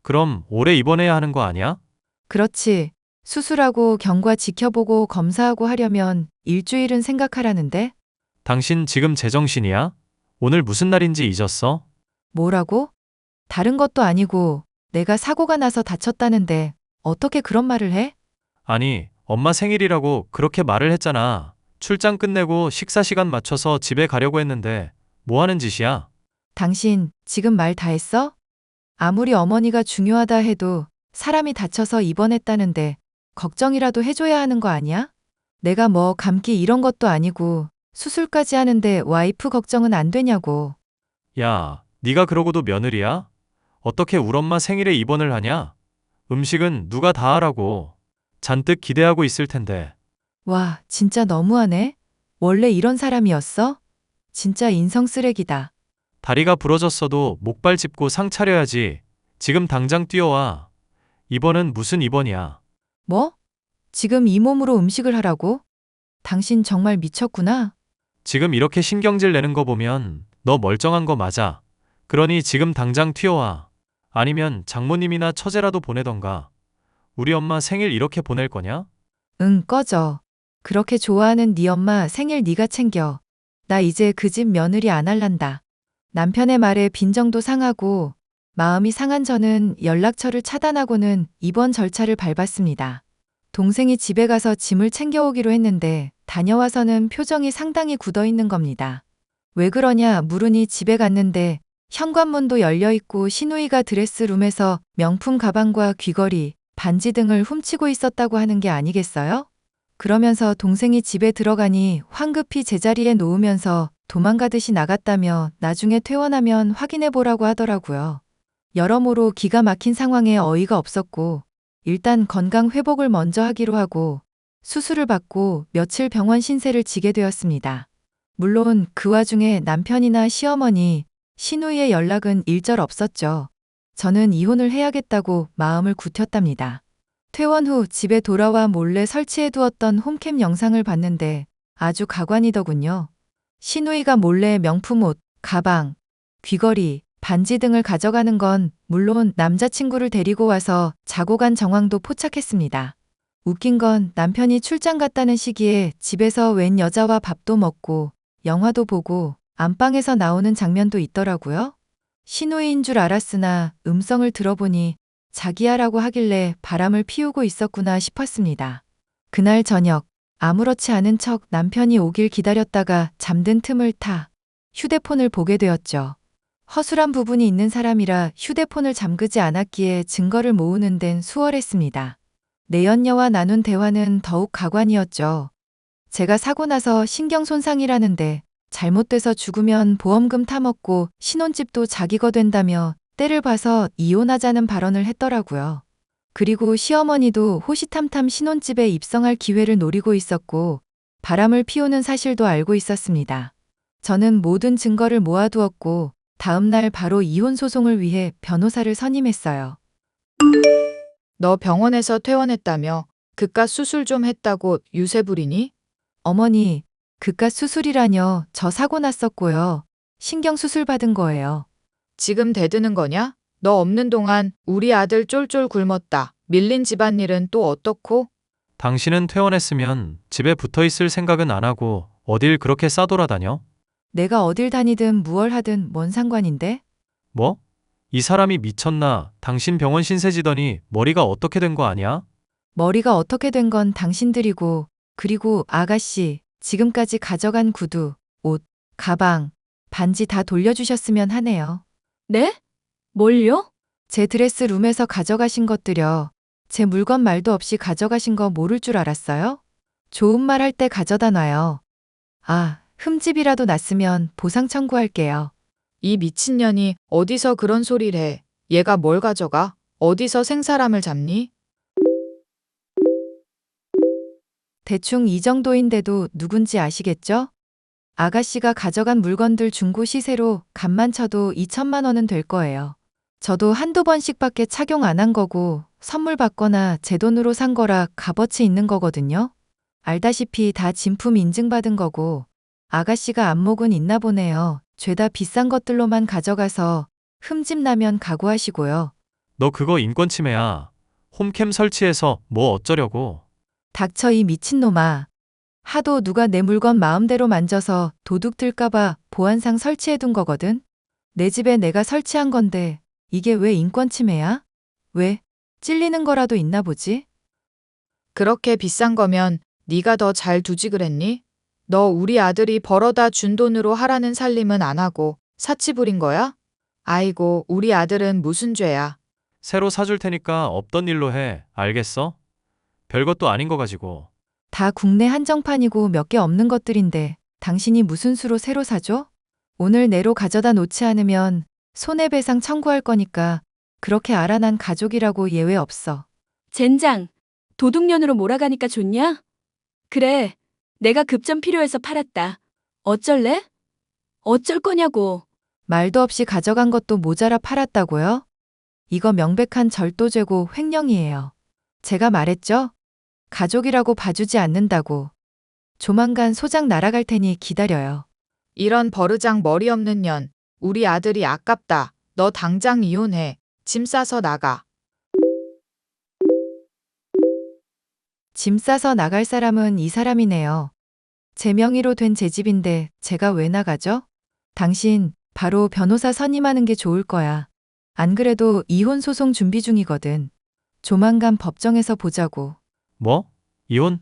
그럼 오래 입원해야 하는 거 아니야? 그렇지. 수술하고 경과 지켜보고 검사하고 하려면 일주일은 생각하라는데? 당신 지금 제정신이야? 오늘 무슨 날인지 잊었어? 뭐라고? 다른 것도 아니고 내가 사고가 나서 다쳤다는데 어떻게 그런 말을 해? 아니, 엄마 생일이라고 그렇게 말을 했잖아. 출장 끝내고 식사 시간 맞춰서 집에 가려고 했는데 뭐 하는 짓이야? 당신 지금 말 다 했어? 아무리 어머니가 중요하다 해도 사람이 다쳐서 입원했다는데 걱정이라도 해줘야 하는 거 아니야? 내가 뭐 감기 이런 것도 아니고 수술까지 하는데 와이프 걱정은 안 되냐고. 야, 네가 그러고도 며느리야? 어떻게 우리 엄마 생일에 입원을 하냐? 음식은 누가 다 하라고. 잔뜩 기대하고 있을 텐데. 와, 진짜 너무하네. 원래 이런 사람이었어? 진짜 인성 쓰레기다. 다리가 부러졌어도 목발 짚고 상 차려야지. 지금 당장 뛰어와. 입원은 무슨 입원이야. 뭐? 지금 이 몸으로 음식을 하라고? 당신 정말 미쳤구나. 지금 이렇게 신경질 내는 거 보면 너 멀쩡한 거 맞아. 그러니 지금 당장 튀어와. 아니면 장모님이나 처제라도 보내던가. 우리 엄마 생일 이렇게 보낼 거냐? 응, 꺼져. 그렇게 좋아하는 네 엄마 생일 네가 챙겨. 나 이제 그 집 며느리 안 할란다. 남편의 말에 빈정도 상하고 마음이 상한 저는 연락처를 차단하고는 이번 절차를 밟았습니다. 동생이 집에 가서 짐을 챙겨오기로 했는데 다녀와서는 표정이 상당히 굳어 있는 겁니다. 왜 그러냐 물으니 집에 갔는데 현관문도 열려 있고 시누이가 드레스룸에서 명품 가방과 귀걸이, 반지 등을 훔치고 있었다고 하는 게 아니겠어요? 그러면서 동생이 집에 들어가니 황급히 제자리에 놓으면서 도망가듯이 나갔다며 나중에 퇴원하면 확인해 보라고 하더라고요. 여러모로 기가 막힌 상황에 어이가 없었고 일단 건강 회복을 먼저 하기로 하고 수술을 받고 며칠 병원 신세를 지게 되었습니다. 물론 그 와중에 남편이나 시어머니, 시누이의 연락은 일절 없었죠. 저는 이혼을 해야겠다고 마음을 굳혔답니다. 퇴원 후 집에 돌아와 몰래 설치해 두었던 홈캠 영상을 봤는데 아주 가관이더군요. 시누이가 몰래 명품 옷, 가방, 귀걸이, 반지 등을 가져가는 건 물론 남자친구를 데리고 와서 자고 간 정황도 포착했습니다. 웃긴 건 남편이 출장 갔다는 시기에 집에서 웬 여자와 밥도 먹고 영화도 보고 안방에서 나오는 장면도 있더라고요. 시누이인 줄 알았으나 음성을 들어보니 자기야라고 하길래 바람을 피우고 있었구나 싶었습니다. 그날 저녁 아무렇지 않은 척 남편이 오길 기다렸다가 잠든 틈을 타 휴대폰을 보게 되었죠. 허술한 부분이 있는 사람이라 휴대폰을 잠그지 않았기에 증거를 모으는 데는 수월했습니다. 내연녀와 나눈 대화는 더욱 가관이었죠. 제가 사고 나서 신경 손상이라는데 잘못돼서 죽으면 보험금 타먹고 신혼집도 자기 거 된다며 때를 봐서 이혼하자는 발언을 했더라고요. 그리고 시어머니도 호시탐탐 신혼집에 입성할 기회를 노리고 있었고 바람을 피우는 사실도 알고 있었습니다. 저는 모든 증거를 모아두었고 다음 날 바로 이혼 소송을 위해 변호사를 선임했어요. 너 병원에서 퇴원했다며 그깟 수술 좀 했다고 유세 부리니? 어머니, 그깟 수술이라뇨. 저 사고 났었고요. 신경 수술 받은 거예요. 지금 대드는 거냐? 너 없는 동안 우리 아들 쫄쫄 굶었다. 밀린 집안일은 또 어떻고? 당신은 퇴원했으면 집에 붙어 있을 생각은 안 하고 어딜 그렇게 싸돌아다녀? 내가 어딜 다니든 무얼 하든 뭔 상관인데? 뭐? 이 사람이 미쳤나? 당신 병원 신세지더니 머리가 어떻게 된 거 아니야? 머리가 어떻게 된 건 당신들이고 그리고 아가씨 지금까지 가져간 구두, 옷, 가방, 반지 다 돌려주셨으면 하네요. 네? 뭘요? 제 드레스룸에서 가져가신 것들여. 제 물건 말도 없이 가져가신 거 모를 줄 알았어요? 좋은 말 할 때 가져다 놔요. 아, 흠집이라도 났으면 보상 청구할게요. 이 미친년이 어디서 그런 소리를 해? 얘가 뭘 가져가? 어디서 생사람을 잡니? 대충 이 정도인데도 누군지 아시겠죠? 아가씨가 가져간 물건들 중고 시세로 값만 쳐도 2천만 원은 될 거예요. 저도 한두 번씩밖에 착용 안 한 거고 선물 받거나 제 돈으로 산 거라 값어치 있는 거거든요. 알다시피 다 진품 인증받은 거고 아가씨가 안목은 있나 보네요. 죄다 비싼 것들로만 가져가서 흠집 나면 각오하시고요. 너 그거 인권침해야. 홈캠 설치해서 뭐 어쩌려고. 닥쳐 이 미친놈아. 하도 누가 내 물건 마음대로 만져서 도둑 들까봐 보안상 설치해둔 거거든. 내 집에 내가 설치한 건데 이게 왜 인권 침해야? 왜? 찔리는 거라도 있나 보지? 그렇게 비싼 거면 네가 더 잘 두지 그랬니? 너 우리 아들이 벌어다 준 돈으로 하라는 살림은 안 하고 사치 부린 거야? 아이고, 우리 아들은 무슨 죄야? 새로 사줄 테니까 없던 일로 해. 알겠어? 별것도 아닌 거 가지고. 다 국내 한정판이고 몇 개 없는 것들인데 당신이 무슨 수로 새로 사줘? 오늘 내로 가져다 놓지 않으면 손해배상 청구할 거니까 그렇게 알아. 난 가족이라고 예외 없어. 젠장, 도둑년으로 몰아가니까 좋냐? 그래, 내가 급전 필요해서 팔았다. 어쩔래? 어쩔 거냐고. 말도 없이 가져간 것도 모자라 팔았다고요? 이거 명백한 절도죄고 횡령이에요. 제가 말했죠? 가족이라고 봐주지 않는다고. 조만간 소장 날아갈 테니 기다려요. 이런 버르장 머리 없는 년. 우리 아들이 아깝다. 너 당장 이혼해. 짐 싸서 나가. 짐 싸서 나갈 사람은 이 사람이네요. 제 명의로 된 제 집인데 제가 왜 나가죠? 당신 바로 변호사 선임하는 게 좋을 거야. 안 그래도 이혼 소송 준비 중이거든. 조만간 법정에서 보자고. 뭐? 이혼?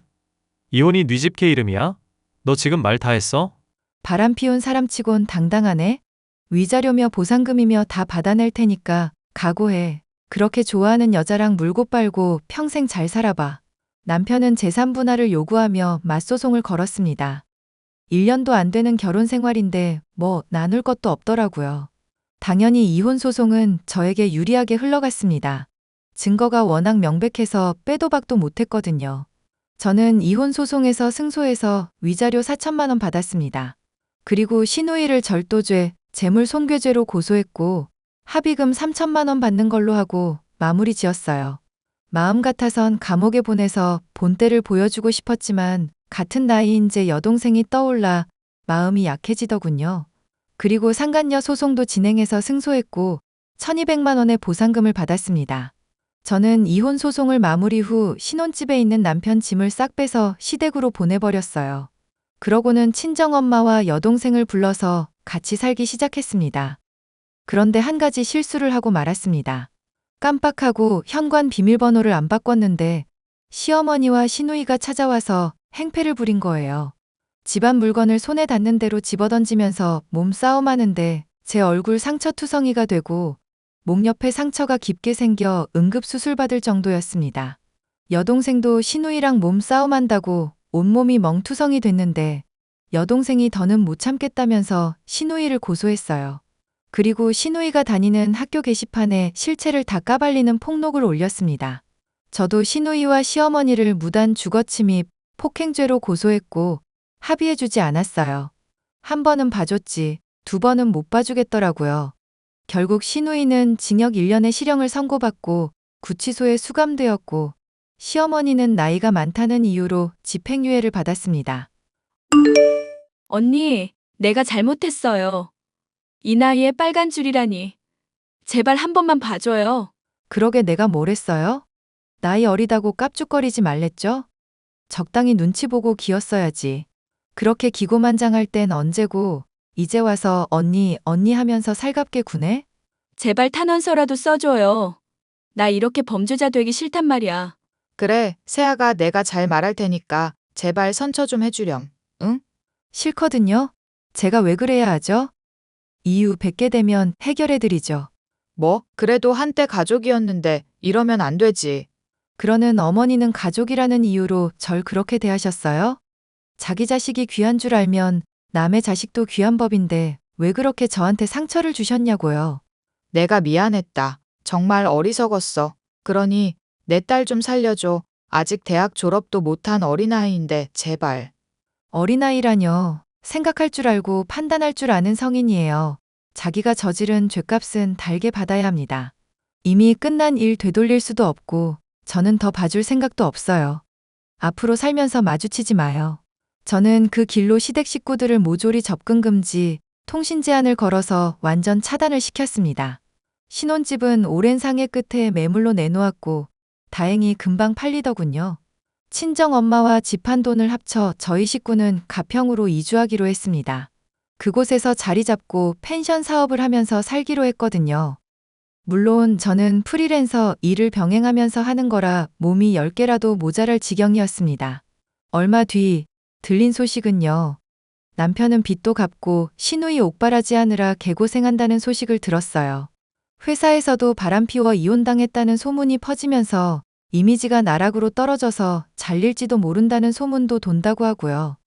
이혼이 네 집 개 이름이야? 너 지금 말 다 했어? 바람 피운 사람치곤 당당하네. 위자료며 보상금이며 다 받아낼 테니까 각오해. 그렇게 좋아하는 여자랑 물고 빨고 평생 잘 살아봐. 남편은 재산 분할을 요구하며 맞소송을 걸었습니다. 1년도 안 되는 결혼 생활인데 뭐 나눌 것도 없더라고요. 당연히 이혼 소송은 저에게 유리하게 흘러갔습니다. 증거가 워낙 명백해서 빼도 박도 못했거든요. 저는 이혼 소송에서 승소해서 위자료 4천만 원 받았습니다. 그리고 신우이를 절도죄, 재물 손괴죄로 고소했고 합의금 3천만 원 받는 걸로 하고 마무리 지었어요. 마음 같아선 감옥에 보내서 본때를 보여주고 싶었지만 같은 나이인 제 여동생이 떠올라 마음이 약해지더군요. 그리고 상간녀 소송도 진행해서 승소했고 1200만 원의 보상금을 받았습니다. 저는 이혼 소송을 마무리 후 신혼집에 있는 남편 짐을 싹 빼서 시댁으로 보내버렸어요. 그러고는 친정엄마와 여동생을 불러서 같이 살기 시작했습니다. 그런데 한 가지 실수를 하고 말았습니다. 깜빡하고 현관 비밀번호를 안 바꿨는데 시어머니와 시누이가 찾아와서 행패를 부린 거예요. 집안 물건을 손에 닿는 대로 집어던지면서 몸싸움하는데 제 얼굴 상처투성이가 되고 목 옆에 상처가 깊게 생겨 응급수술 받을 정도였습니다. 여동생도 시누이랑 몸싸움한다고 온몸이 멍투성이 됐는데 여동생이 더는 못 참겠다면서 시누이를 고소했어요. 그리고 시누이가 다니는 학교 게시판에 실체를 다 까발리는 폭록을 올렸습니다. 저도 시누이와 시어머니를 무단 주거침입, 폭행죄로 고소했고 합의해주지 않았어요. 한 번은 봐줬지, 두 번은 못 봐주겠더라고요. 결국 시누이는 징역 1년의 실형을 선고받고 구치소에 수감되었고 시어머니는 나이가 많다는 이유로 집행유예를 받았습니다. 언니, 내가 잘못했어요. 이 나이에 빨간 줄이라니. 제발 한 번만 봐줘요. 그러게 내가 뭘 했어요? 나이 어리다고 깝죽거리지 말랬죠? 적당히 눈치 보고 기었어야지. 그렇게 기고만장할 땐 언제고 이제 와서 언니 하면서 살갑게 구네? 제발 탄원서라도 써줘요. 나 이렇게 범죄자 되기 싫단 말이야. 그래, 세아가 내가 잘 말할 테니까 제발 선처 좀 해주렴. 응? 싫거든요. 제가 왜 그래야 하죠? 이유 100개 되면 해결해드리죠. 뭐, 그래도 한때 가족이었는데 이러면 안 되지. 그러는 어머니는 가족이라는 이유로 절 그렇게 대하셨어요? 자기 자식이 귀한 줄 알면 남의 자식도 귀한 법인데 왜 그렇게 저한테 상처를 주셨냐고요. 내가 미안했다. 정말 어리석었어. 그러니 내 딸 좀 살려줘. 아직 대학 졸업도 못한 어린아이인데 제발. 어린아이라뇨. 생각할 줄 알고 판단할 줄 아는 성인이에요. 자기가 저지른 죗값은 달게 받아야 합니다. 이미 끝난 일 되돌릴 수도 없고 저는 더 봐줄 생각도 없어요. 앞으로 살면서 마주치지 마요. 저는 그 길로 시댁 식구들을 모조리 접근 금지, 통신 제한을 걸어서 완전 차단을 시켰습니다. 신혼집은 오랜 상해 끝에 매물로 내놓았고 다행히 금방 팔리더군요. 친정 엄마와 집한 돈을 합쳐 저희 식구는 가평으로 이주하기로 했습니다. 그곳에서 자리 잡고 펜션 사업을 하면서 살기로 했거든요. 물론 저는 프리랜서 일을 병행하면서 하는 거라 몸이 10개라도 모자랄 지경이었습니다. 얼마 뒤 들린 소식은요. 남편은 빚도 갚고 시누이 옥바라지 하느라 개고생한다는 소식을 들었어요. 회사에서도 바람피워 이혼당했다는 소문이 퍼지면서 이미지가 나락으로 떨어져서 잘릴지도 모른다는 소문도 돈다고 하고요.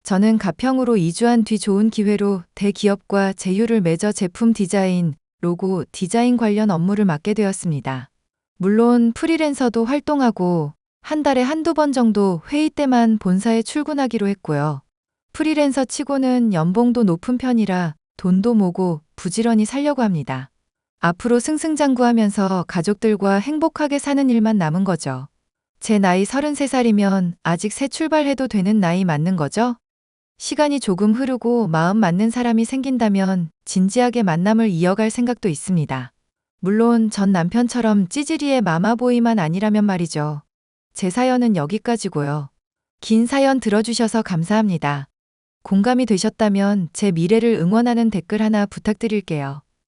저는 가평으로 이주한 뒤 좋은 기회로 대기업과 제휴를 맺어 제품 디자인, 로고, 디자인 관련 업무를 맡게 되었습니다. 물론 프리랜서도 활동하고 한 달에 한두 번 정도 회의 때만 본사에 출근하기로 했고요. 프리랜서 치고는 연봉도 높은 편이라 돈도 모고 부지런히 살려고 합니다. 앞으로 승승장구하면서 가족들과 행복하게 사는 일만 남은 거죠. 제 나이 33살이면 아직 새 출발해도 되는 나이 맞는 거죠? 시간이 조금 흐르고 마음 맞는 사람이 생긴다면 진지하게 만남을 이어갈 생각도 있습니다. 물론 전 남편처럼 찌질이의 마마보이만 아니라면 말이죠. 제 사연은 여기까지고요. 긴 사연 들어주셔서 감사합니다. 공감이 되셨다면 제 미래를 응원하는 댓글 하나 부탁드릴게요.